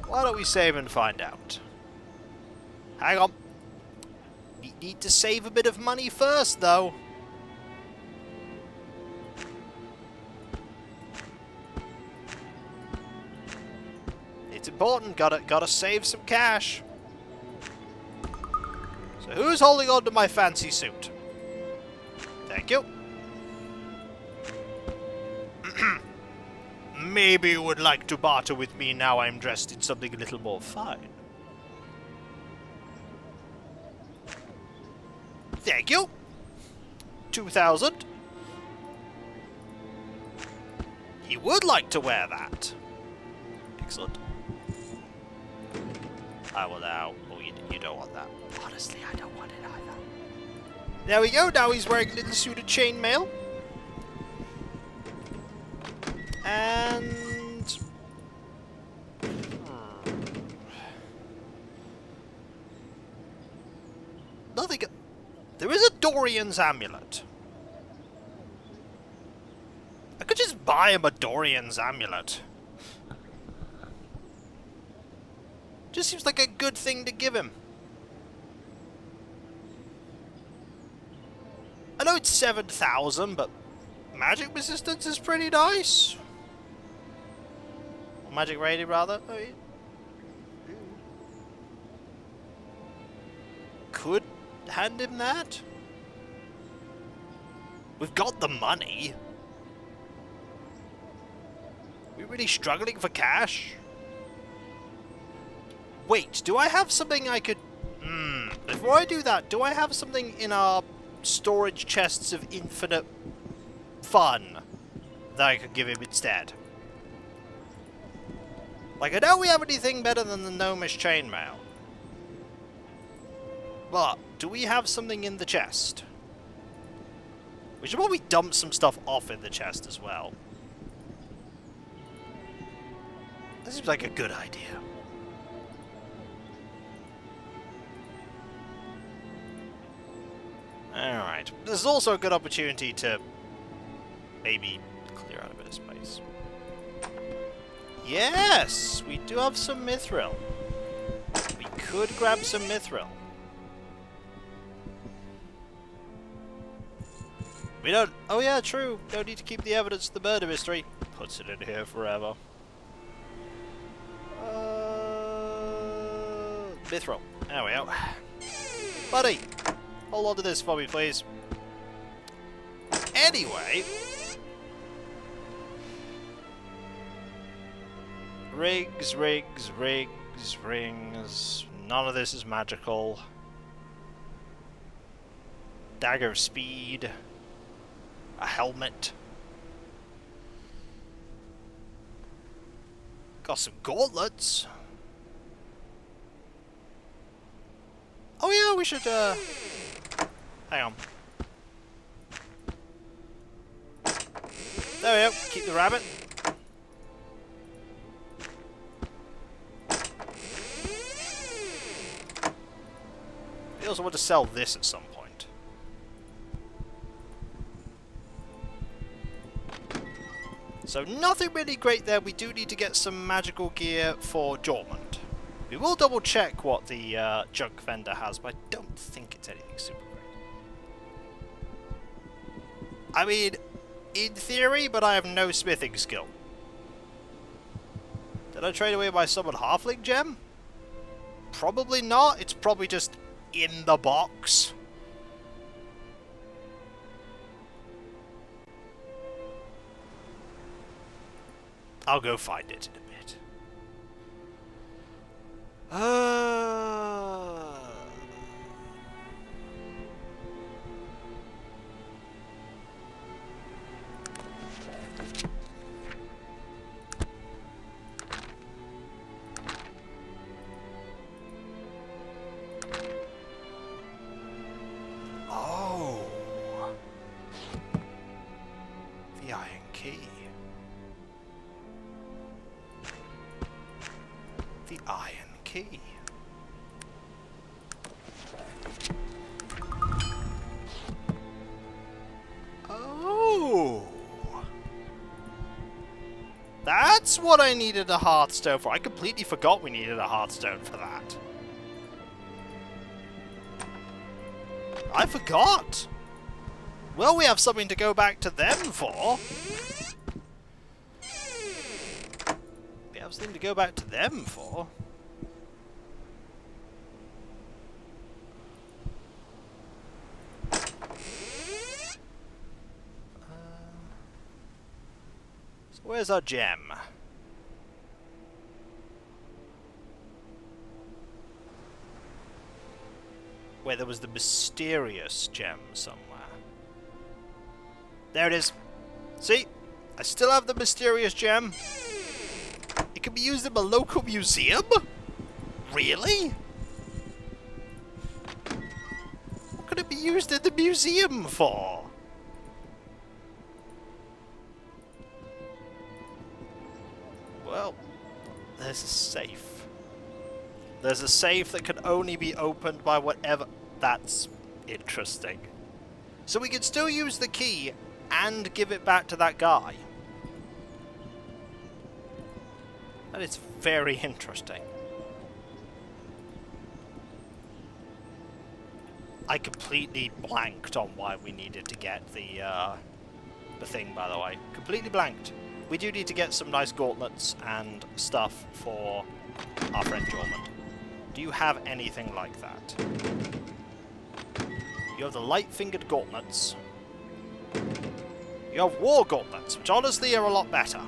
Why don't we save and find out? Hang on. Need to save a bit of money first, though. It's important. Gotta save some cash. So who's holding on to my fancy suit? Thank you. Maybe you would like to barter with me now I'm dressed in something a little more fine. Thank you. 2,000. He would like to wear that. Excellent. I will now. Oh, you don't want that. Honestly, I don't want it either. There we go. Now he's wearing a little suit of chainmail. And... nothing... There is a Dorian's amulet. I could just buy him a Dorian's amulet. Just seems like a good thing to give him. I know it's 7,000, but magic resistance is pretty nice. Or magic rating, rather. I mean, could hand him that. We've got the money. We're really struggling for cash. Wait, do I have something I could... Before I do that, do I have something in our storage chests of infinite fun that I could give him instead? Like, I don't we have anything better than the gnomish chainmail. But, do we have something in the chest? We should probably dump some stuff off in the chest as well. This seems like a good idea. Alright. This is also a good opportunity to maybe clear out a bit of space. Yes! We do have some mithril. We could grab some mithril. We don't... Oh yeah, true. Don't need to keep the evidence of the murder mystery. Puts it in here forever. Mithril. There we go. Buddy! Hold on to this for me, please. Anyway... Rigs, rigs, rigs, rings... None of this is magical. Dagger of speed... A helmet. Got some gauntlets. Oh yeah, we should, hang on. There we go. Keep the rabbit. We also want to sell this at some point. So nothing really great there. We do need to get some magical gear for Jormund. We will double check what the junk vendor has, but I don't think it's anything super great. I mean, in theory, but I have no smithing skill. Did I trade away my summon halfling gem? Probably not. It's probably just in the box. I'll go find it in a bit. Oh. The iron key. The iron key. Oh! That's what I needed a hearthstone for. I completely forgot we needed a hearthstone for that. I forgot! Well, we have something to go back to them for. We have something to go back to them for. So where's our gem? Where there was the mysterious gem somewhere. There it is. See? I still have the mysterious gem. It can be used in a local museum? Really? What could it be used in the museum for? Well, there's a safe. There's a safe that can only be opened by whatever... That's interesting. So we can still use the key and give it back to that guy. That is very interesting. I completely blanked on why we needed to get the thing, by the way. Completely blanked. We do need to get some nice gauntlets and stuff for our friend Jormund. Do you have anything like that? You have the light-fingered gauntlets. You have war gauntlets, which honestly are a lot better.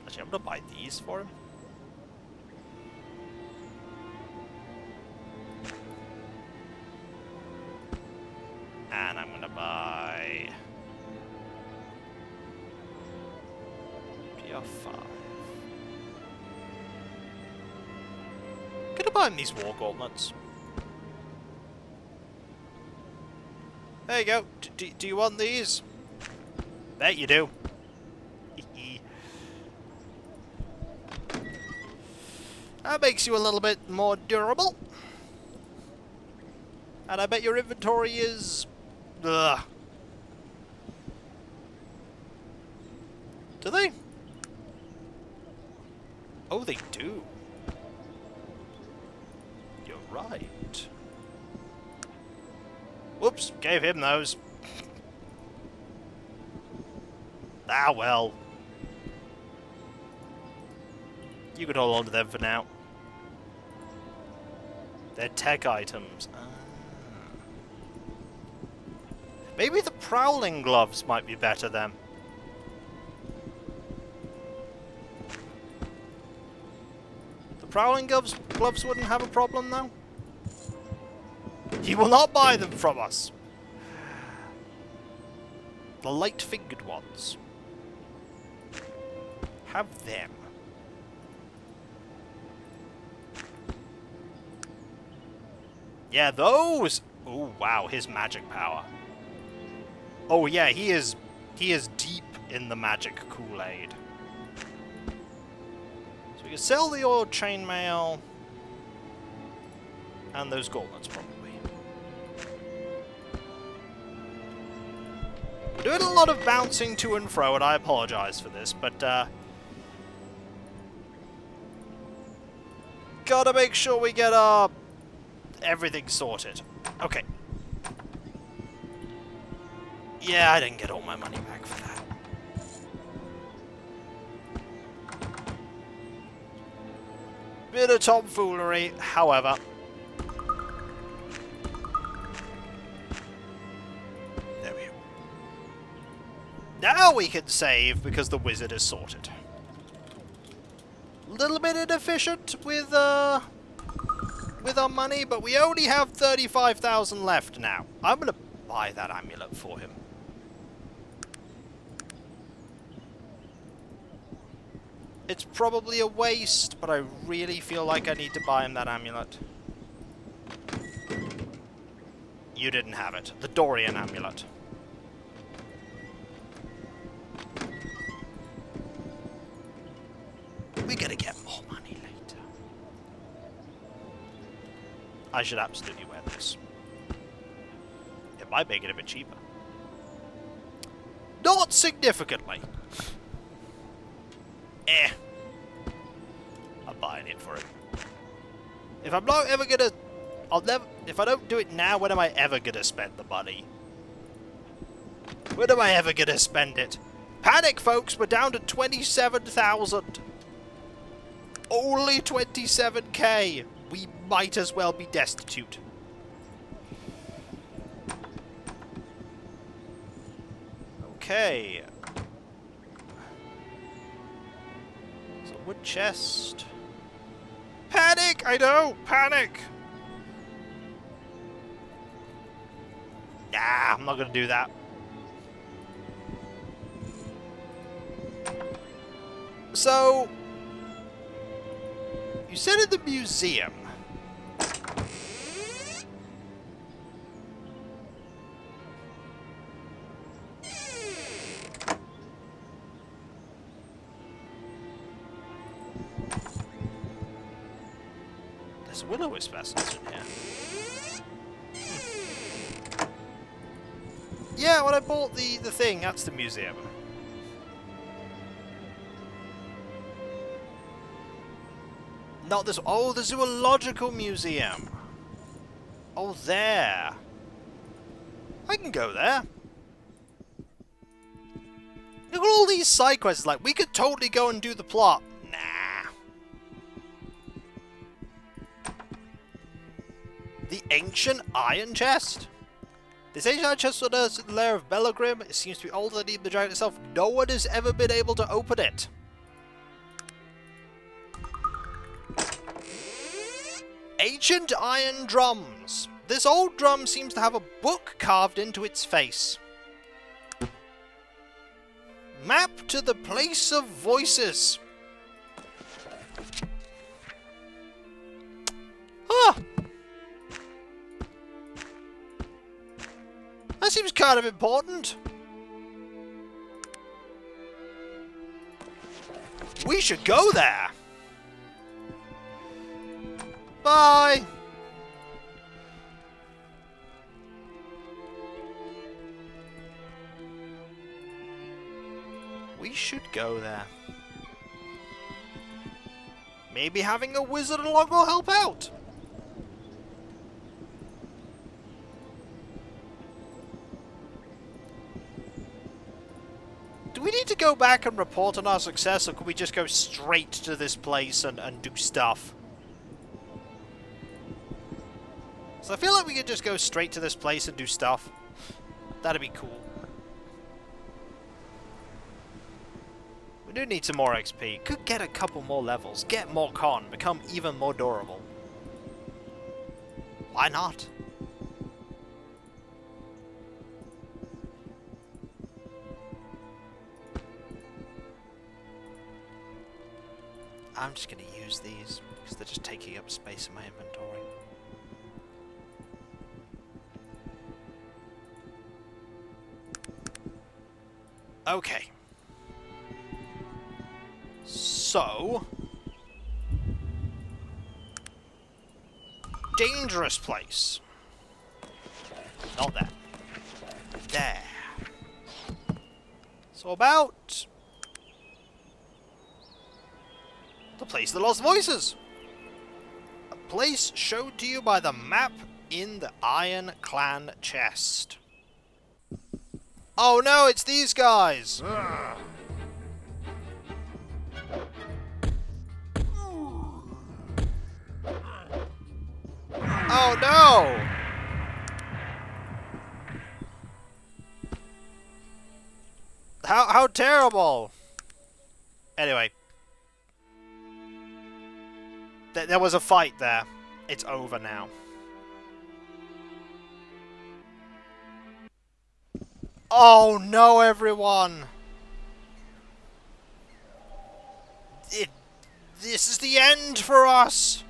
Actually, I'm gonna buy these for him. And I'm gonna buy PR5. Gonna buy him these war gauntlets. There you go. Do you want these? Bet you do. That makes you a little bit more durable. And I bet your inventory is... Ugh. Do they? Oh, they do. You're right. Whoops, gave him those. Ah, well. You could hold on to them for now. They're tech items. Ah. Maybe the prowling gloves might be better then. The prowling gloves wouldn't have a problem though. He will not buy them from us. The light-fingered ones. Have them. Yeah, those! Oh, wow, his magic power. Oh, yeah, he is deep in the magic Kool-Aid. So we can sell the old chainmail and those gauntlets, probably. We're doing a lot of bouncing to and fro, and I apologize for this, but, gotta make sure we get our... everything sorted. Okay. Yeah, I didn't get all my money back for that. Bit of tomfoolery, however. There we go. Now we can save because the wizard is sorted. Little bit inefficient with our money, but we only have 35,000 left now. I'm gonna buy that amulet for him. It's probably a waste, but I really feel like I need to buy him that amulet. You didn't have it. The Dorian amulet. I should absolutely wear this. It might make it a bit cheaper. Not significantly. I'm buying it for it. If I'm not ever gonna... if I don't do it now, when am I ever gonna spend the money? When am I ever gonna spend it? Panic, folks! We're down to 27,000. Only 27k. We might as well be destitute. Okay. So wood chest. Panic! I know! Panic! Nah, I'm not gonna do that. So, you said in the museum. There's will-o-wisp essence in here. Yeah, when I bought the thing, that's the museum. Not this. Oh, the zoological museum. Oh, there. I can go there. Look at all these side quests. Like, we could totally go and do the plot. Nah. The ancient iron chest. This ancient iron chest was in the lair of Bellegrim. It seems to be older than even the giant itself. No one has ever been able to open it. Ancient iron drums. This old drum seems to have a book carved into its face. Map to the place of voices. Huh. That seems kind of important. We should go there. Bye! We should go there. Maybe having a wizard along will help out. Do we need to go back and report on our success, or can we just go straight to this place and do stuff? So I feel like we could just go straight to this place and do stuff. That'd be cool. We do need some more XP. Could get a couple more levels. Get more con. Become even more durable. Why not? I'm just going to use these because they're just taking up space in my inventory. Okay. So... dangerous place. Not that. There. So about... the place of the lost voices. A place showed to you by the map in the Iron Clan chest. Oh no, it's these guys! Oh no! How terrible! Anyway. There was a fight there. It's over now. Oh no, everyone! This is the end for us!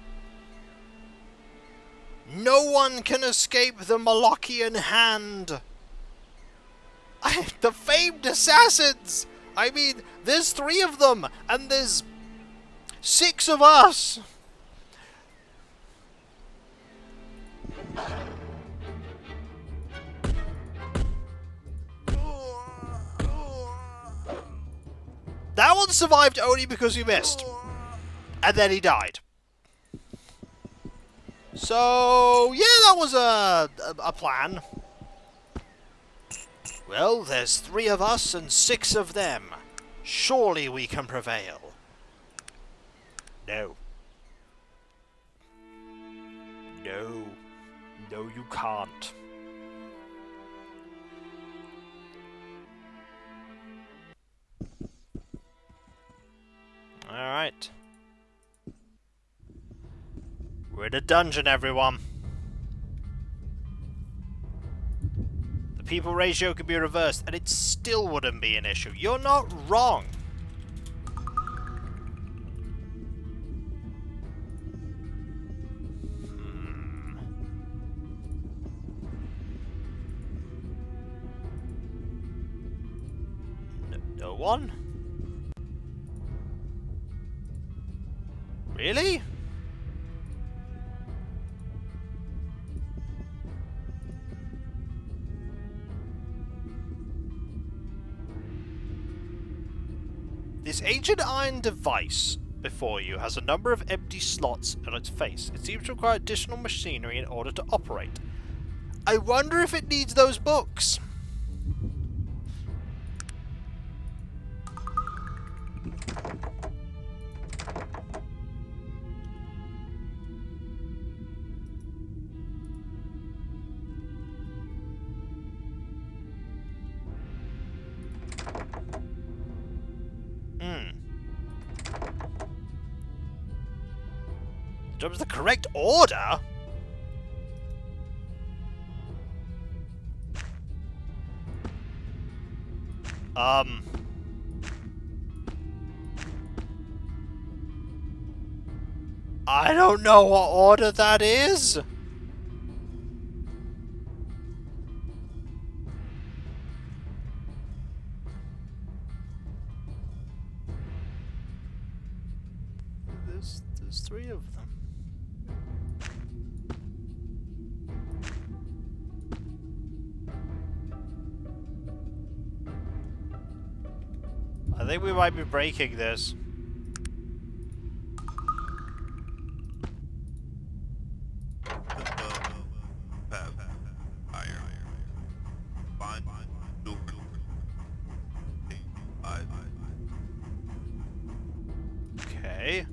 No one can escape the Molochian hand! The famed assassins! I mean, there's 3 of them, and there's 6 of us! That one survived only because we missed. And then he died. So, yeah, that was a plan. Well, there's 3 of us and 6 of them. Surely we can prevail. No. No. No, you can't. Alright. We're in a dungeon, everyone. The people ratio could be reversed, and it still wouldn't be an issue. You're not wrong. No one? Really? This ancient iron device before you has a number of empty slots on its face. It seems to require additional machinery in order to operate. I wonder if it needs those books. Job's the correct order? I don't know what order that is. There's 3 of them. I think we might be breaking this. Okay.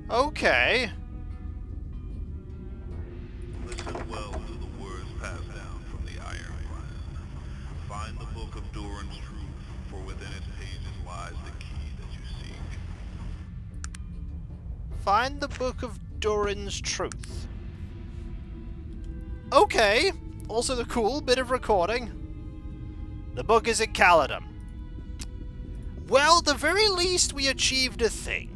Okay. Listen well to the words passed down from the Iron Lion. Find the book of Durin's truth, for within its pages lies the key that you seek. Find the book of Durin's truth. Okay. Also the cool bit of recording. The book is in Caledon. Well, at the very least, we achieved a thing.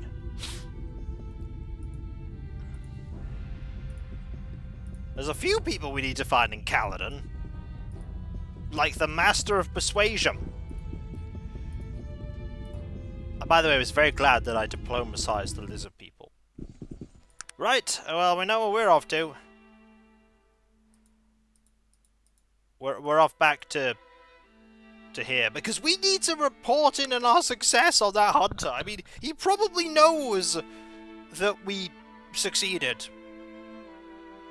There's a few people we need to find in Caledon. Like the Master of Persuasion. And by the way, I was very glad that I diplomatized the lizard people. Right, well, we know what we're off to. We're off back to here, because we need to report in on our success on that hunter. I mean, he probably knows that we succeeded.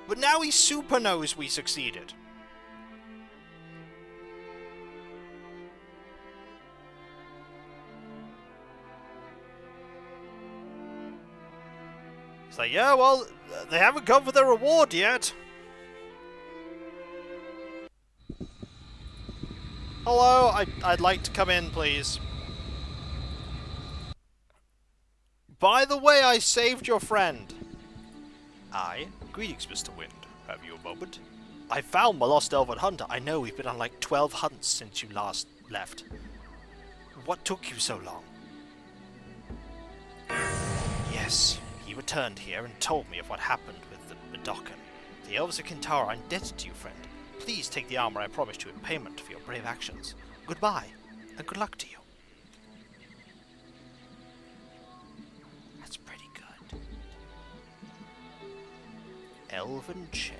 But now he super knows we succeeded. He's like, yeah, well, they haven't come for their reward yet. Hello, I'd like to come in, please. By the way, I saved your friend. Aye? Greetings, Mr. Wind. Have you a moment? I found my lost elven hunter. I know we've been on like 12 hunts since you last left. What took you so long? Yes, he returned here and told me of what happened with the Medocan. The elves of Kintara are indebted to you, friend. Please take the armor I promised you in payment for your brave actions. Goodbye, and good luck to you. That's pretty good. Elven chain.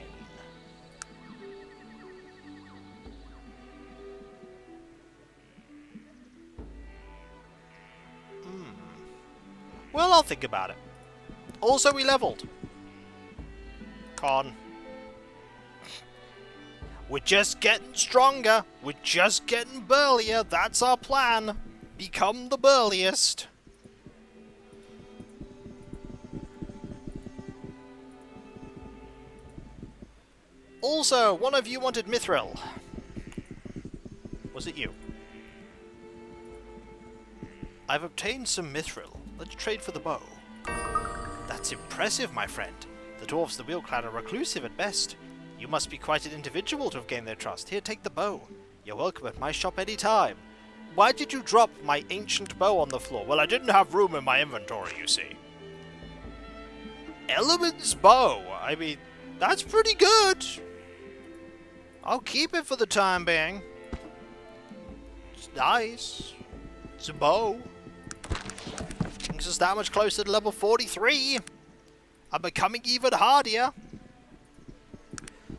Well, I'll think about it. Also, we leveled. Con. We're just getting stronger. We're just getting burlier. That's our plan. Become the burliest. Also, one of you wanted Mithril. Was it you? I've obtained some Mithril. Let's trade for the bow. That's impressive, my friend. The dwarves of the Wheel Clan are reclusive at best. You must be quite an individual to have gained their trust. Here, take the bow. You're welcome at my shop any time. Why did you drop my ancient bow on the floor? Well, I didn't have room in my inventory, you see. Element's bow. I mean, that's pretty good. I'll keep it for the time being. It's nice. It's a bow. Brings us that much closer to level 43. I'm becoming even hardier.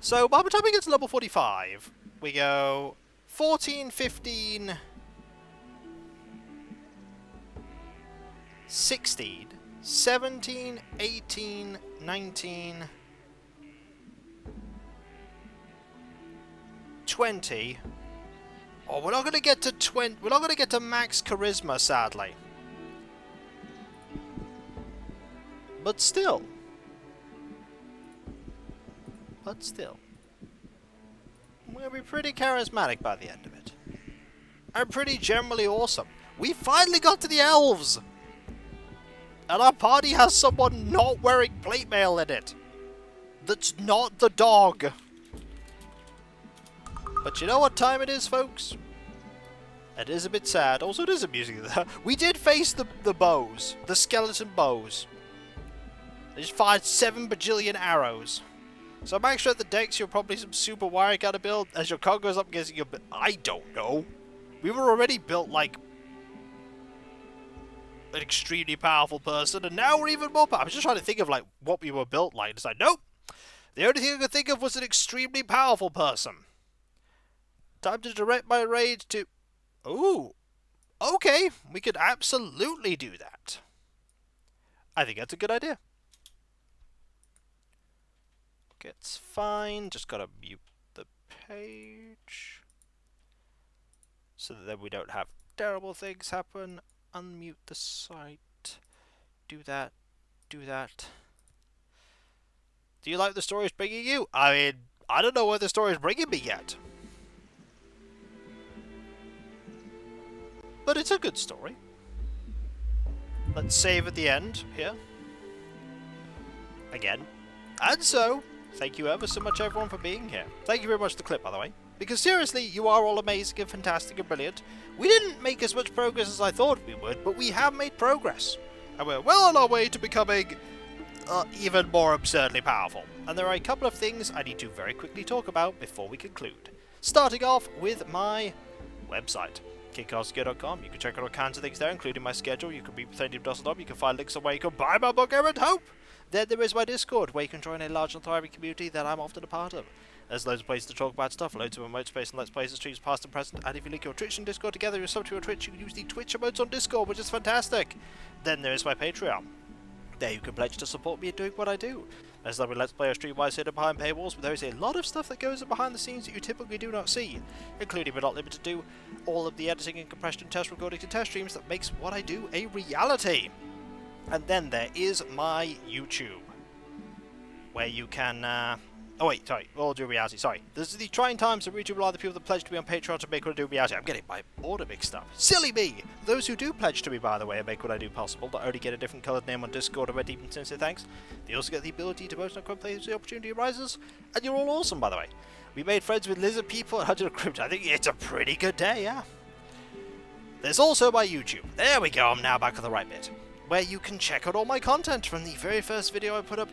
So by the time we get to level 45, we go 14, 15, 16, 17, 18, 19, 20. Oh, we're not going to get to 20. We're not going to get to max charisma, sadly. But still. We'll be pretty charismatic by the end of it. And pretty generally awesome. We finally got to the elves! And our party has someone not wearing plate mail in it. That's not the dog. But you know what time it is, folks? It is a bit sad. Also, it is amusing. We did face the bows. The skeleton bows. They just fired 7 bajillion arrows. So I'm actually at the decks, you're probably some super wire kind of build. As your cog goes up, I'm guessing you're... I don't know. We were already built like an extremely powerful person, and now we're even more powerful. I was just trying to think of like what we were built like. It's like, nope. The only thing I could think of was an extremely powerful person. Time to direct my raid to... Ooh. Okay, we could absolutely do that. I think that's a good idea. It's fine, just gotta mute the page so that then we don't have terrible things happen. Unmute the site. Do that. Do that. Do you like the story it's bringing you? I mean, I don't know where the story is bringing me yet. But it's a good story. Let's save at the end here. Again. And so... Thank you ever so much, everyone, for being here. Thank you very much for the clip, by the way. Because seriously, you are all amazing and fantastic and brilliant. We didn't make as much progress as I thought we would, but we have made progress. And we're well on our way to becoming even more absurdly powerful. And there are a couple of things I need to very quickly talk about before we conclude. Starting off with my website, Kikoskia.com. You can check out all kinds of things there, including my schedule. You can read plenty of Dusseldorf. You can find links on where you can buy my book, Errant Hope. Then there is my Discord, where you can join a large and thriving community that I'm often a part of. There's loads of places to talk about stuff, loads of remote space and let's plays and streams past and present, and if you link your Twitch and Discord together, you're sub to your Twitch, you can use the Twitch emotes on Discord, which is fantastic. Then there is my Patreon. There you can pledge to support me in doing what I do. There's lovely Let's Play or Streamwise hidden behind paywalls, but there is a lot of stuff that goes on behind the scenes that you typically do not see, including but not limited to all of the editing and compression and test recordings and test streams that makes what I do a reality. And then there is my YouTube, where you can, oh wait, sorry, we'll do reality, sorry. This is the trying times of YouTube allow the people that pledge to be on Patreon to make what I do reality. I'm getting my order mixed up. Silly me! Those who do pledge to me, by the way, and make what I do possible, not only get a different coloured name on Discord or deep and sincere thanks, they also get the ability to post on Crypto as the opportunity arises, and you're all awesome, by the way. We made friends with lizard people and Hunter Crypto. I think it's a pretty good day, yeah. There's also my YouTube. There we go, I'm now back on the right bit. where you can check out all my content from the very first video I put up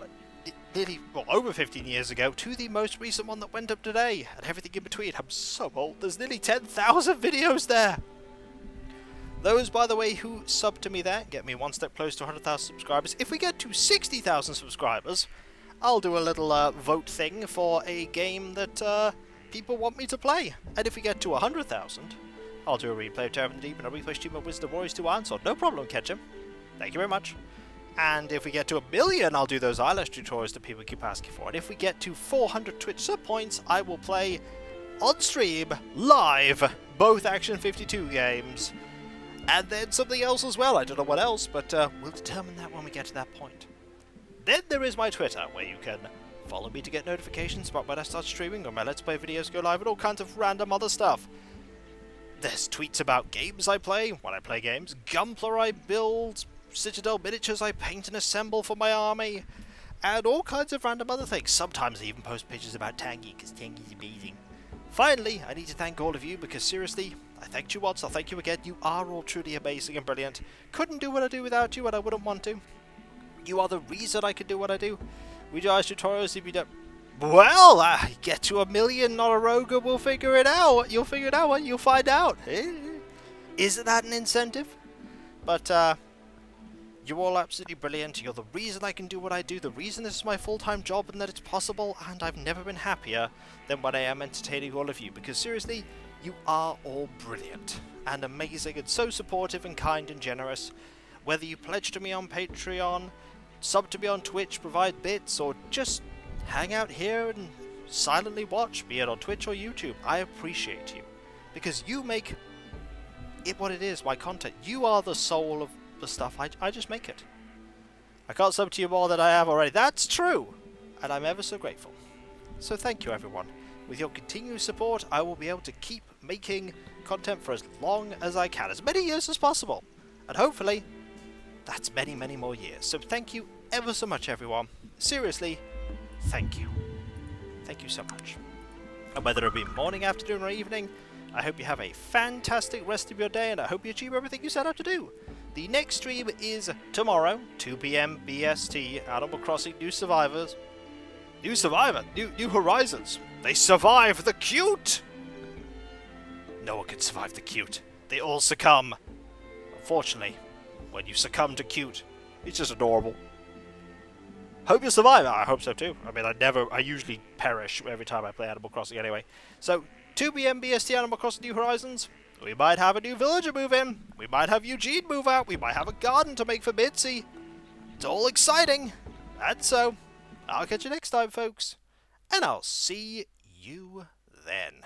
nearly, well, over 15 years ago to the most recent one that went up today, and everything in between. I'm so old. There's nearly 10,000 videos there. Those, by the way, who sub to me there, get me one step close to 100,000 subscribers. If we get to 60,000 subscribers, I'll do a little vote thing for a game that people want me to play. And if we get to 100,000, I'll do a replay of Terror in the Deep and a replay stream of Wisdom Warriors 2 IronSword. No problem, Ketchum. Thank you very much. And if we get to 1 million, I'll do those eyelash tutorials that people keep asking for. And if we get to 400 Twitch sub points, I will play on stream, live, both Action 52 games. And then something else as well. I don't know what else, but we'll determine that when we get to that point. Then there is my Twitter, where you can follow me to get notifications about when I start streaming, or my Let's Play videos go live, and all kinds of random other stuff. There's tweets about games I play, when I play games, Gunpla I build, Citadel miniatures I paint and assemble for my army, and all kinds of random other things. Sometimes I even post pictures about Tangy, because Tangy's amazing. Finally, I need to thank all of you, because seriously, I thanked you once, I'll thank you again. You are all truly amazing and brilliant. Couldn't do what I do without you, and I wouldn't want to. You are the reason I can do what I do. We do eyes tutorials if you don't... Well, get to 1 million, not a rogue, and we'll figure it out. You'll figure it out, you'll find out. Isn't that an incentive? But, you're all absolutely brilliant. You're the reason I can do what I do, the reason this is my full-time job and that it's possible, and I've never been happier than when I am entertaining all of you, because seriously, you are all brilliant and amazing and so supportive and kind and generous. Whether you pledge to me on Patreon, sub to me on Twitch, provide bits, or just hang out here and silently watch, be it on Twitch or YouTube, I appreciate you, because you make it what it is, my content. You are the soul of the stuff. I just make it. I can't sub to you more than I have already. That's true, and I'm ever so grateful. So thank you, everyone. With your continued support, I will be able to keep making content for as long as I can, as many years as possible, and hopefully that's many, many more years. So thank you ever so much, everyone. Seriously, thank you. Thank you so much. And whether it be morning, afternoon, or evening, I hope you have a fantastic rest of your day, and I hope you achieve everything you set out to do. The next stream is tomorrow, 2 PM BST, Animal Crossing New Survivors. New Survivor, New Horizons. They survive the cute! No one can survive the cute. They all succumb. Unfortunately, when you succumb to cute, it's just adorable. Hope you survive. I hope so too. I mean, I usually perish every time I play Animal Crossing anyway. So, 2 PM BST Animal Crossing New Horizons. We might have a new villager move in. We might have Eugene move out. We might have a garden to make for Mitzi. It's all exciting. And so, I'll catch you next time, folks. And I'll see you then.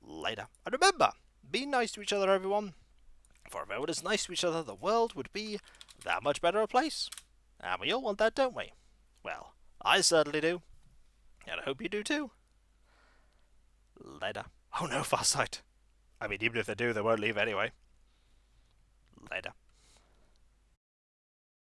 Later. And remember, be nice to each other, everyone. For if everyone is nice to each other, the world would be that much better a place. And we all want that, don't we? Well, I certainly do. And I hope you do too. Later. Oh no, Farsight. I mean, even if they do, they won't leave anyway.